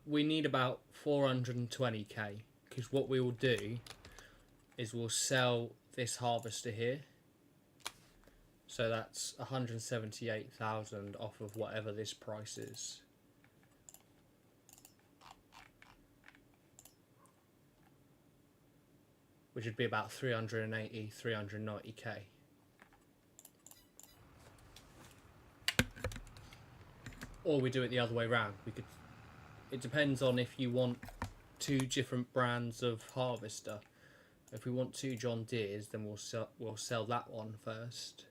We need about 420k, because what we will do is we'll sell this harvester here. So that's 178,000 off of whatever this price is. Which would be about 380, 390k. Or we do it the other way around. We could. It depends on if you want two different brands of harvester. If we want two John Deeres, then we'll sell that one first.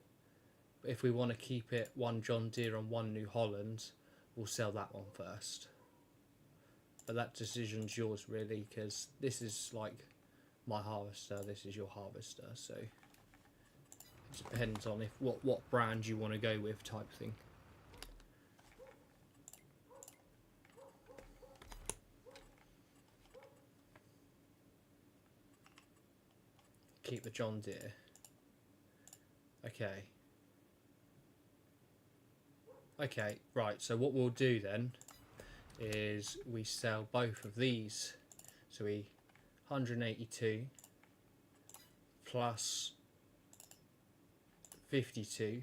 But if we want to keep it one John Deere and one New Holland, we'll sell that one first. But that decision's yours really, because this is like my harvester, this is your harvester, so it depends on if what brand you want to go with type thing. Keep the John Deere. Okay. Okay, right, so what we'll do then is we sell both of these. So we 182 plus 52,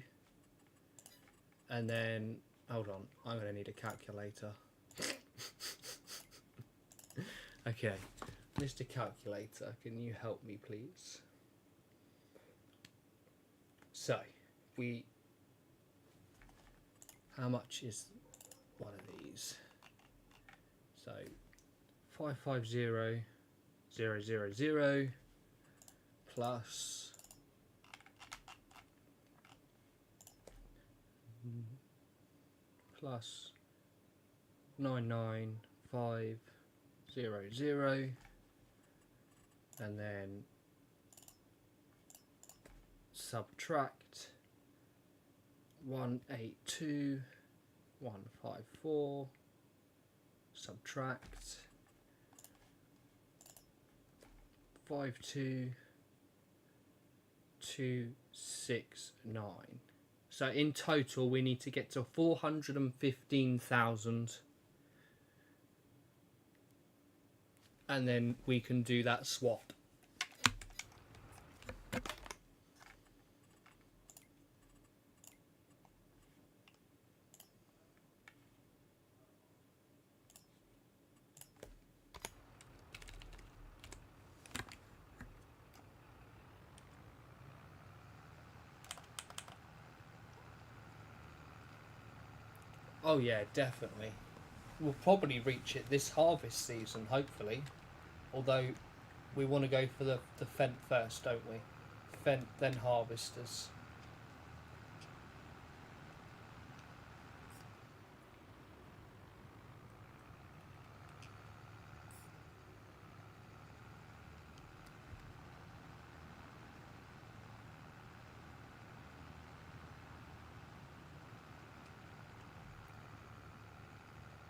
and then hold on, I'm going to need a calculator. Okay, Mr. Calculator, can you help me please? So how much is one of these? So 550,000 plus plus 99500, and then subtract 182,154, subtract 52,269. So in total we need to get to 415,000, and then we can do that swap. Oh yeah, definitely. We'll probably reach it this harvest season, hopefully. Although we want to go for the Fent first, don't we? Fent, then harvesters.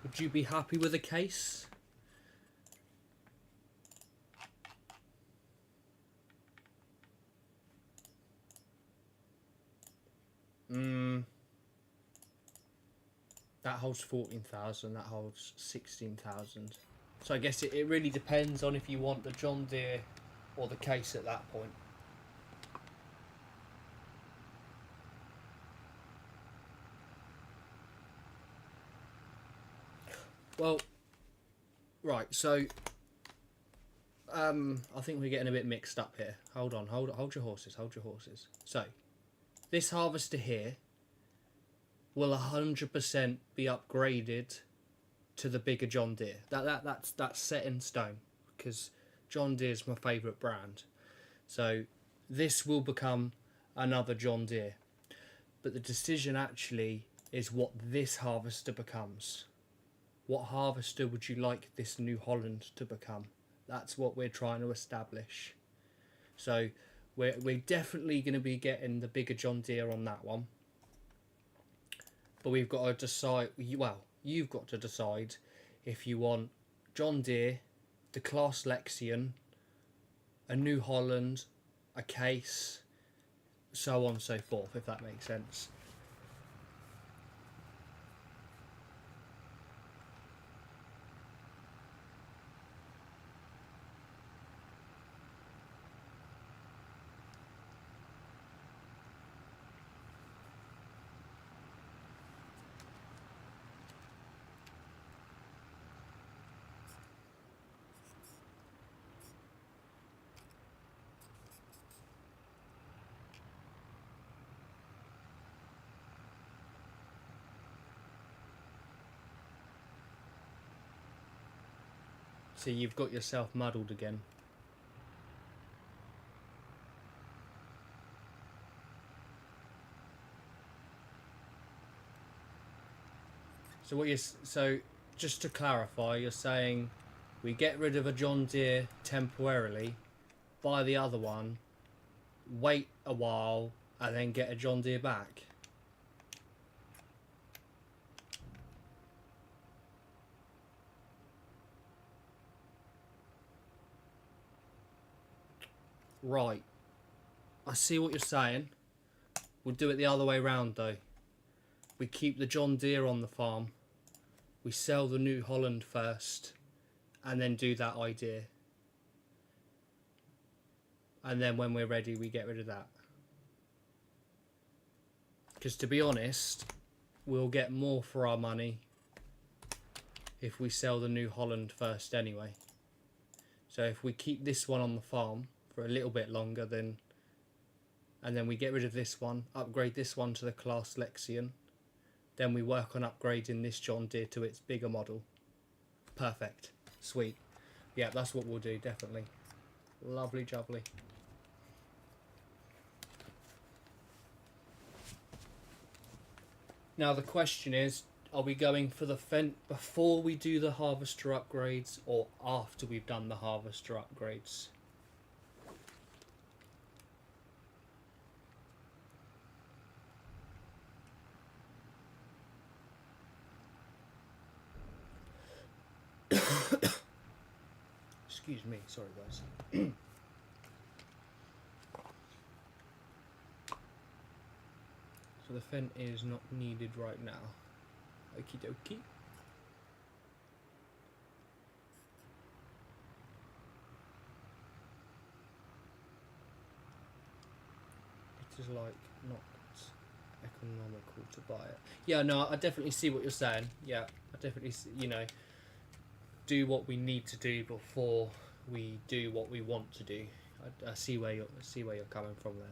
Would you be happy with a case? That holds 14,000, that holds 16,000. So I guess it really depends on if you want the John Deere or the case at that point. Well, right, so I think we're getting a bit mixed up here. Hold on, hold your horses, hold your horses. So, this harvester here will 100% be upgraded to the bigger John Deere. That's set in stone because John Deere's my favourite brand. So this will become another John Deere. But the decision actually is what this harvester becomes. What harvester would you like this New Holland to become? That's what we're trying to establish. So we're definitely going to be getting the bigger John Deere on that one. But we've got to decide, well, you've got to decide if you want John Deere, the Class Lexion, a New Holland, a case, so on and so forth, if that makes sense. So you've got yourself muddled again. So just to clarify, you're saying we get rid of a John Deere temporarily, buy the other one, wait a while, and then get a John Deere back. Right. I see what you're saying. We'll do it the other way round though. We keep the John Deere on the farm. We sell the New Holland first. And then do that idea. And then when we're ready, we get rid of that. Because to be honest, we'll get more for our money if we sell the New Holland first anyway. So if we keep this one on the farm for a little bit longer, then and then we get rid of this one, upgrade this one to the Class Lexion, then we work on upgrading this John Deere to its bigger model. Perfect. Sweet. Yeah, that's what we'll do, definitely. Lovely jubbly. Now the question is, are we going for the Fent before we do the harvester upgrades or after we've done the harvester upgrades? Excuse me, sorry guys. So the Fent is not needed right now. Okie dokie. It is like not economical to buy it. Yeah, no, I definitely see what you're saying. Yeah, I definitely see, you know, do what we need to do before we do what we want to do. I see where you're coming from there.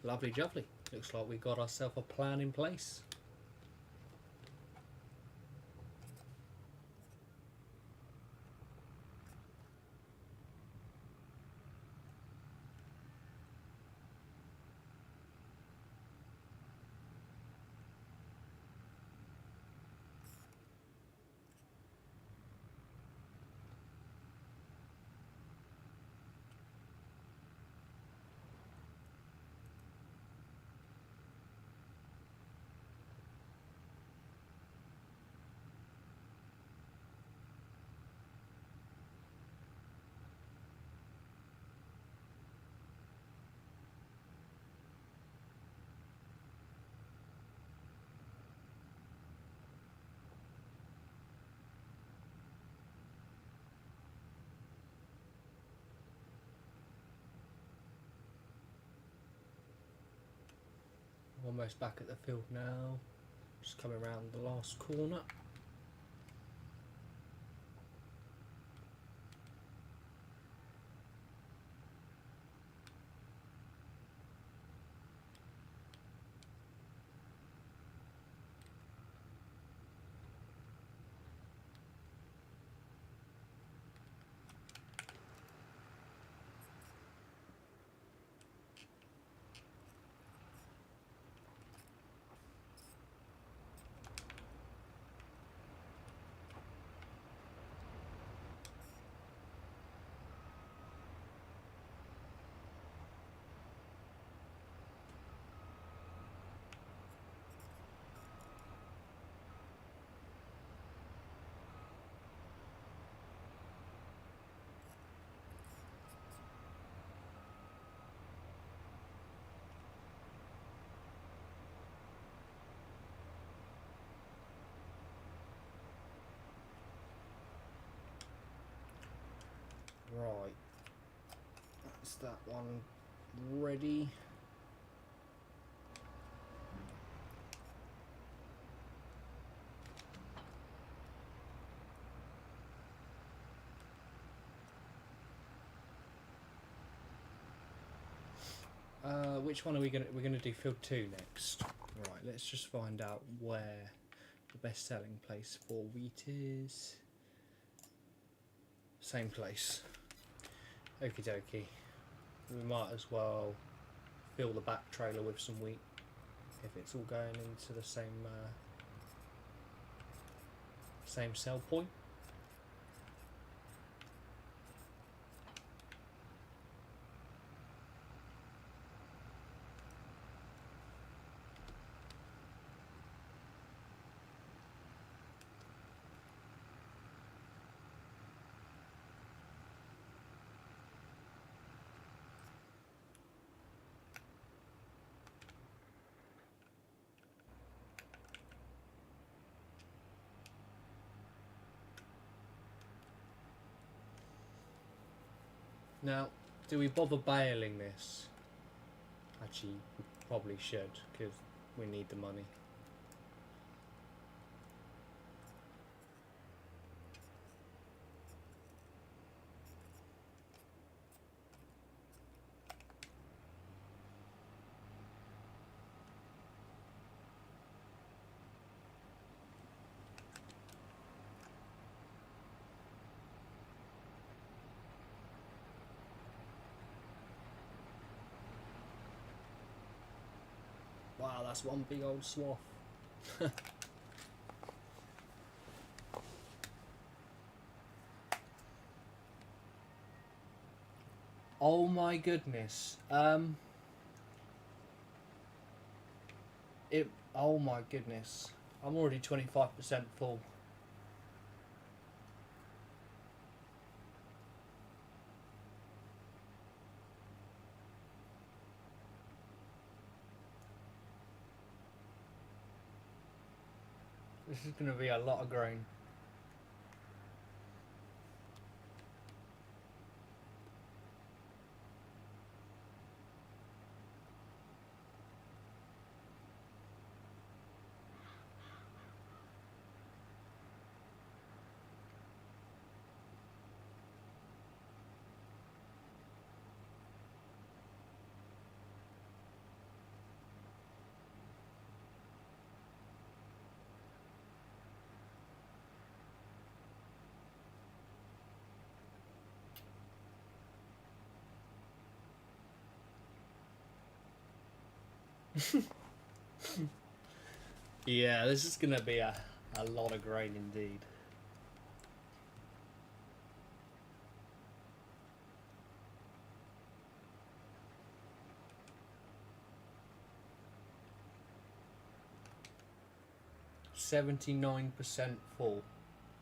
Lovely jubbly. Looks like we got ourselves a plan in place. Almost back at the field now. Just coming around the last corner. Right, that's that one ready. Which one are we gonna? We're gonna do field 2 next. Right, let's just find out where the best selling place for wheat is. Same place. Okie dokie. We might as well fill the back trailer with some wheat if it's all going into the same sell point. Now, do we bother baling this? Actually, we probably should, because we need the money. Wow, that's one big old swath. Oh my goodness. Oh my goodness. I'm already 25% full. This is going to be a lot of grain. Yeah, this is gonna be a lot of grain indeed. %79% full,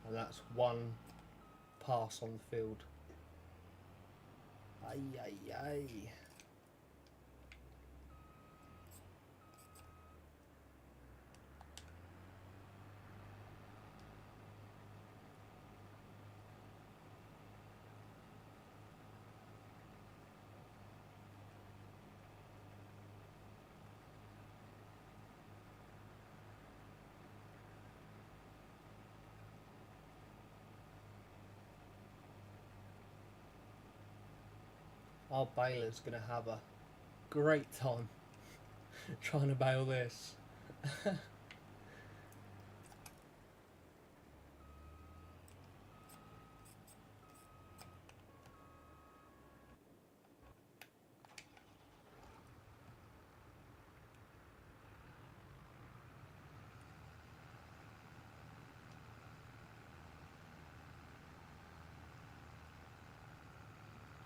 and that's one pass on the field. Ay, ay, ay. Our baler's gonna have a great time trying to bail this.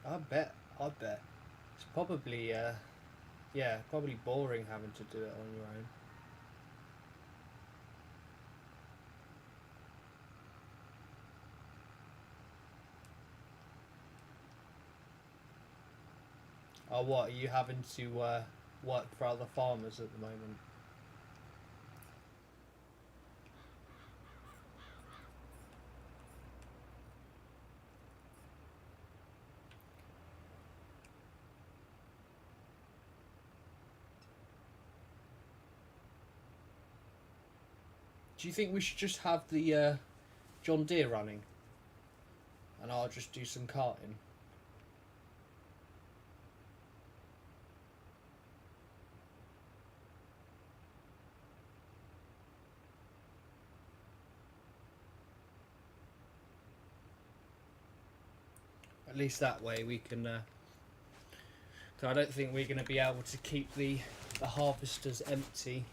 I bet. It's probably, yeah, probably boring having to do it on your own. Oh, what, are you having to work for other farmers at the moment? Do you think we should just have the John Deere running? And I'll just do some carting? At least that way we can... cause I don't think we're going to be able to keep the harvesters empty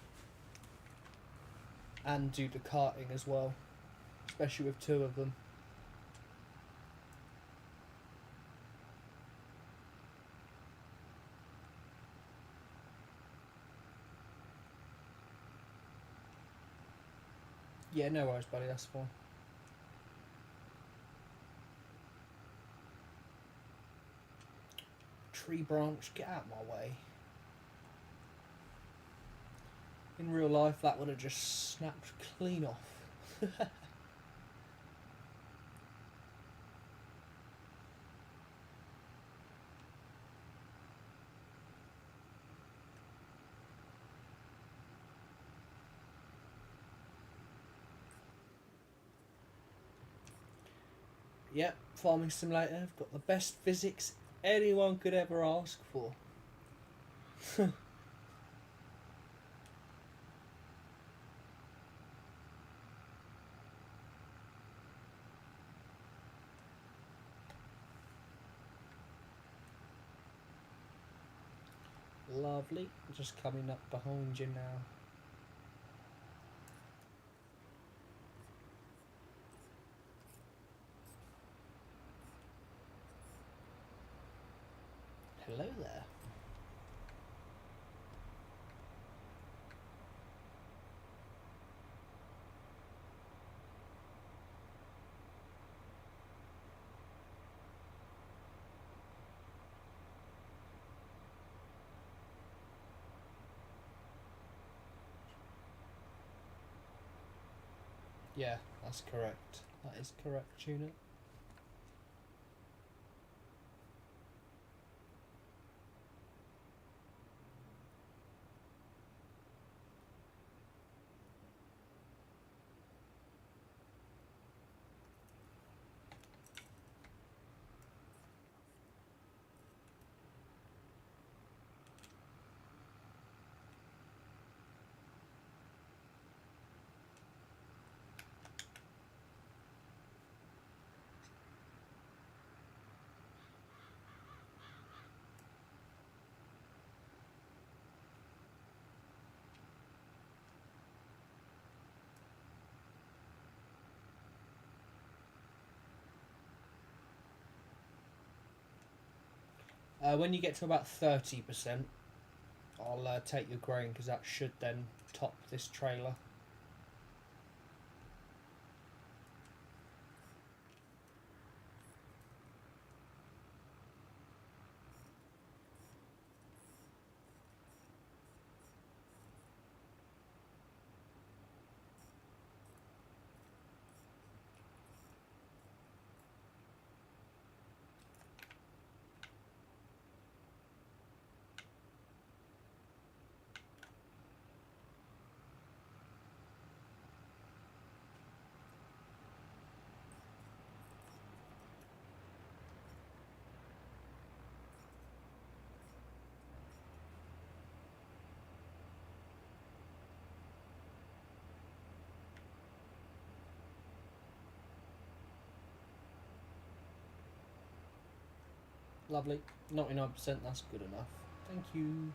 and do the carting as well. Especially with two of them. Yeah, no worries, buddy, that's fine. Tree branch, get out of my way. In real life, that would have just snapped clean off. Yep, Farming Simulator. I've got the best physics anyone could ever ask for. Lovely. Just coming up behind you now. Hello there. Yeah, that's correct. That is correct, Tuna. When you get to about 30%, I'll take your grain because that should then top this trailer. Lovely. 99%, that's good enough. Thank you.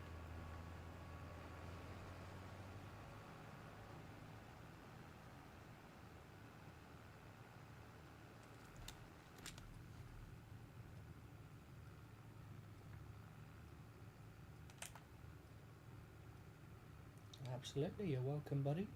Absolutely, you're welcome, buddy.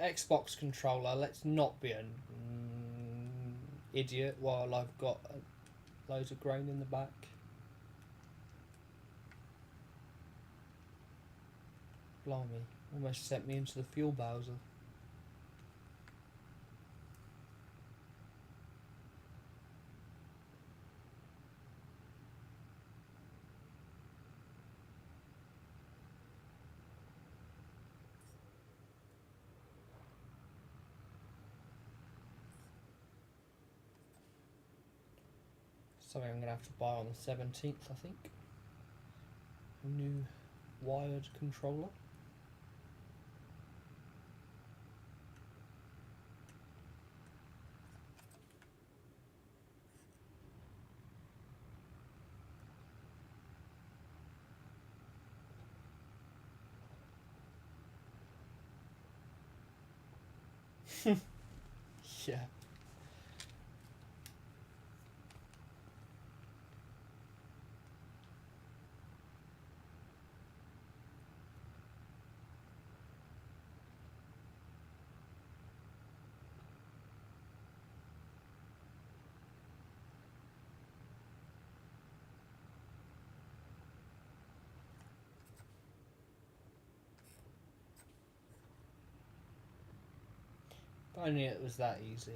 Xbox controller, let's not be an idiot while I've got loads of grain in the back. Blimey, almost sent me into the fuel Bowser. Something I'm going to have to buy on the 17th, I think. A new wired controller. Yeah. If only it was that easy.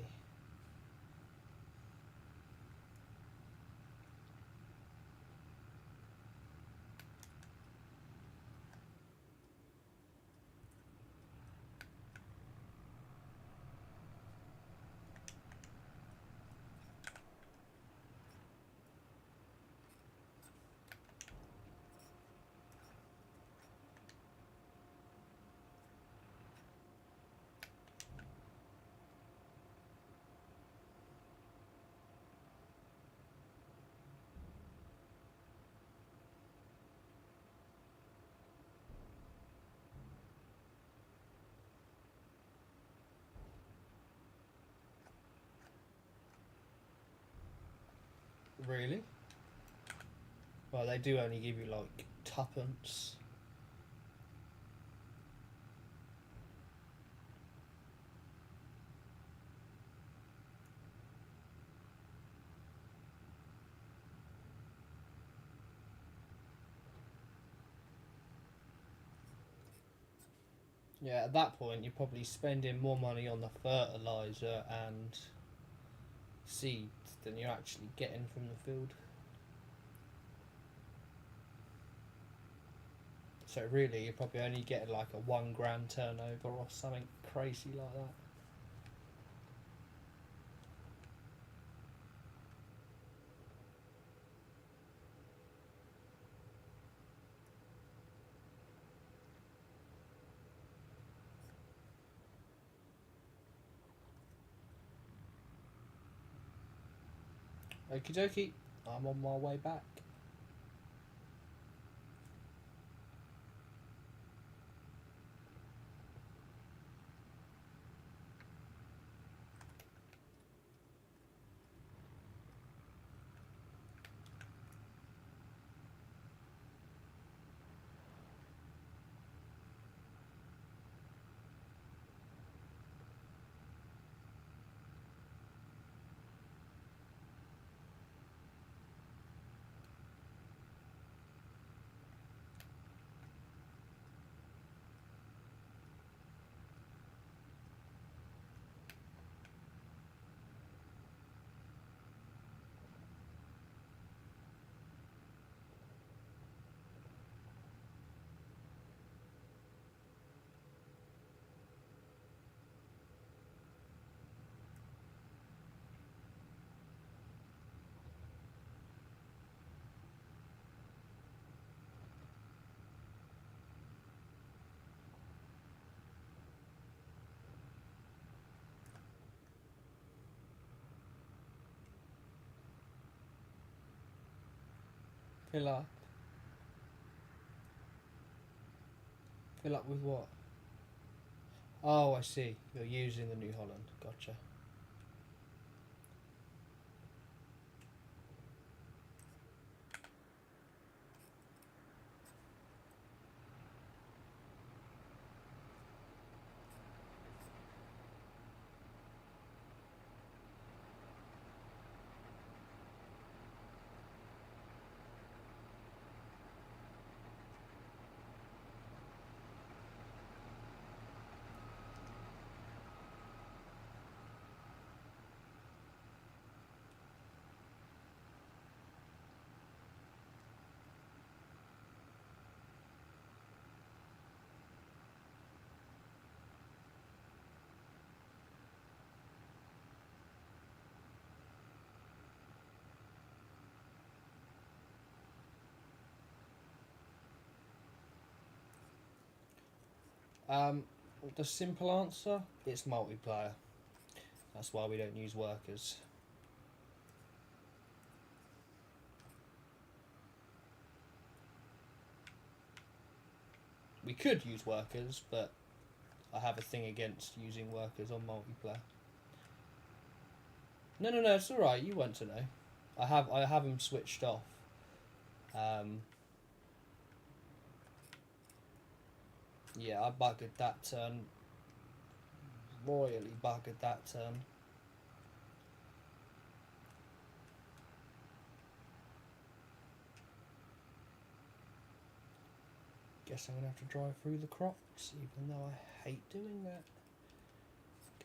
Really? Well, they do only give you like tuppence. Yeah, at that point you're probably spending more money on the fertiliser and seeds than you're actually getting from the field. So really you're probably only getting like a £1 grand turnover or something crazy like that. Okie dokie, I'm on my way back. Fill up. Fill up with what? Oh, I see. You're using the New Holland. Gotcha. Um, the simple answer, it's multiplayer. That's why we don't use workers. We could use workers, but I have a thing against using workers on multiplayer. No, it's all right. You want to know. I have them switched off. Yeah, I buggered that turn. Royally buggered that turn. Guess I'm gonna have to drive through the crops, even though I hate doing that.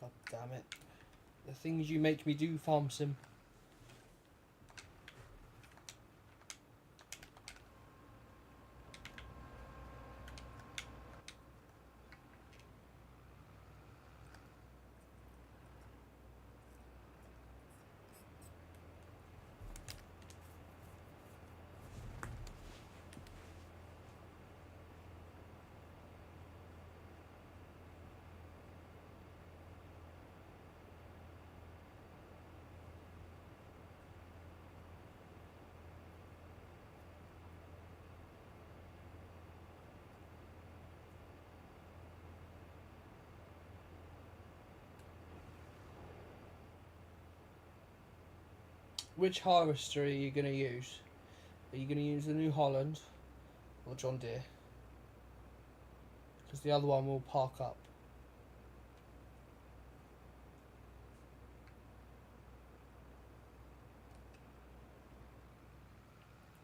God damn it. The things you make me do, Farm Sim. Which harvester are you going to use? Are you going to use the New Holland or John Deere? Because the other one will park up.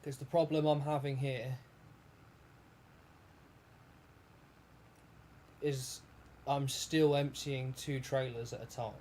Because the problem I'm having here is I'm still emptying 2 trailers at a time.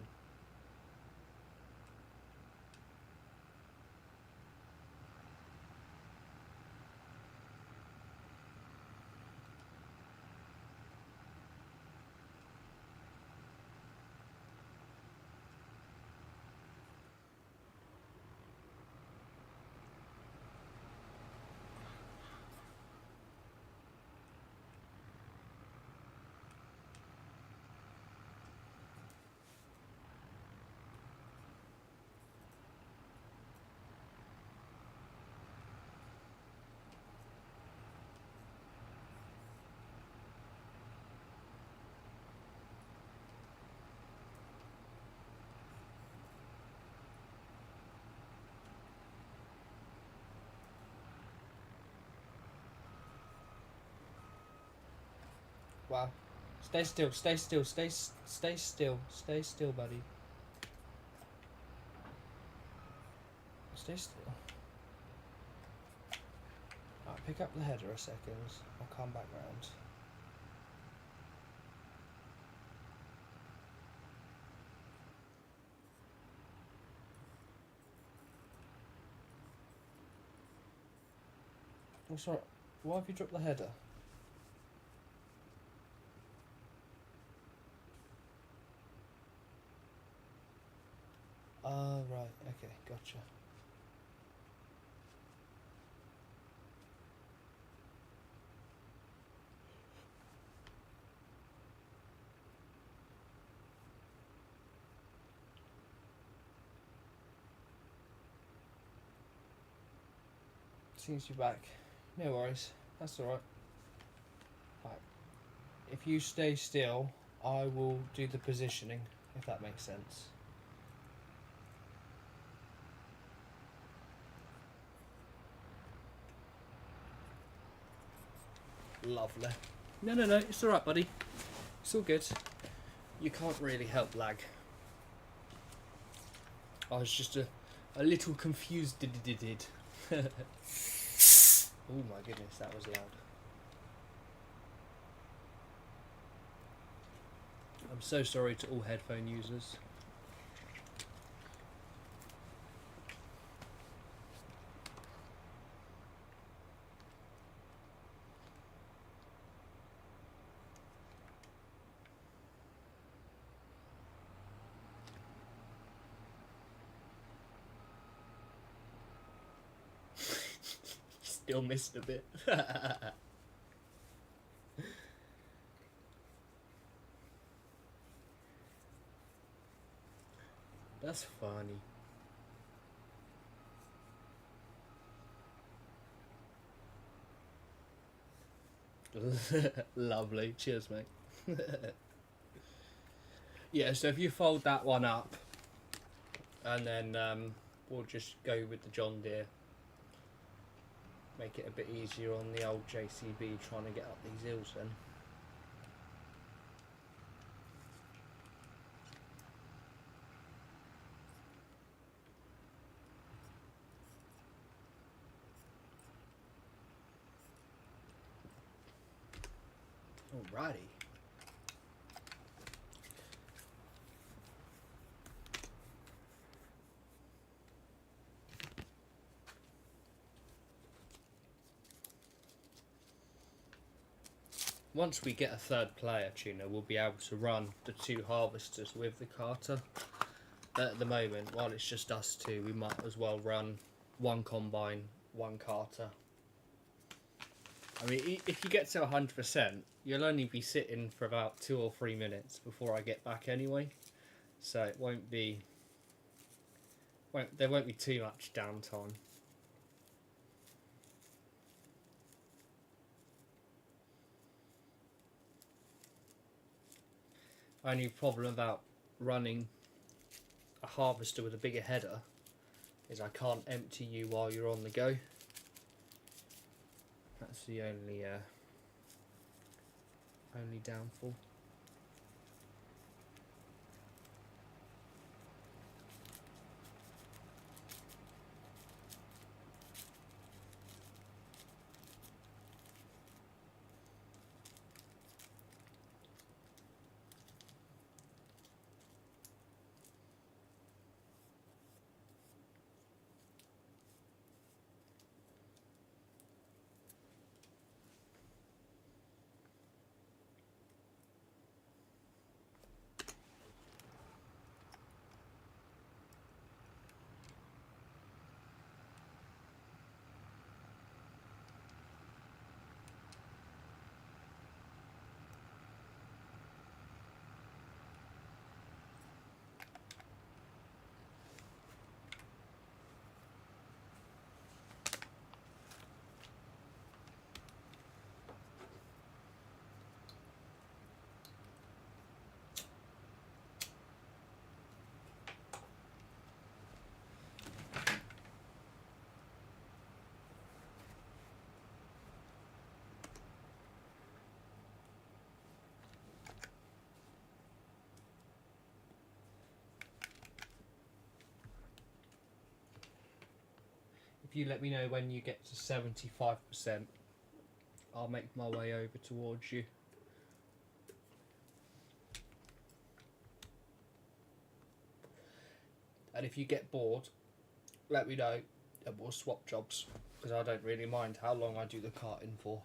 Wow. Stay still, stay still, stay still, stay still, buddy. Stay still. Alright, pick up the header a second. I'll come back round. Oh, sorry. Why have you dropped the header? Ah, right. Okay, gotcha. Seems you're back. No worries. That's alright. Right. If you stay still, I will do the positioning, if that makes sense. Lovely. No, it's alright, buddy. It's all good. You can't really help lag. I was just a little confused. Oh my goodness, that was loud. I'm so sorry to all headphone users. Still missed a bit. That's funny. Lovely. Cheers, mate. Yeah, so if you fold that one up, and then we'll just go with the John Deere. Make it a bit easier on the old JCB trying to get up these hills then. Alrighty. Once we get a third player tuner, we'll be able to run the 2 harvesters with the carter. But at the moment, while it's just us 2, we might as well run 1 combine, 1 carter. I mean, if you get to 100%, you'll only be sitting for about 2 or 3 minutes before I get back anyway. So it won't be... there won't be too much downtime. Only problem about running a harvester with a bigger header is I can't empty you while you're on the go. That's the only downfall. you let me know when you get to 75%, I'll make my way over towards you. And if you get bored, let me know and we'll swap jobs, because I don't really mind how long I do the carting for.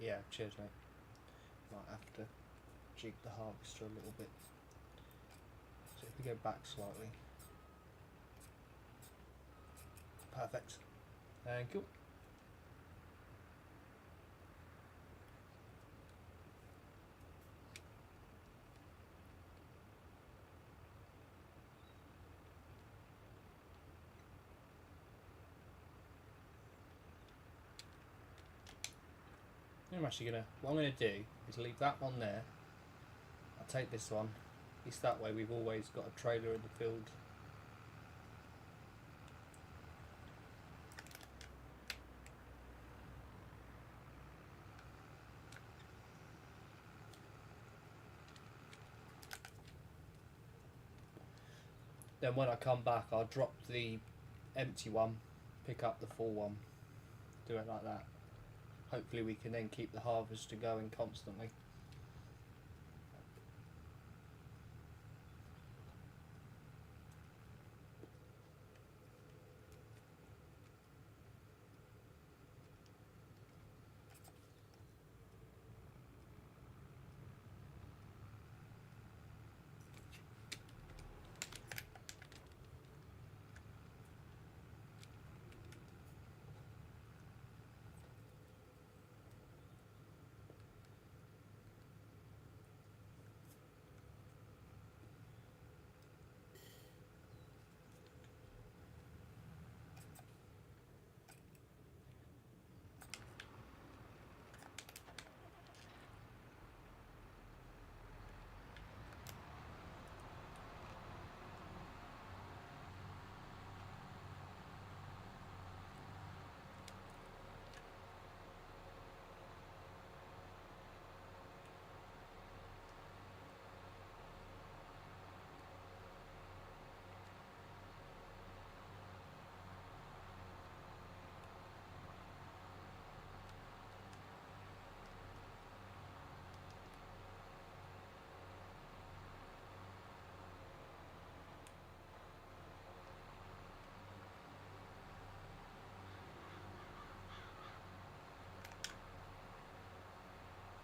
Yeah, cheers mate. Might have to jig the harvester a little bit. So if we go back slightly. Perfect. Thank you. What I'm gonna do is leave that one there. I'll take this one. At least that way we've always got a trailer in the field. Then when I come back, I'll drop the empty one, pick up the full one, do it like that. Hopefully we can then keep the harvester going constantly.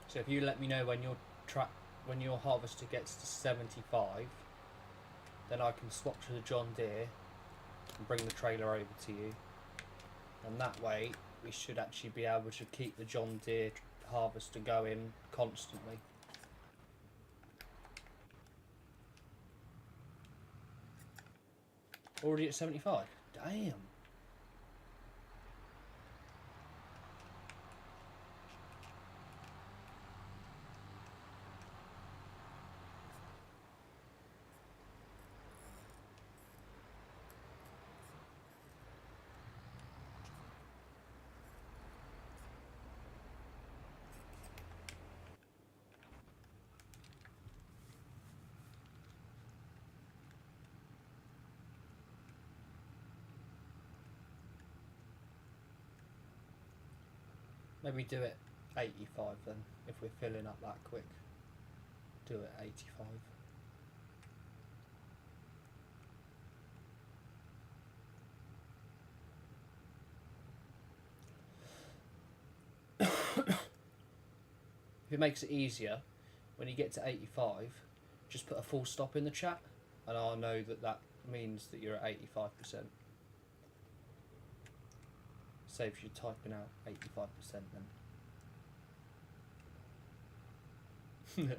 So if you let me know when your harvester gets to 75, then I can swap to the John Deere and bring the trailer over to you. And that way we should actually be able to keep the John Deere harvester going constantly. Already at 75? Damn. Maybe do it 85 then, if we're filling up that quick. Do it 85. If it makes it easier, when you get to 85, just put a full stop in the chat, and I'll know that that means that you're at 85%. Saves you typing out 85% then.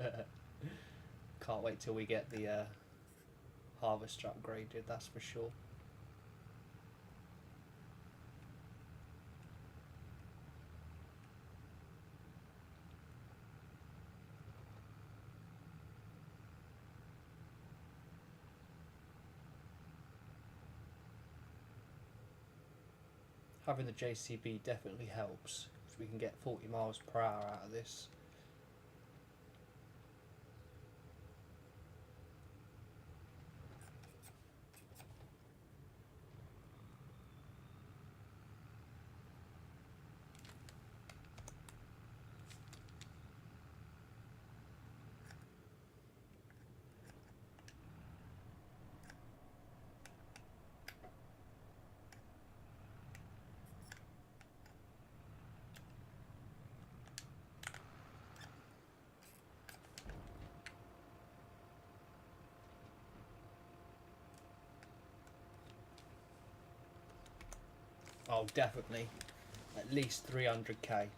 Can't wait till we get the harvester upgraded, that's for sure. Having the JCB definitely helps, because we can get 40 miles per hour out of this. Oh, definitely. At least 300k.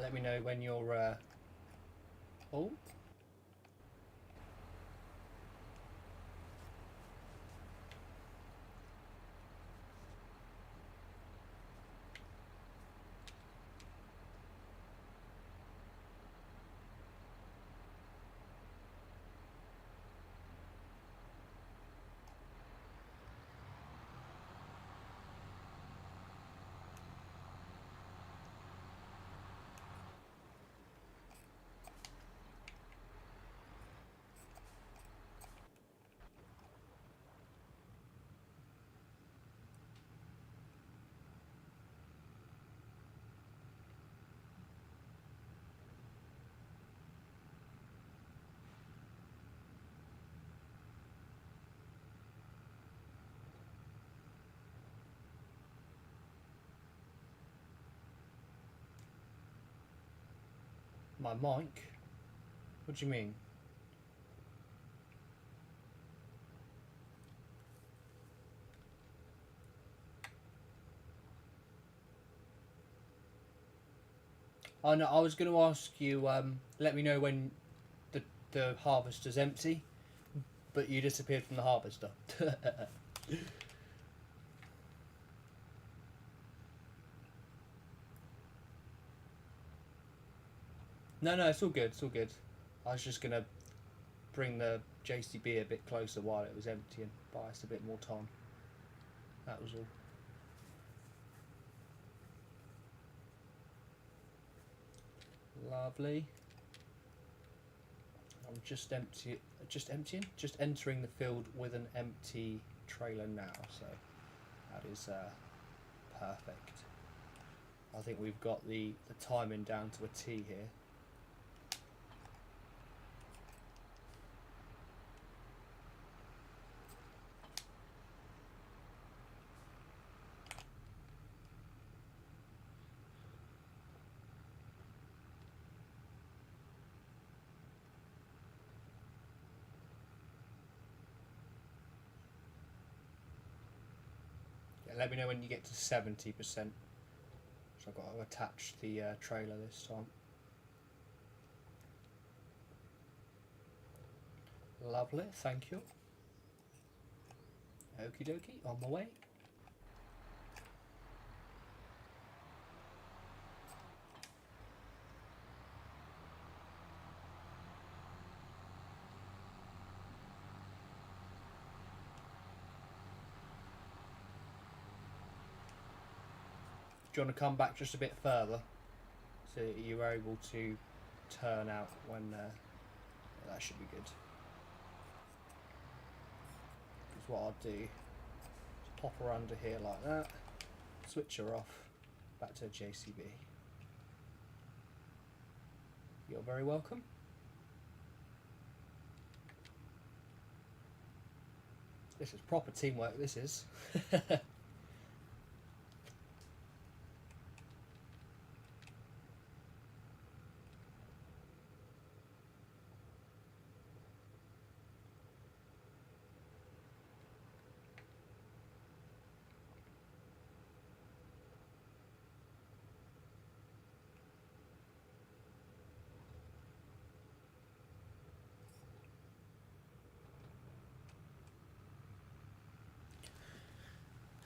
Let me know when you're oh, my mic? What do you mean? Oh no, I was going to ask you, let me know when the harvester's empty, but you disappeared from the harvester. No, no, it's all good. It's all good. I was just gonna bring the JCB a bit closer while it was empty and buy us a bit more time. That was all. Lovely. I'm just entering the field with an empty trailer now, so that is perfect. I think we've got the timing down to a T here. Let me know when you get to 70%. So I've got to attach the trailer this time. Lovely, thank you. Okie dokie, on my way. Do you want to come back just a bit further so that you're able to turn out when that should be good. Because what I'll do is pop her under here like that, switch her off, back to JCB. You're very welcome. This is proper teamwork, this is.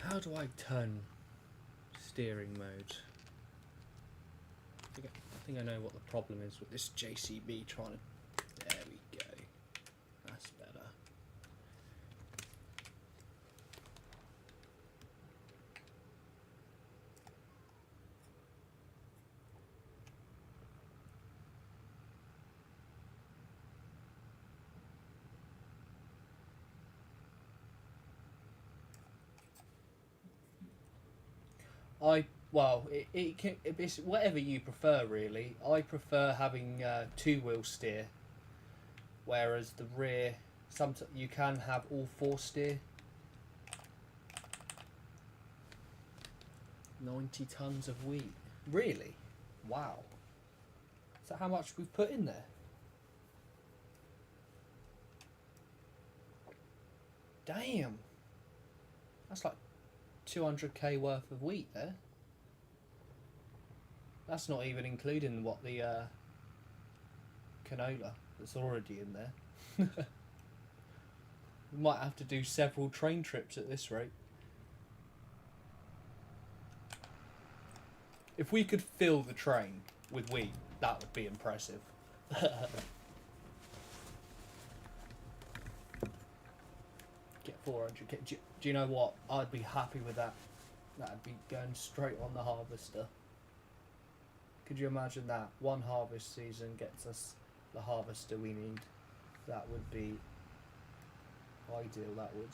How do I turn steering mode? I think I know what the problem is with this JCB trying to... There we go. That's better. It's whatever you prefer really. I prefer having two-wheel steer, whereas the rear, sometimes you can have all four steer. 90 tons of wheat, really? Wow. Is that how much we've put in there? Damn. That's like 200k worth of wheat there. That's not even including what the canola that's already in there. We might have to do several train trips at this rate. If we could fill the train with wheat, that would be impressive. Get 400k. Do you know what? I'd be happy with that. That'd be going straight on the harvester. Could you imagine that? One harvest season gets us the harvester we need. That would be ideal, that would.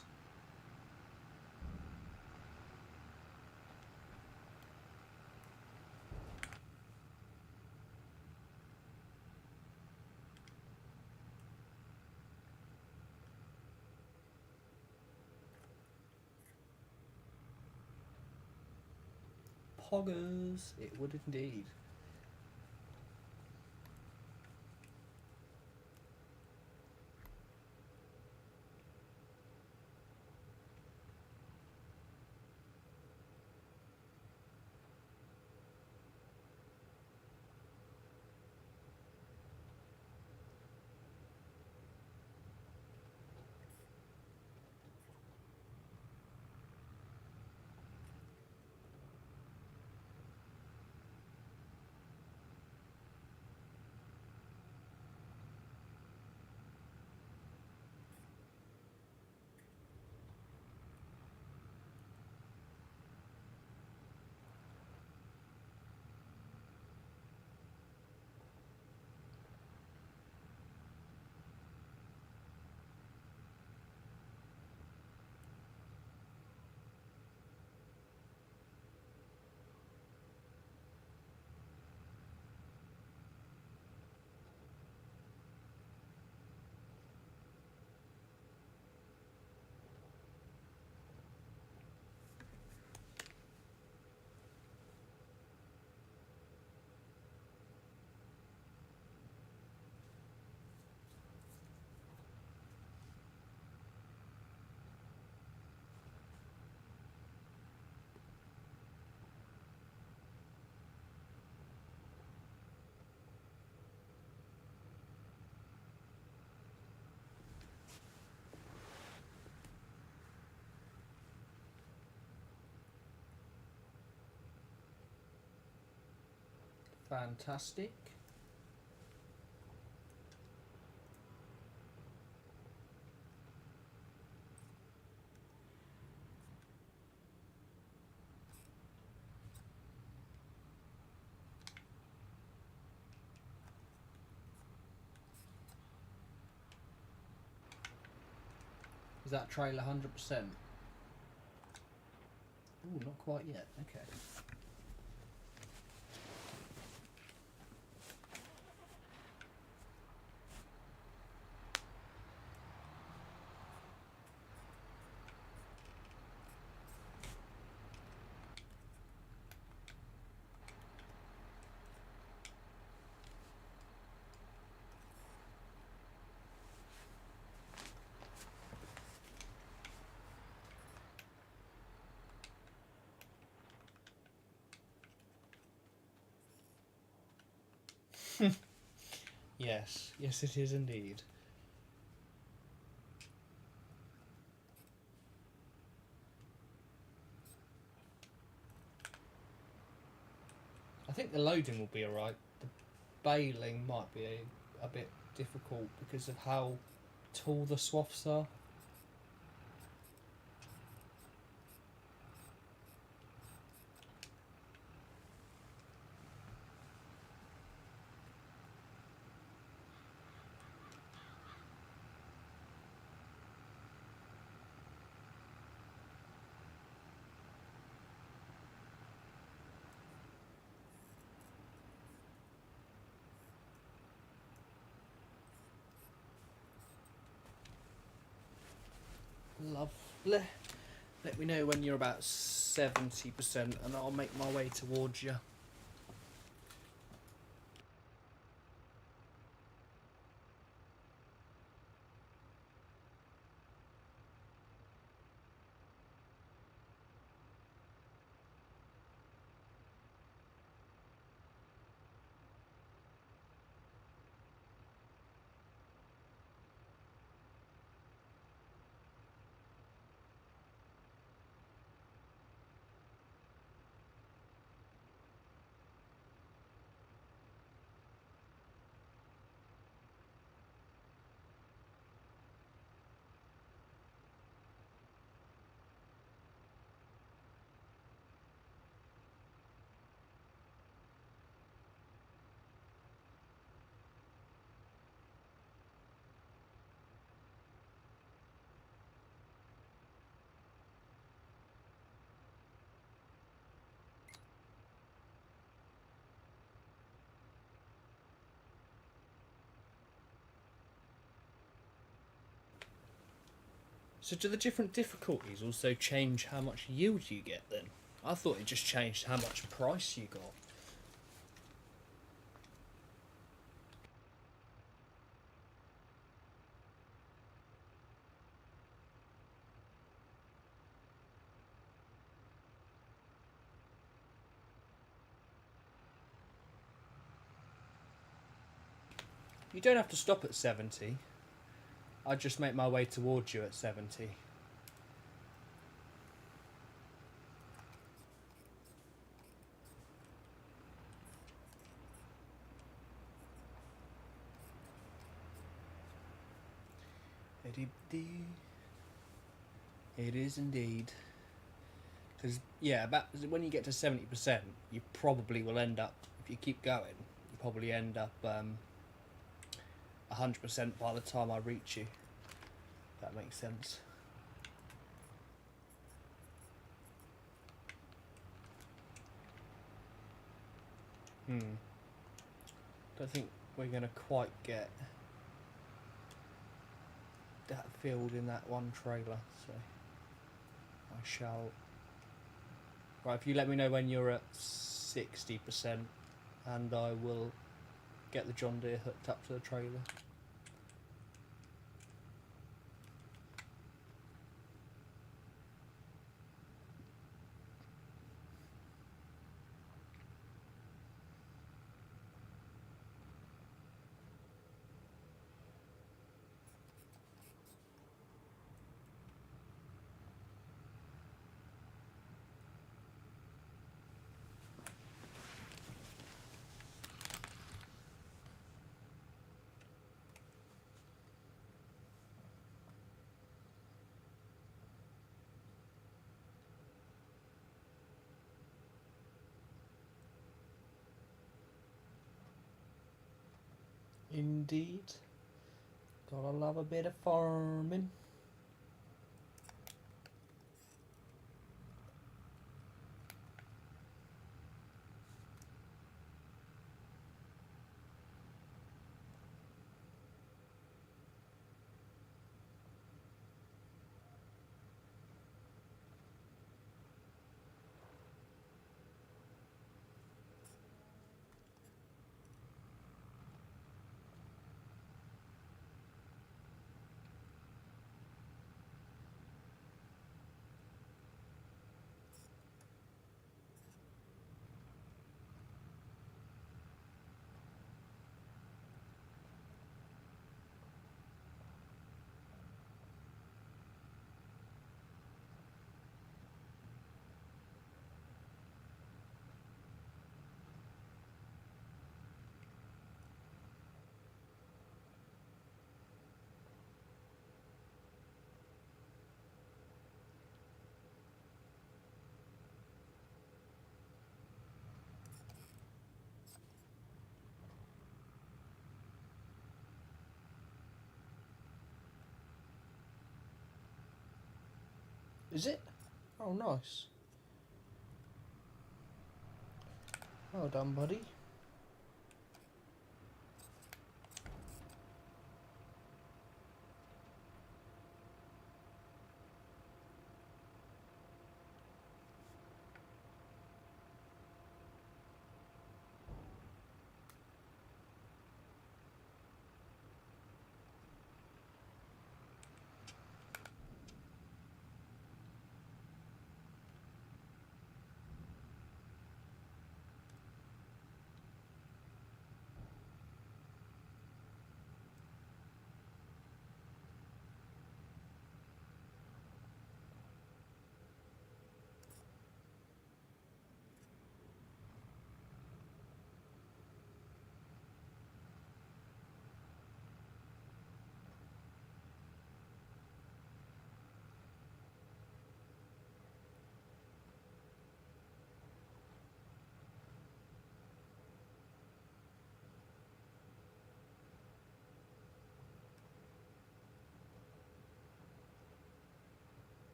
Poggers, it would indeed. Fantastic. Is that trailer 100%? Ooh, not quite yet. Okay. Yes, yes, it is indeed. I think the loading will be alright. The baling might be a bit difficult because of how tall the swaths are. Lovely. Let me know when you're about 70% and I'll make my way towards you. So do the different difficulties also change how much yield you get then? I thought it just changed how much price you got. You don't have to stop at 70. I just make my way towards you at 70. It is indeed. Because, yeah, about when you get to 70%, you probably will end up, if you keep going, you probably end up 100% by the time I reach you. If that makes sense. Don't think we're going to quite get that filled in that one trailer, so I shall. Right, if you let me know when you're at 60%, and I will get the John Deere hooked up to the trailer. Indeed. Gotta love a bit of farming. Is it? Oh, nice. Well done, buddy.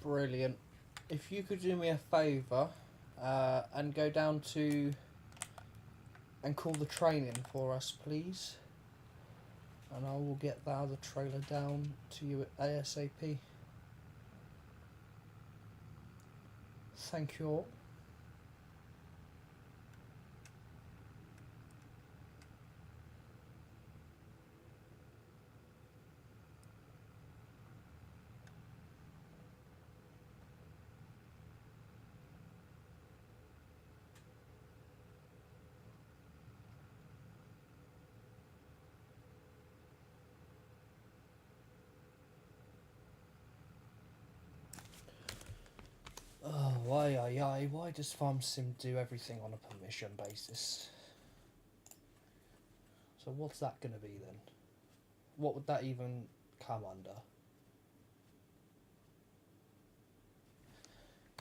Brilliant. If you could do me a favour and go down to and call the train in for us, please. And I will get the other trailer down to you at ASAP. Thank you all. Oh, why does Farm Sim do everything on a permission basis? So what's that going to be then? What would that even come under?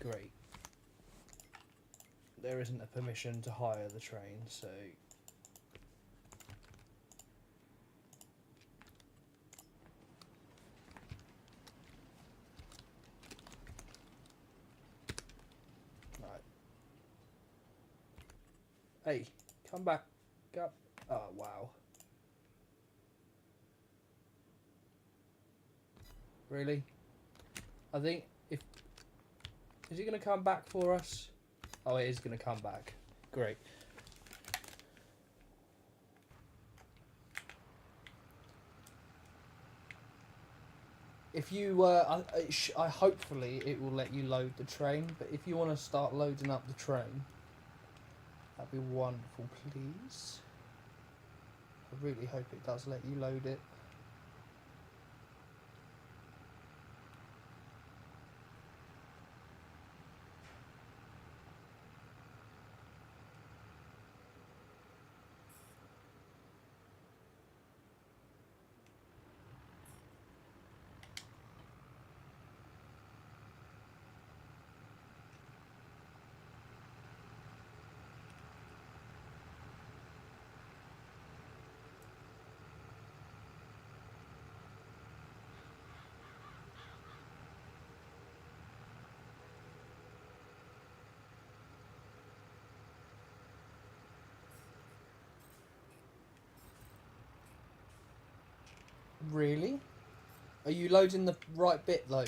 Great. There isn't a permission to hire the train, so... Right. Hey, come back up. Oh, wow. Really? I think if... Is he going to come back for us? Oh, it is going to come back. Great. If you, I hopefully it will let you load the train, but if you want to start loading up the train, that'd be wonderful, please. I really hope it does let you load it. Really? Are you loading the right bit though?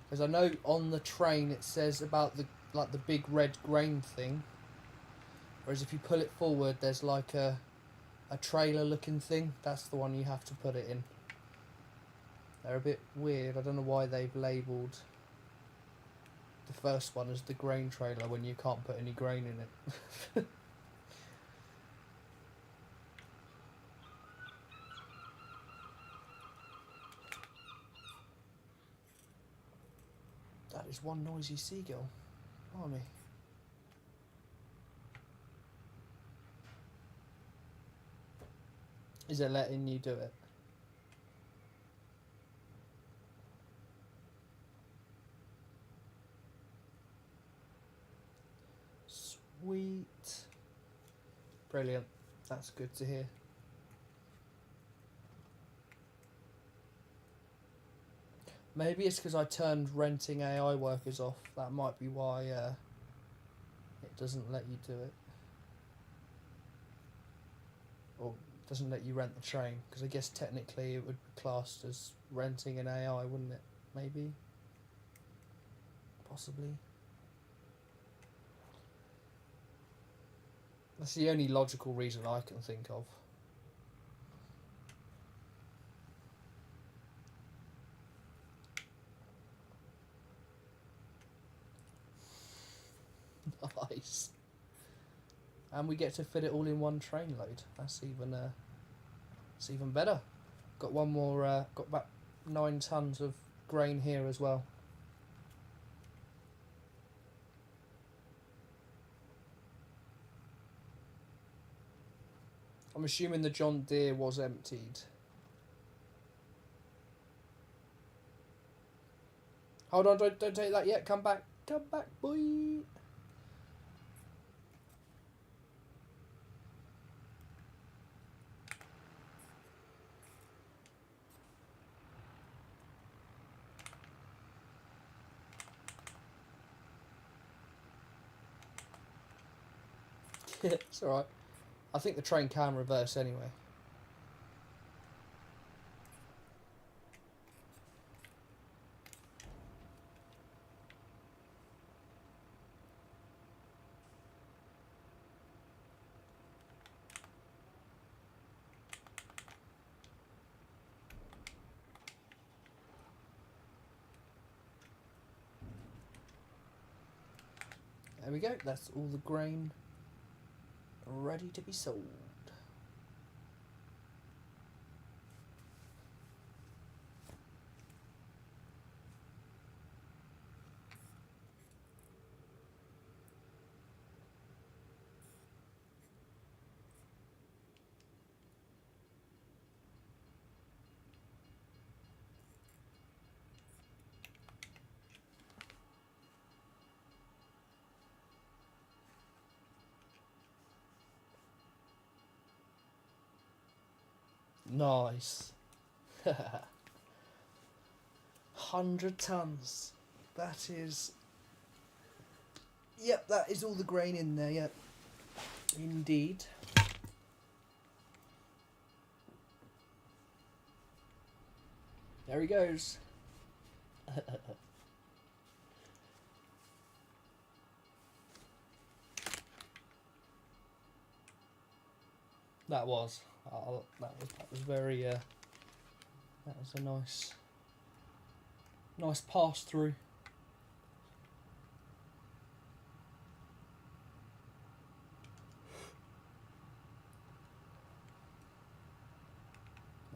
Because I know on the train it says about the big red grain thing. Whereas if you pull it forward, there's like a trailer looking thing. That's the one you have to put it in. They're a bit weird. I don't know why they've labelled the first one as the grain trailer when you can't put any grain in it. That is one noisy seagull. Blimey. Is it letting you do it? Sweet. Brilliant. That's good to hear. Maybe it's because I turned renting AI workers off. That might be why it doesn't let you do it. Or doesn't let you rent the train. Because I guess technically it would be classed as renting an AI, wouldn't it? Maybe. Possibly. That's the only logical reason I can think of. Nice. And we get to fit it all in one train load. That's even better. Got one more. Got about 9 tons of grain here as well. I'm assuming the John Deere was emptied. Hold on, don't take that yet. Come back, boy. It's alright. I think the train can reverse anyway. There we go. That's all the grain ready to be sold. Nice. 100 tons. That is... Yep, that is all the grain in there, yep. Indeed. There he goes. That was very that was a nice pass through.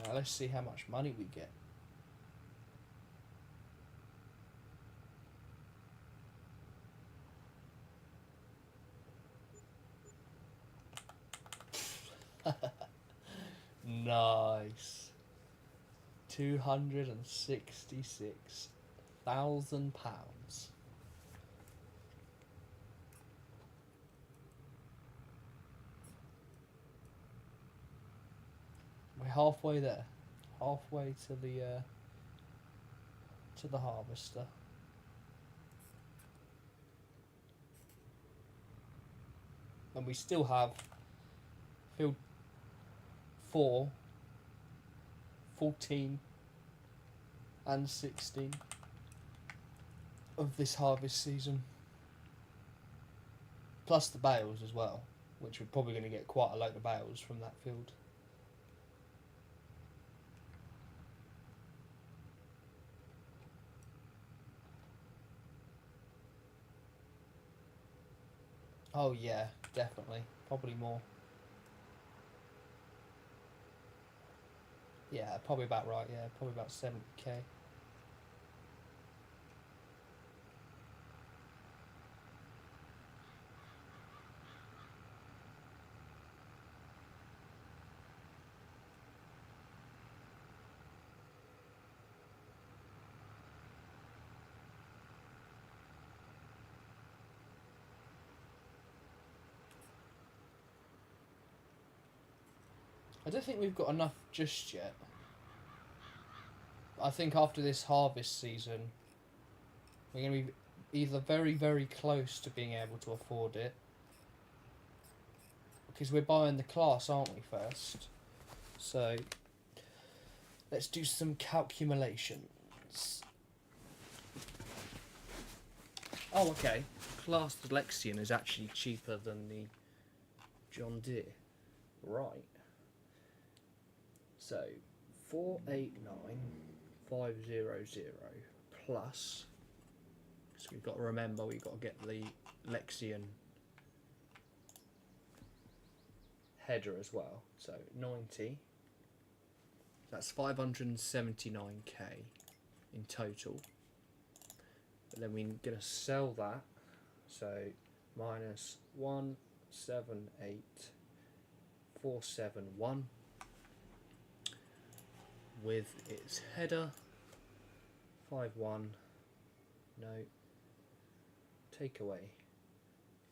Now let's see how much money we get. Nice. £266,000. We're halfway there. Halfway to the harvester. And we still have field 4 14 and 16 of this harvest season. Plus the bales as well, which we're probably going to get quite a load of bales from that field. Oh yeah, definitely. Probably more. Yeah, probably about right, yeah. Probably about 70k. I don't think we've got enough just yet. I think after this harvest season, we're going to be either very, very close to being able to afford it, because we're buying the class, aren't we, first? So, let's do some calculations. Oh, okay. Class Lexion is actually cheaper than the John Deere. Right. So, 489,500 plus, so we've got to remember we've got to get the Lexion header as well. So 90. That's 579k in total. But then we're going to sell that. So minus 178,471 with its header 51. No. Take away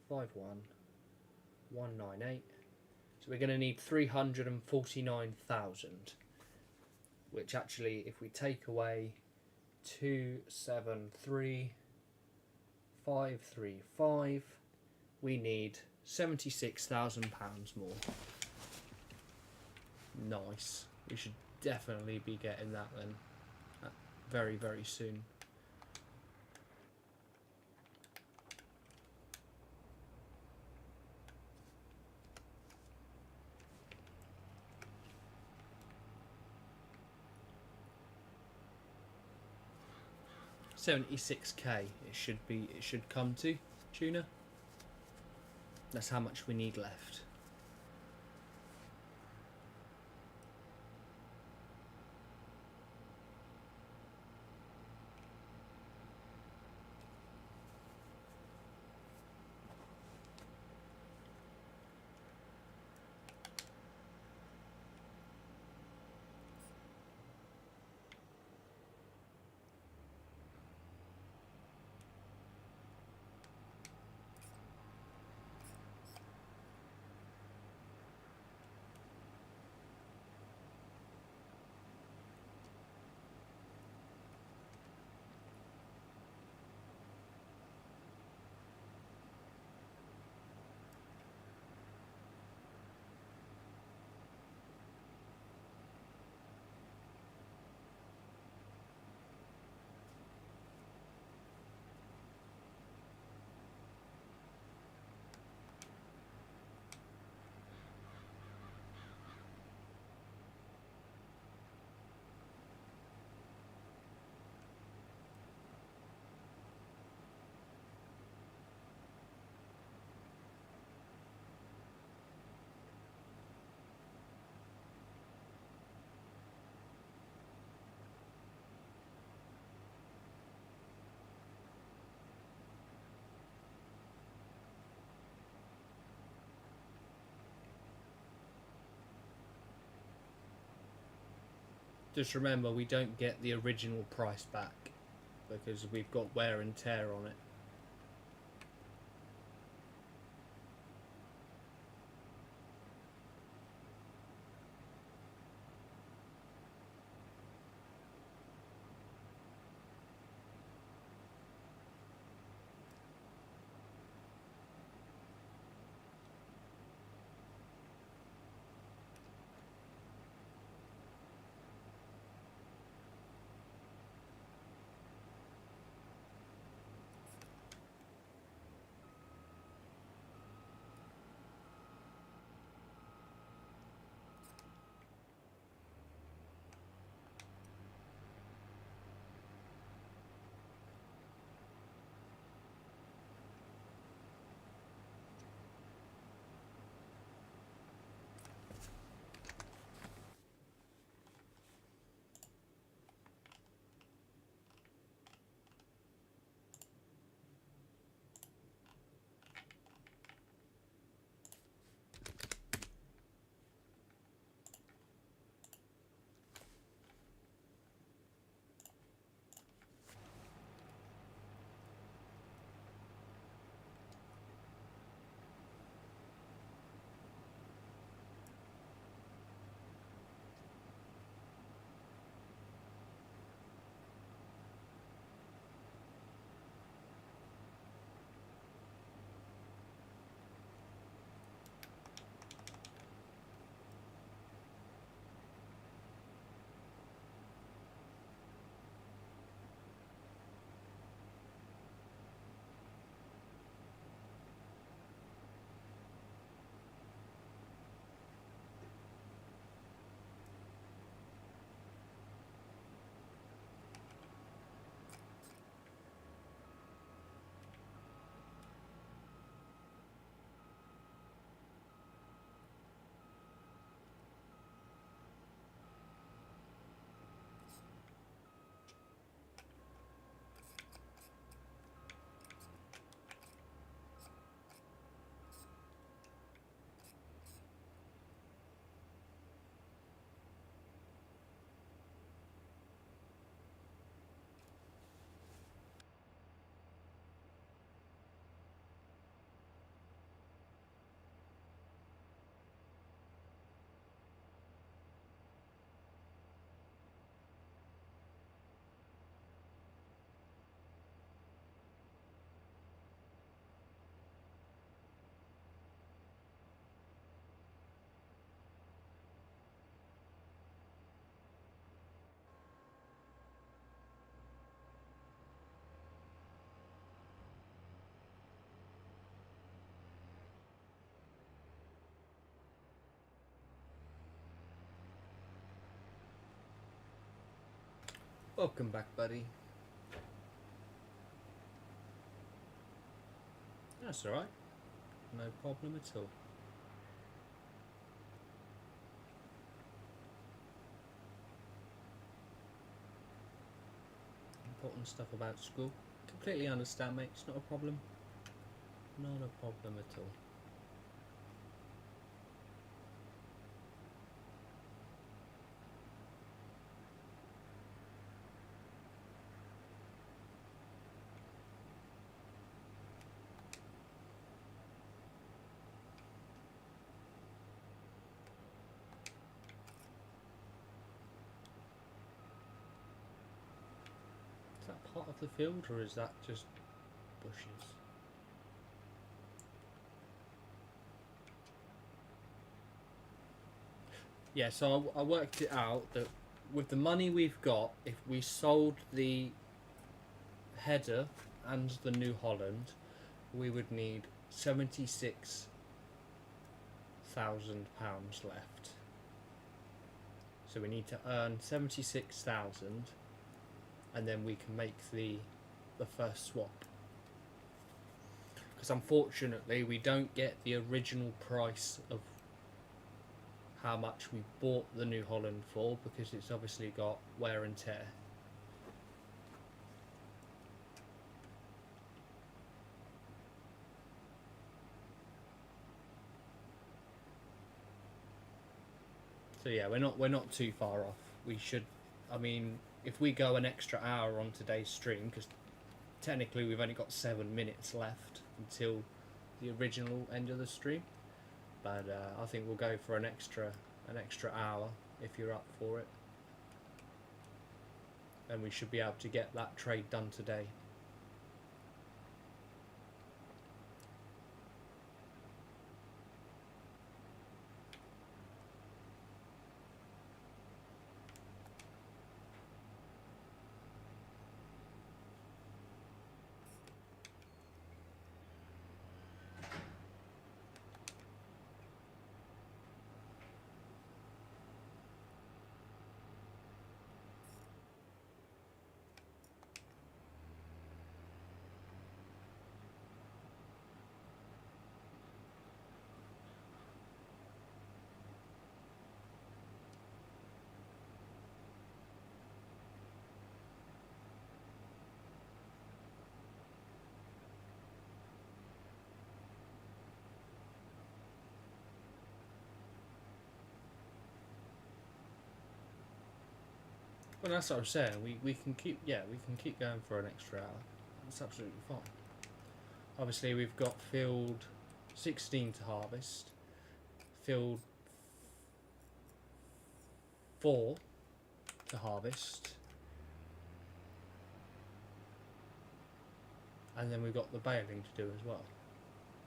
51,198. So we're going to need 349,000, which actually, if we take away 273,535, we need £76,000 more. Nice. We should definitely be getting that then very, very soon. £76k it should come to, Tuna. That's how much we need left. Just remember, we don't get the original price back because we've got wear and tear on it. Welcome back, buddy. That's alright. No problem at all. Important stuff about school. Completely understand, mate. It's not a problem. Not a problem at all. Is that part of the field, or is that just bushes? Yeah, so I worked it out that with the money we've got, if we sold the header and the New Holland, we would need £76,000 left. So we need to earn 76,000, and then we can make the first swap. Because unfortunately, we don't get the original price of how much we bought the New Holland for, because it's obviously got wear and tear. So yeah, we're not too far off. We should, I mean, if we go an extra hour on today's stream, because technically we've only got 7 minutes left until the original end of the stream, but I think we'll go for an extra hour if you're up for it, and we should be able to get that trade done today. Well, that's what I'm saying. We can keep going for an extra hour. That's absolutely fine. Obviously, we've got field 16 to harvest, field 4 to harvest, and then we've got the baling to do as well.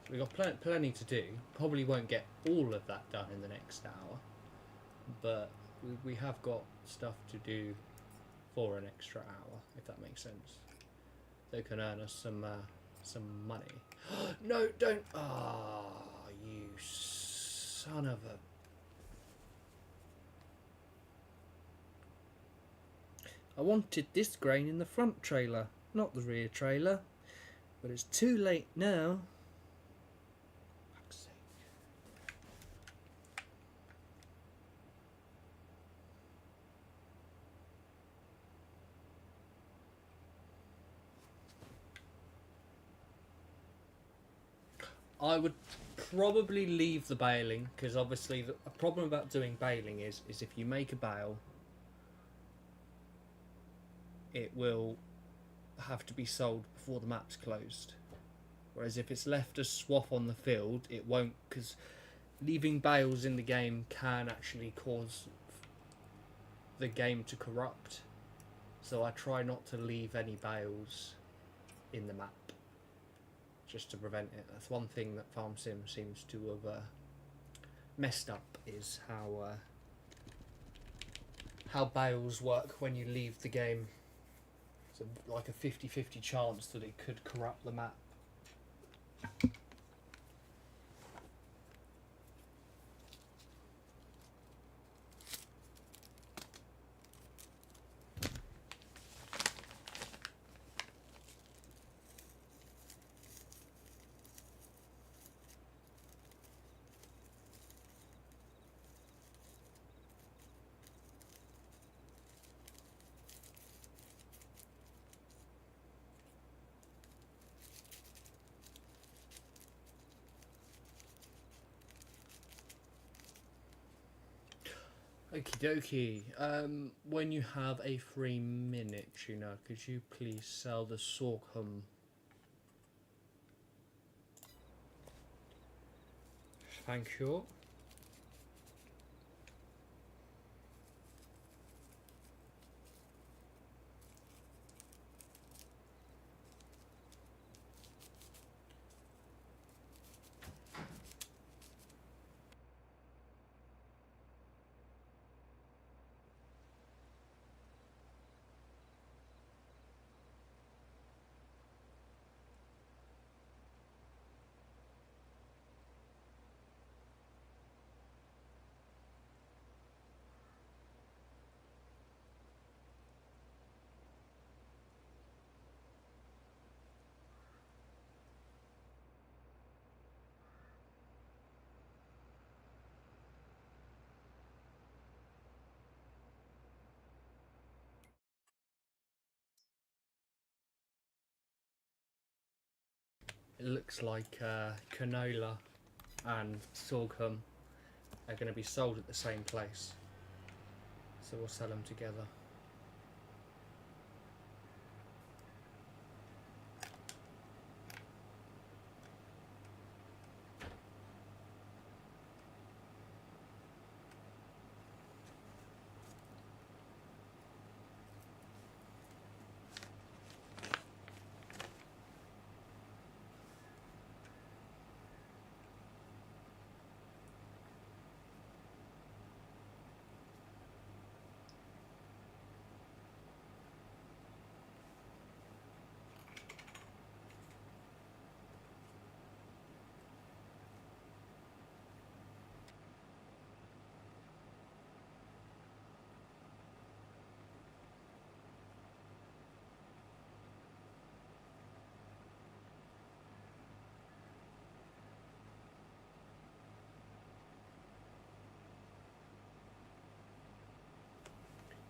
So we've got plenty to do. Probably won't get all of that done in the next hour, but we have got stuff to do for an extra hour, if that makes sense. They can earn us some money. No, don't! Ah, oh, you son of a... I wanted this grain in the front trailer, not the rear trailer. But it's too late now. Fuck's sake. I would probably leave the baling, because obviously the problem about doing baling is if you make a bale, it will have to be sold before the map's closed. Whereas if it's left as swap on the field, it won't, because leaving bales in the game can actually cause the game to corrupt. So I try not to leave any bales in the map, just to prevent it. That's one thing that Farm Sim seems to have messed up, is how bales work when you leave the game. It's like a 50-50 chance that it could corrupt the map. Okie dokie. When you have a free minute, Tuna, could you please sell the sorghum? Thank you. It looks like canola and sorghum are going to be sold at the same place, so we'll sell them together.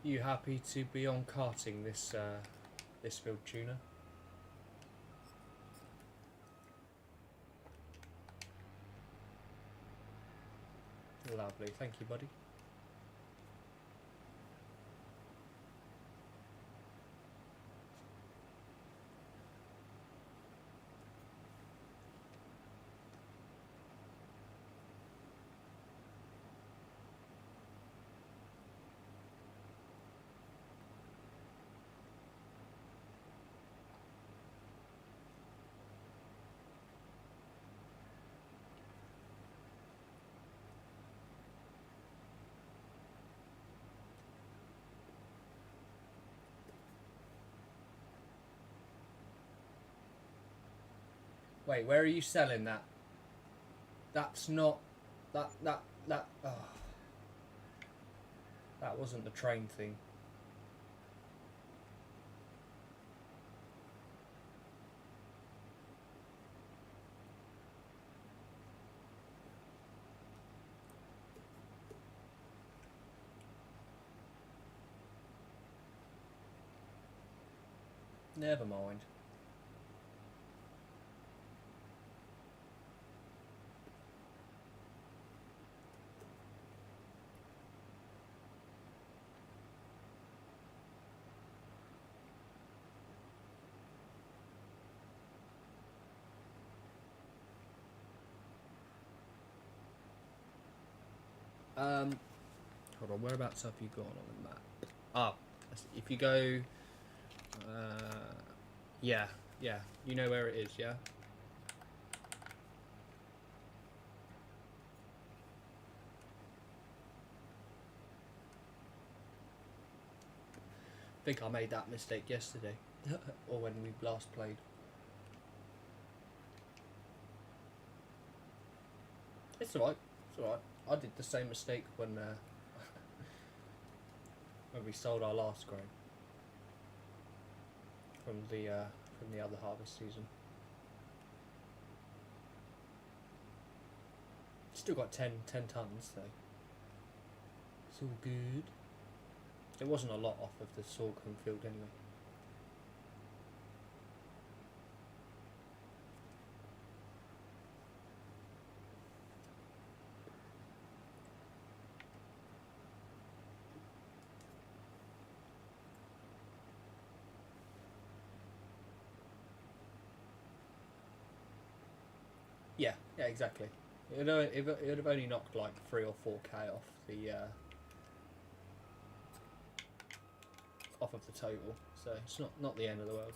You happy to be on carting this this field, Tuna? Lovely, thank you, buddy. Wait, where are you selling that? That's not... That... Oh. That wasn't the train thing. Never mind. Hold on, whereabouts have you gone on the map? Ah, if you go... yeah, you know where it is, yeah? I think I made that mistake yesterday, or when we last played. It's alright, it's alright. I did the same mistake when when we sold our last grain from the other harvest season. Still got 10 tons though. It's all good. It wasn't a lot off of the sorghum field anyway. Yeah, yeah, exactly. It would have only knocked like 3 or 4K off the off of the total, so it's not the end of the world.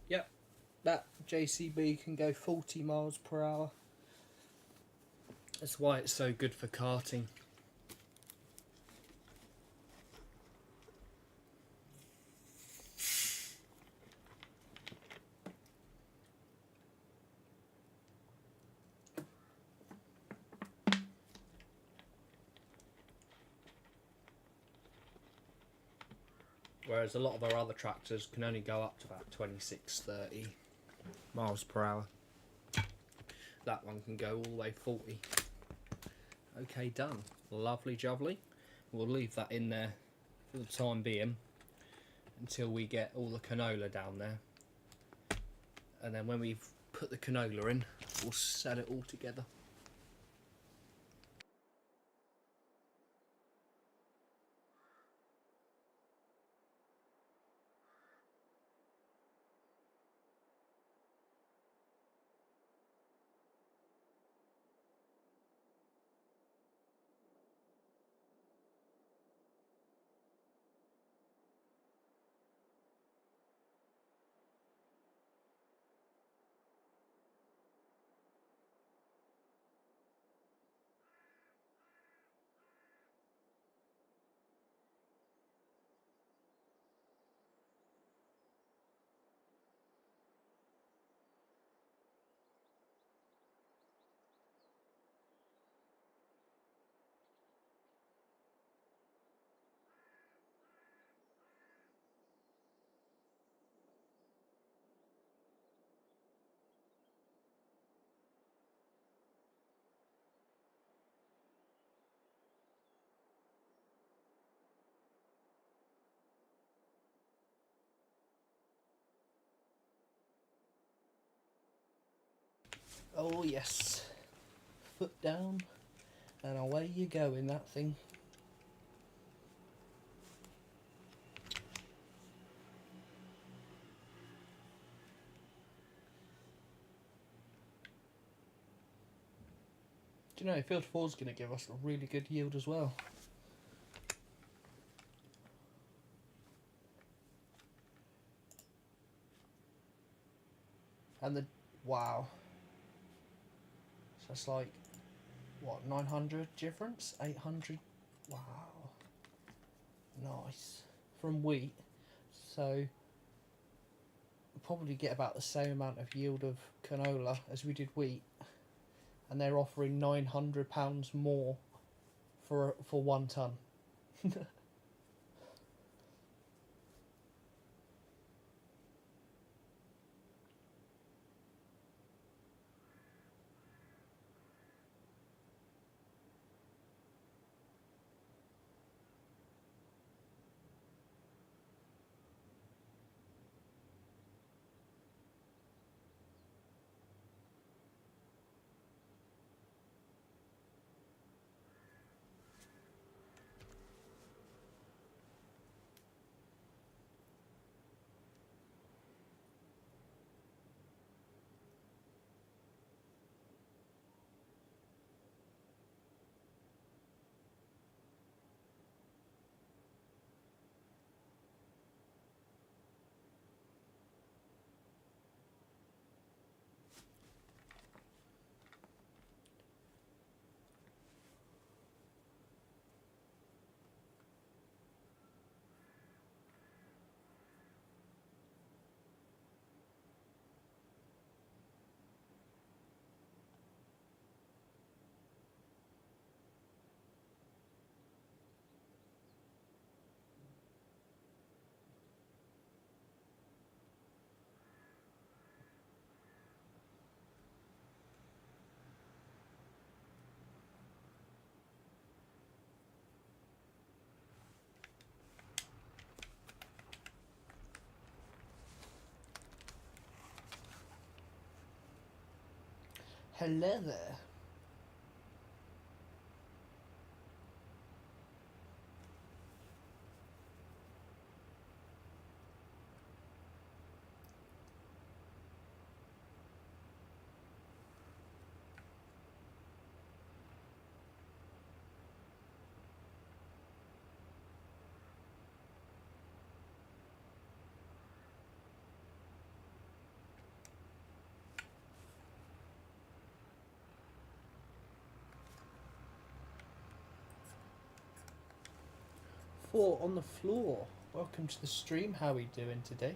Yep, that JCB can go 40 miles per hour. That's why it's so good for karting. Whereas a lot of our other tractors can only go up to about 26-30 miles per hour. That one can go all the way 40. Okay, done. Lovely jubbly. We'll leave that in there for the time being until we get all the canola down there. And then when we've put the canola in, we'll set it all together. Oh yes, foot down and away you go in that thing. Do you know, Field 4 is going to give us a really good yield as well. And the, wow. So it's like, what, 900 difference? 800? Wow. Nice. From wheat. So, we'll probably get about the same amount of yield of canola as we did wheat. And they're offering £900 more for 1 tonne. Hello there. Four on the floor. Welcome to the stream. How are we doing today?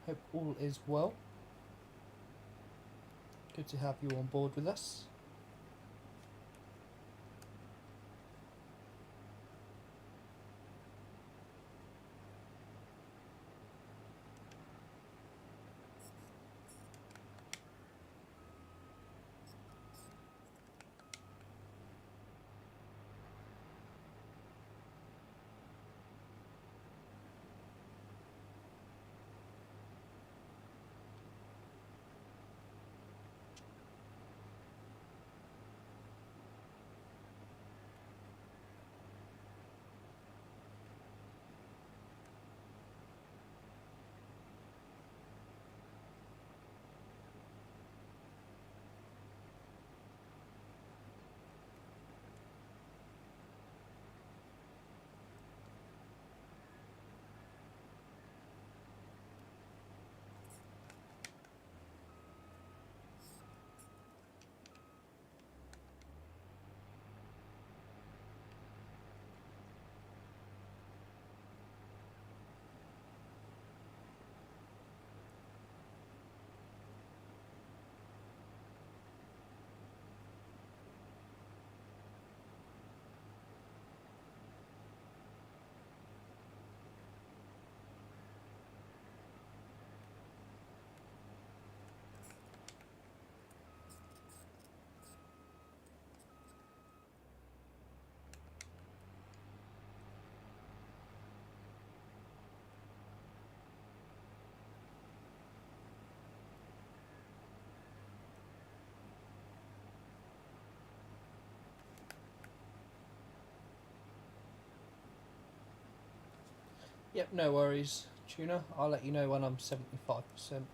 Hope all is well. Good to have you on board with us. Yep, no worries, Tuna. I'll let you know when I'm 75%.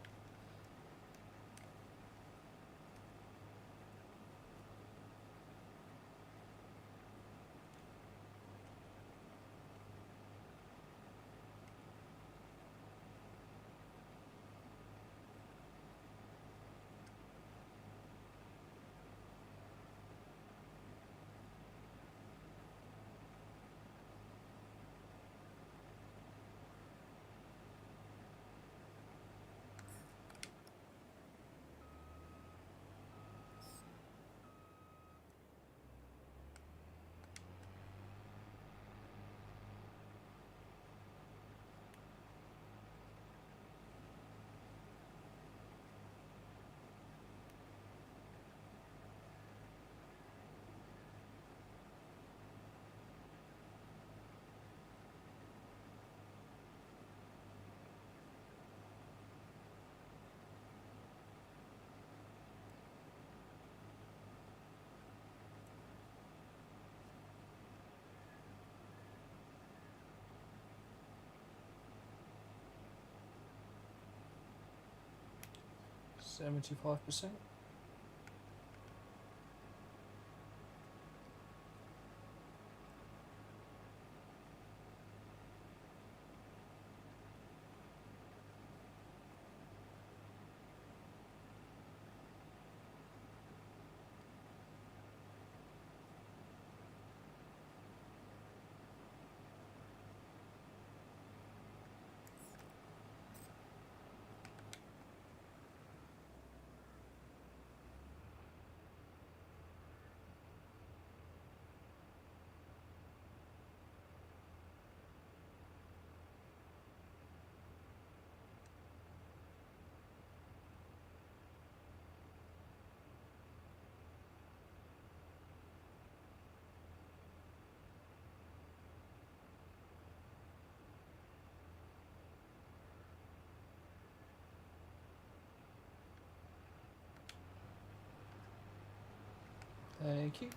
%. Thank you.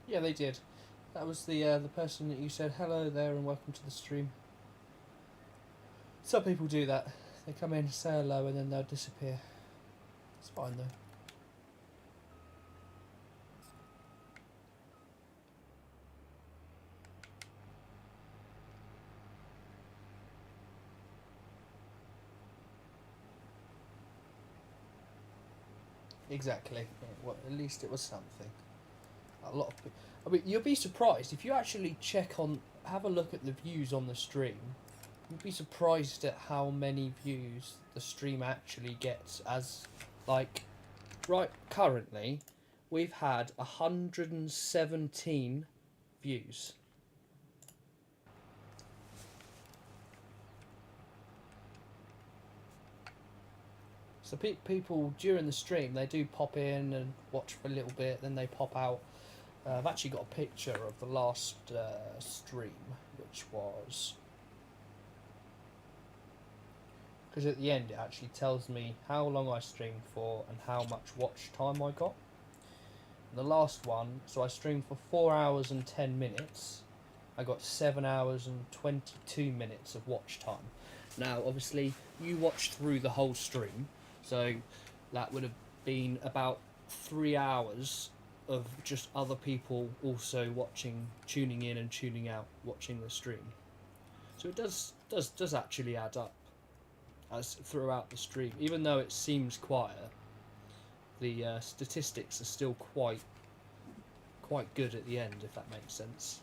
Yeah, they did. That was the person that you said hello there and welcome to the stream. Some people do that. They come in, say hello, and then they'll disappear. It's fine though. Exactly. Yeah, well, at least it was something. A lot of people. I mean, you'll be surprised if you actually have a look at the views on the stream. You'd be surprised at how many views the stream actually gets. As like, right currently, we've had 117 views. So people during the stream, they do pop in and watch for a little bit, then they pop out. I've actually got a picture of the last stream, which was... Because at the end it actually tells me how long I streamed for and how much watch time I got. And the last one, so I streamed for 4 hours and 10 minutes. I got 7 hours and 22 minutes of watch time. Now, obviously, you watched through the whole stream, so that would have been about 3 hours of just other people also watching, tuning in and tuning out, watching the stream. So it does actually add up as throughout the stream. Even though it seems quiet, the statistics are still quite good at the end, if that makes sense.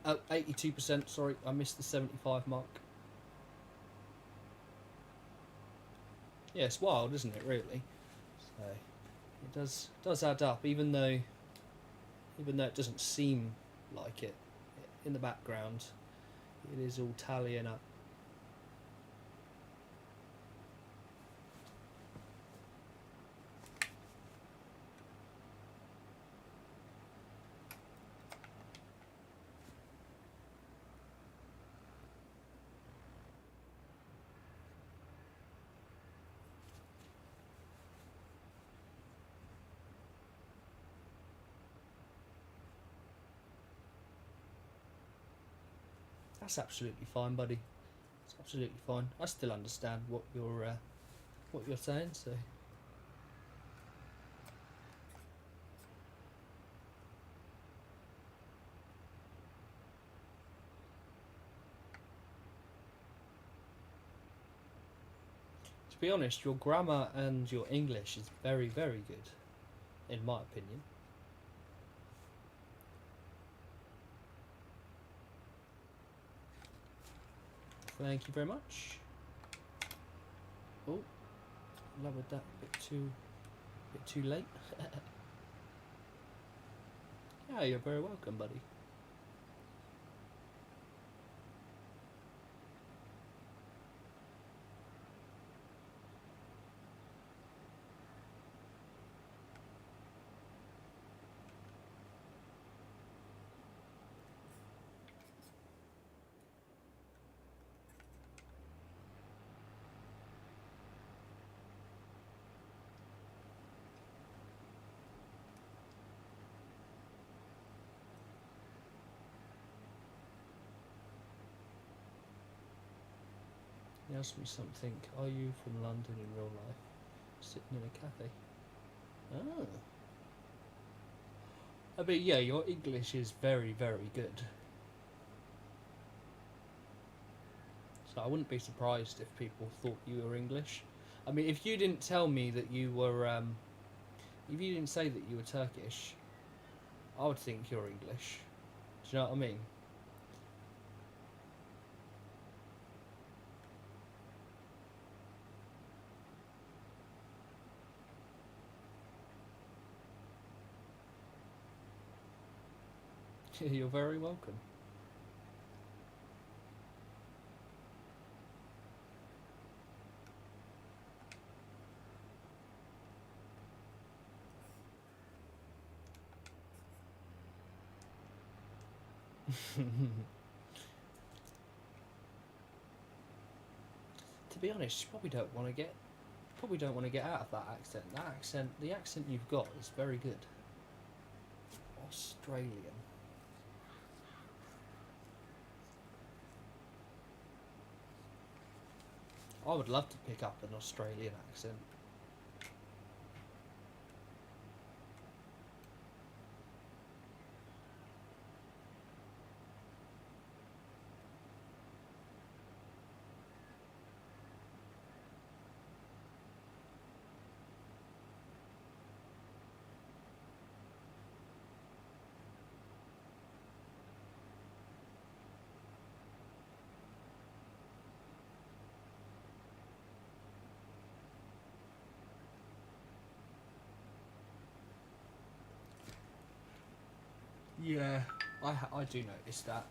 Oh, 82%, sorry, I missed the 75 mark. Yeah, it's wild, isn't it, really? So it does add up, even though it doesn't seem like it in the background. It is all tallying up. That's absolutely fine, buddy. It's absolutely fine. I still understand what you're saying. So to be honest, your grammar and your English is very, very good, in my opinion. Thank you very much. Oh, lowered that a bit too late. Yeah, you're very welcome, buddy. He asked me something. Are you from London in real life? Sitting in a cafe. Oh. I mean, yeah, your English is very, very good. So I wouldn't be surprised if people thought you were English. I mean, if you didn't tell me that you were, if you didn't say that you were Turkish, I would think you're English. Do you know what I mean? You're very welcome. To be honest, you probably don't want to get out of that accent. The accent you've got is very good. Australian. I would love to pick up an Australian accent. Yeah, I do notice that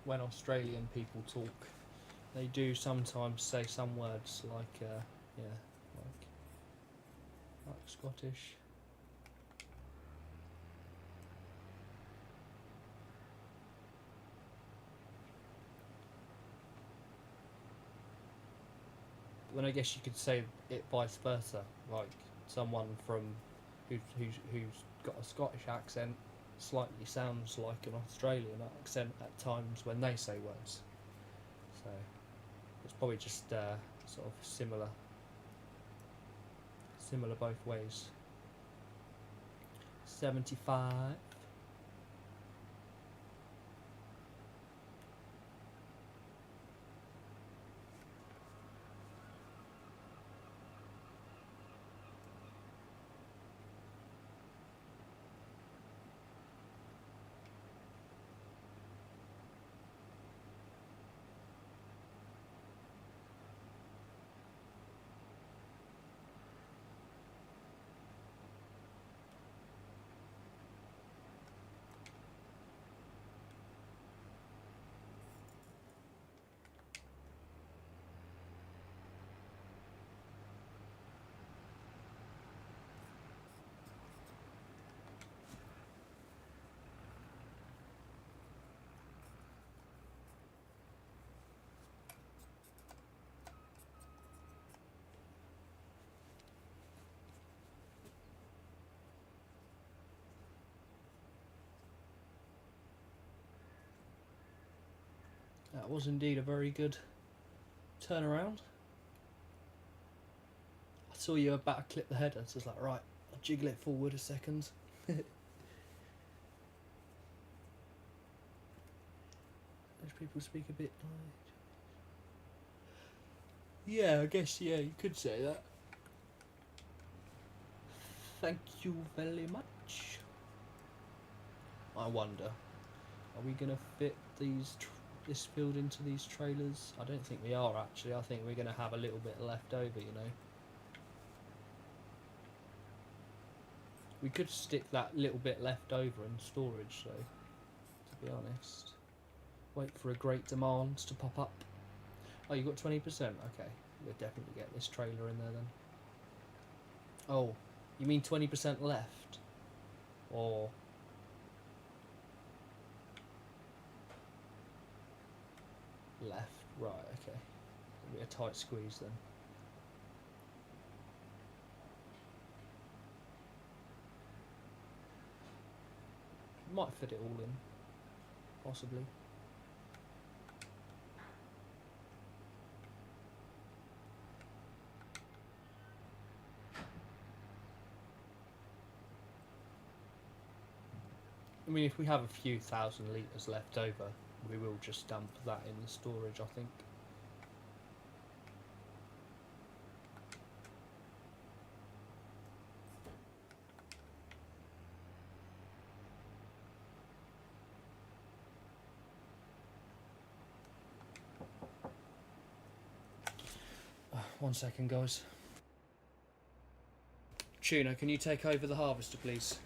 when Australian people talk, they do sometimes say some words like like Scottish. But then I guess you could say it vice versa, like someone from who's got a Scottish accent slightly sounds like an Australian accent at times when they say words. So it's probably just sort of similar both ways. 75. That was indeed a very good turnaround. I saw you about to clip the header, so I was like, right, I'll jiggle it forward a second. Those people speak a bit like... Yeah, I guess, yeah, you could say that. Thank you very much. I wonder, are we going to fit these this filled into these trailers? I don't think we are actually. I think we're going to have a little bit left over, you know. We could stick that little bit left over in storage though, to be honest. Wait for a great demand to pop up. Oh, you got 20%? Okay, we'll definitely get this trailer in there then. Oh, you mean 20% left? Or... left, right, okay. It'll be a tight squeeze then. Might fit it all in, possibly. I mean, if we have a few thousand litres left over, we will just dump that in the storage, I think. One second, guys. Tuna, can you take over the harvester, please?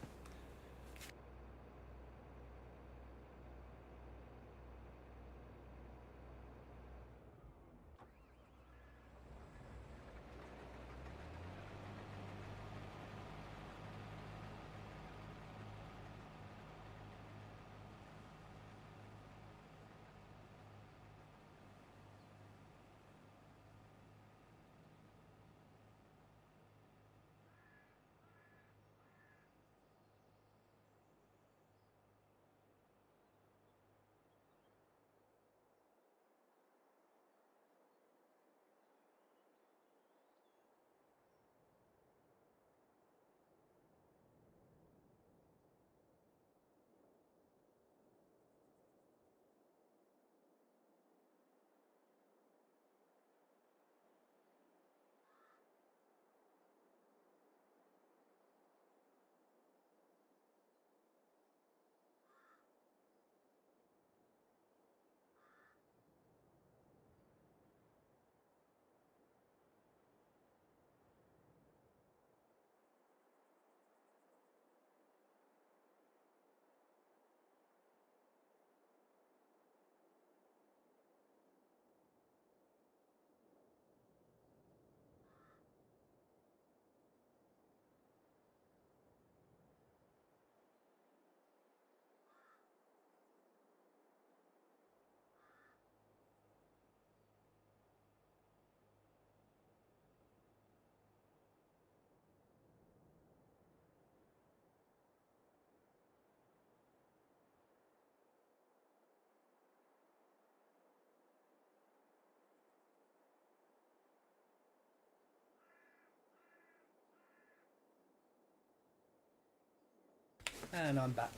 And I'm back.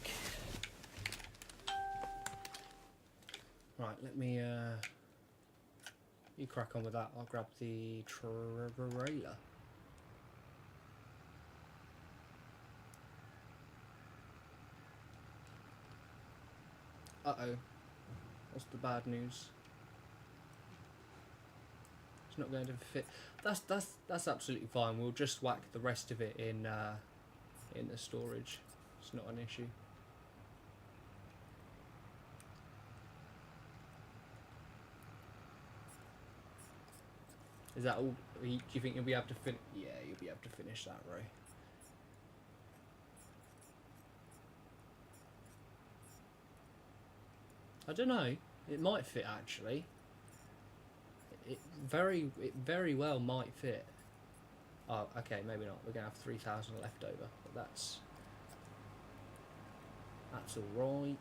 Right, let me, you crack on with that. I'll grab the trailer. Uh-oh. What's the bad news? It's not going to fit. That's absolutely fine. We'll just whack the rest of it in the storage. It's not an issue. Is that all? Do you think you'll be able to finish? Yeah, you'll be able to finish that, Ray. I don't know. It might fit actually. It very well might fit. Oh, okay, maybe not. We're gonna have 3,000 left over, but that's all right.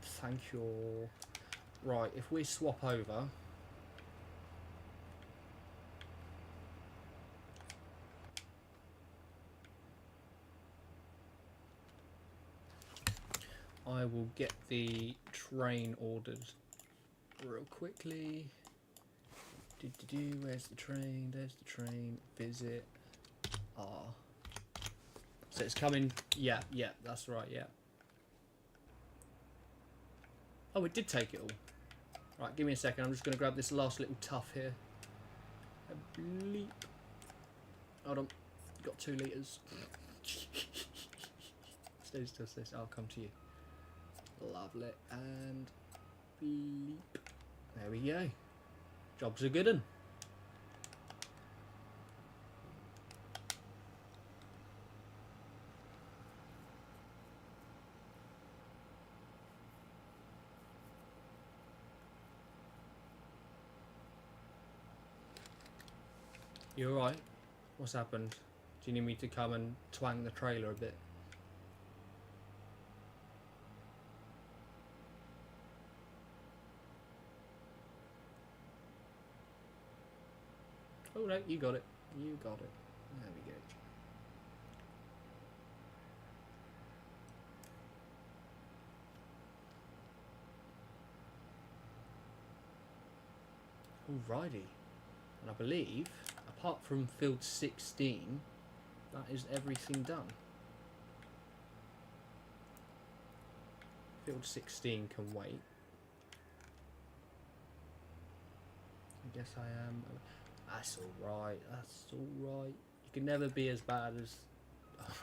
Thank you. Right, if we swap over. I will get the train ordered real quickly. Where's the train? There's the train. Visit. So it's coming. Yeah, yeah, that's right. Yeah. Oh, it did take it all. Right, give me a second. I'm just going to grab this last little tuff here. A bleep. Hold on. Got 2 litres. Stay still, stay still. I'll come to you. Lovely. And bleep. There we go. Job's a good one. You alright? What's happened? Do you need me to come and twang the trailer a bit? Oh no, you got it. You got it. There we go. Alrighty. And I believe, apart from field 16, that is everything done. Field 16 can wait. I guess I am. That's alright, that's alright. You can never be as bad as...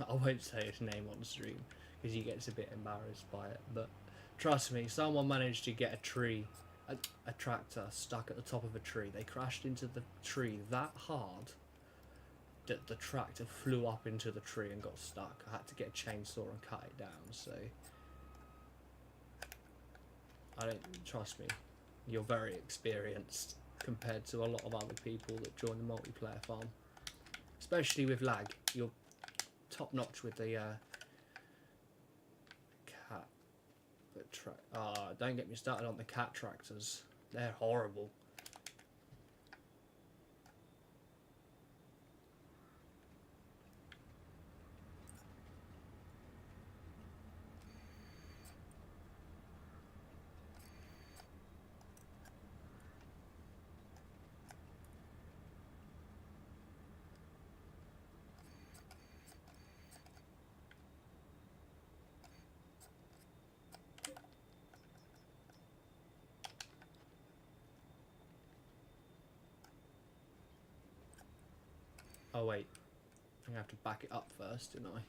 I won't say his name on the stream, because he gets a bit embarrassed by it, but trust me, someone managed to get a tree, a tractor stuck at the top of a tree. They crashed into the tree that hard that the tractor flew up into the tree and got stuck. I had to get a chainsaw and cut it down, so... I don't... Trust me, you're very experienced compared to a lot of other people that join the multiplayer farm. Especially with lag. You're top notch with the cat. Don't get me started on the cat tractors. They're horrible. Oh wait, I'm gonna have to back it up first, didn't I?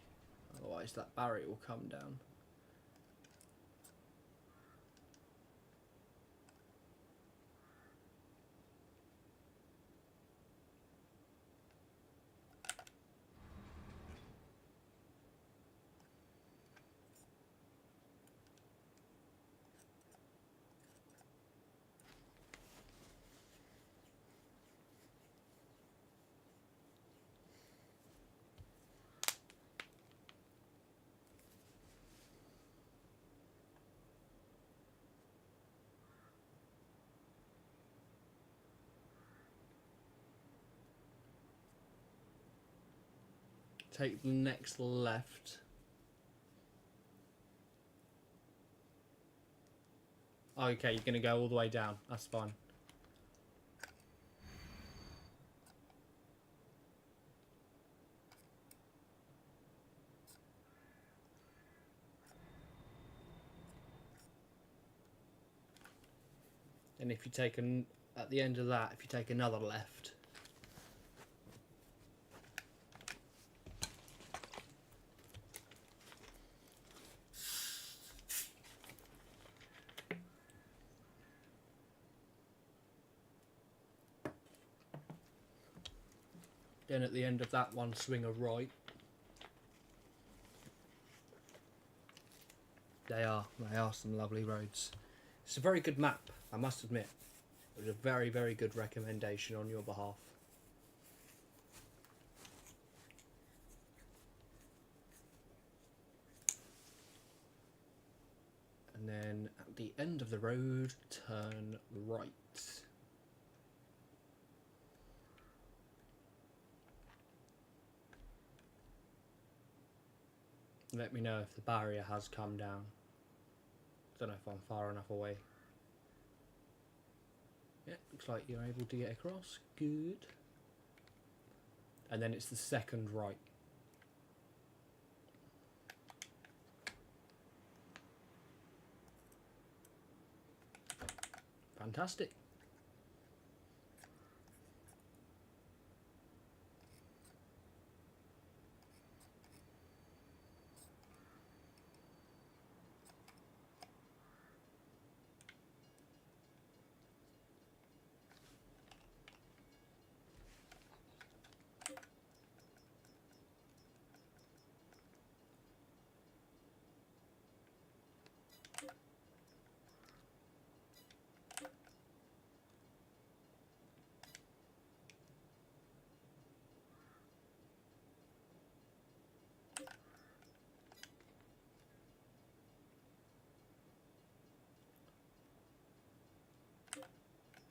Otherwise that barrier will come down. Take the next left. Okay, you're gonna go all the way down. That's fine. And if you take at the end of that, if you take another left, then at the end of that one, swing a right. They are some lovely roads. It's a very good map, I must admit. It was a very, very good recommendation on your behalf. And then at the end of the road, turn right. Let me know if the barrier has come down. Don't know if I'm far enough away. Yeah, looks like you're able to get across. Good. And then it's the second right. Fantastic.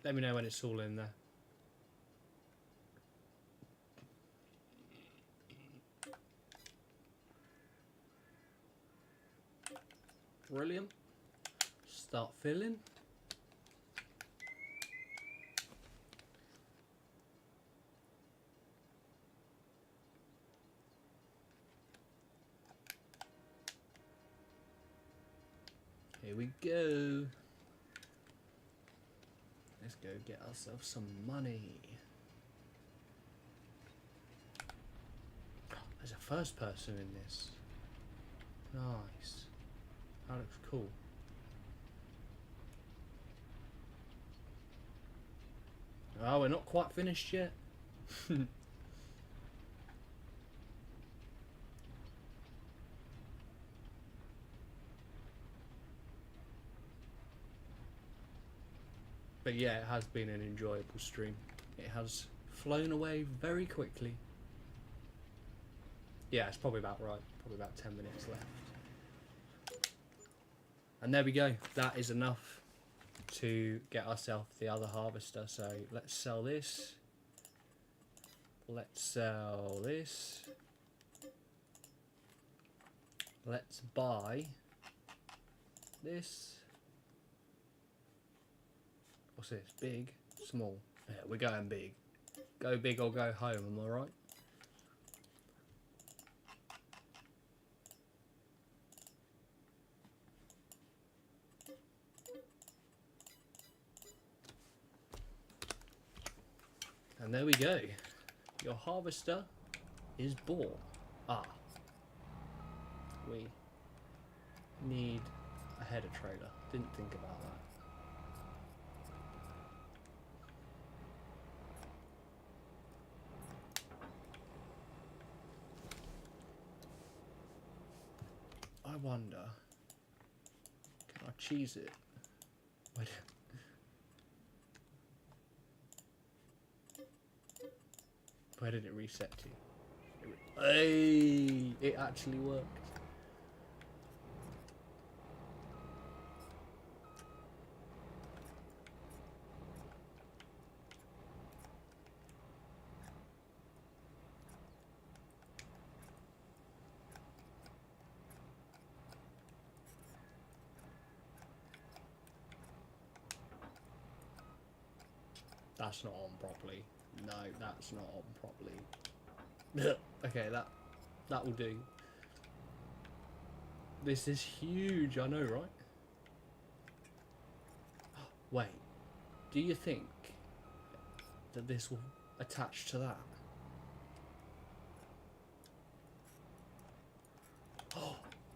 Let me know when it's all in there. Brilliant. Start filling. Here we go. Let's go get ourselves some money. There's a first person in this. Nice. That looks cool. Oh, we're not quite finished yet. But yeah, it has been an enjoyable stream. It has flown away very quickly. Yeah, it's probably about right. Probably about 10 minutes left. And there we go. That is enough to get ourselves the other harvester. So let's sell this. Let's sell this. Let's buy this. What's this? Big? Small? Yeah, we're going big. Go big or go home, am I right? And there we go. Your harvester is bought. Ah. We need a header trailer. Didn't think about that. I wonder, can I cheese it? Wait. Where did it reset to? Hey, it actually worked. That's not on properly. No, that's not on properly. Okay, that will do. This is huge, I know, right? Wait, do you think that this will attach to that?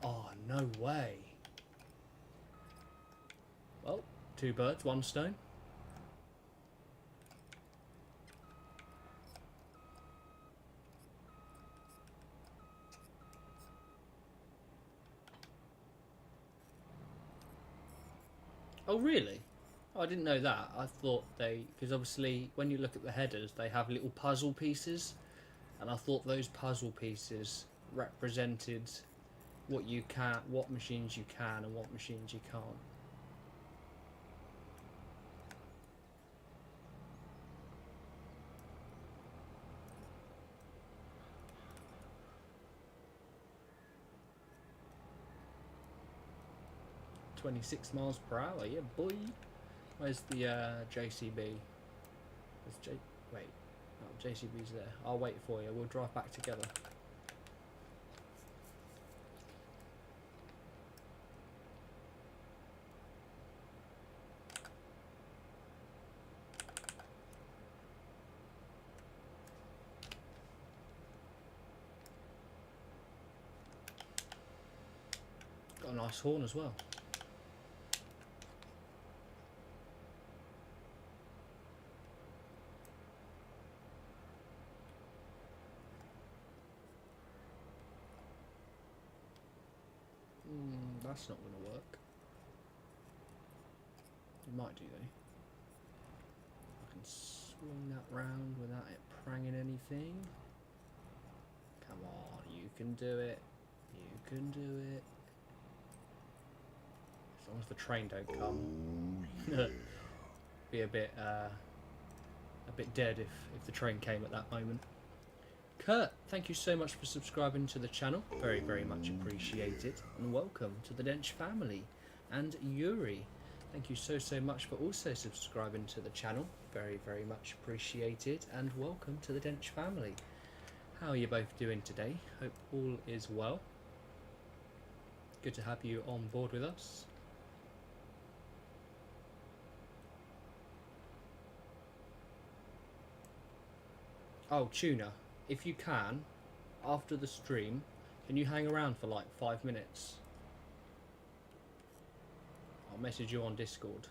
Oh, no way. Well, 2 birds, 1 stone. Oh really? Oh, I didn't know that. I thought because obviously when you look at the headers, they have little puzzle pieces, and I thought those puzzle pieces represented what machines you can and what machines you can't. "26 miles per hour, yeah, boy." Where's the JCB? Wait, no, JCB's there. I'll wait for you. We'll drive back together. a nice horn as well. That's not going to work. It might do though. I can swing that round without it pranging anything. Come on, you can do it. You can do it. As long as the train don't come. Oh yeah. Be a bit dead if the train came at that moment. Kurt, thank you so much for subscribing to the channel. Very, very much appreciated. And welcome to the Dench family. And Yuri, thank you so much for also subscribing to the channel. Very, very much appreciated. And welcome to the Dench family. How are you both doing today? Hope all is well. Good to have you on board with us. Oh, Tuna, if you can, after the stream, can you hang around for like 5 minutes? I'll message you on Discord.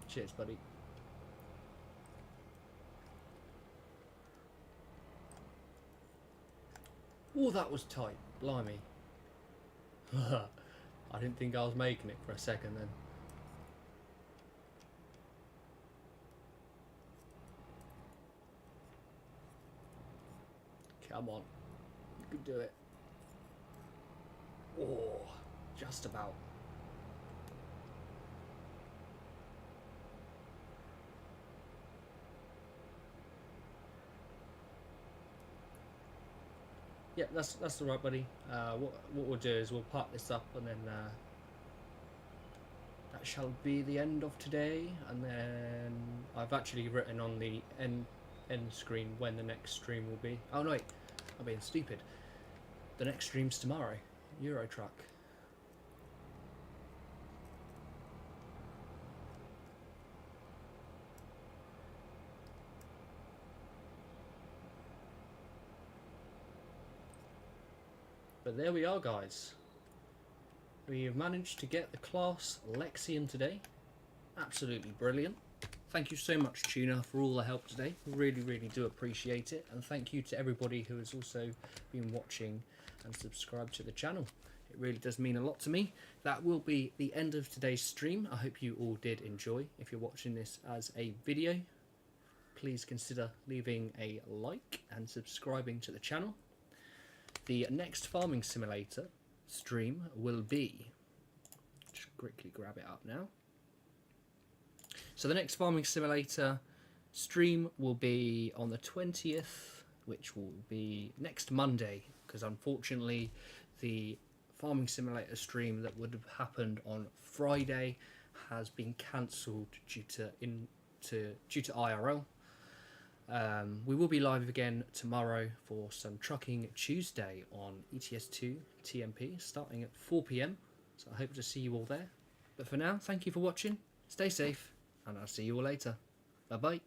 Cheers, buddy. Oh, that was tight. Blimey. I didn't think I was making it for a second then. Come on. You can do it. Oh, just about. Yeah, that's all right, buddy. What we'll do is we'll part this up, and then that shall be the end of today. And then I've actually written on the end screen when the next stream will be. Oh no, wait, I'm being stupid. The next stream's tomorrow. Euro Truck. But there we are, guys. We have managed to get the class Lexian today. Absolutely brilliant. Thank you so much, Tuna, for all the help today. Really, really do appreciate it. And thank you to everybody who has also been watching and subscribed to the channel. It really does mean a lot to me. That will be the end of today's stream. I hope you all did enjoy. If you're watching this as a video, please consider leaving a like and subscribing to the channel. The next Farming Simulator stream will be, just quickly grab it up now. So the next Farming Simulator stream will be on the 20th, which will be next Monday, because unfortunately the Farming Simulator stream that would have happened on Friday has been cancelled due to IRL. We will be live again tomorrow for some Trucking Tuesday on ETS2 TMP starting at 4 PM. So I hope to see you all there. But for now, thank you for watching, stay safe, and I'll see you all later. Bye bye.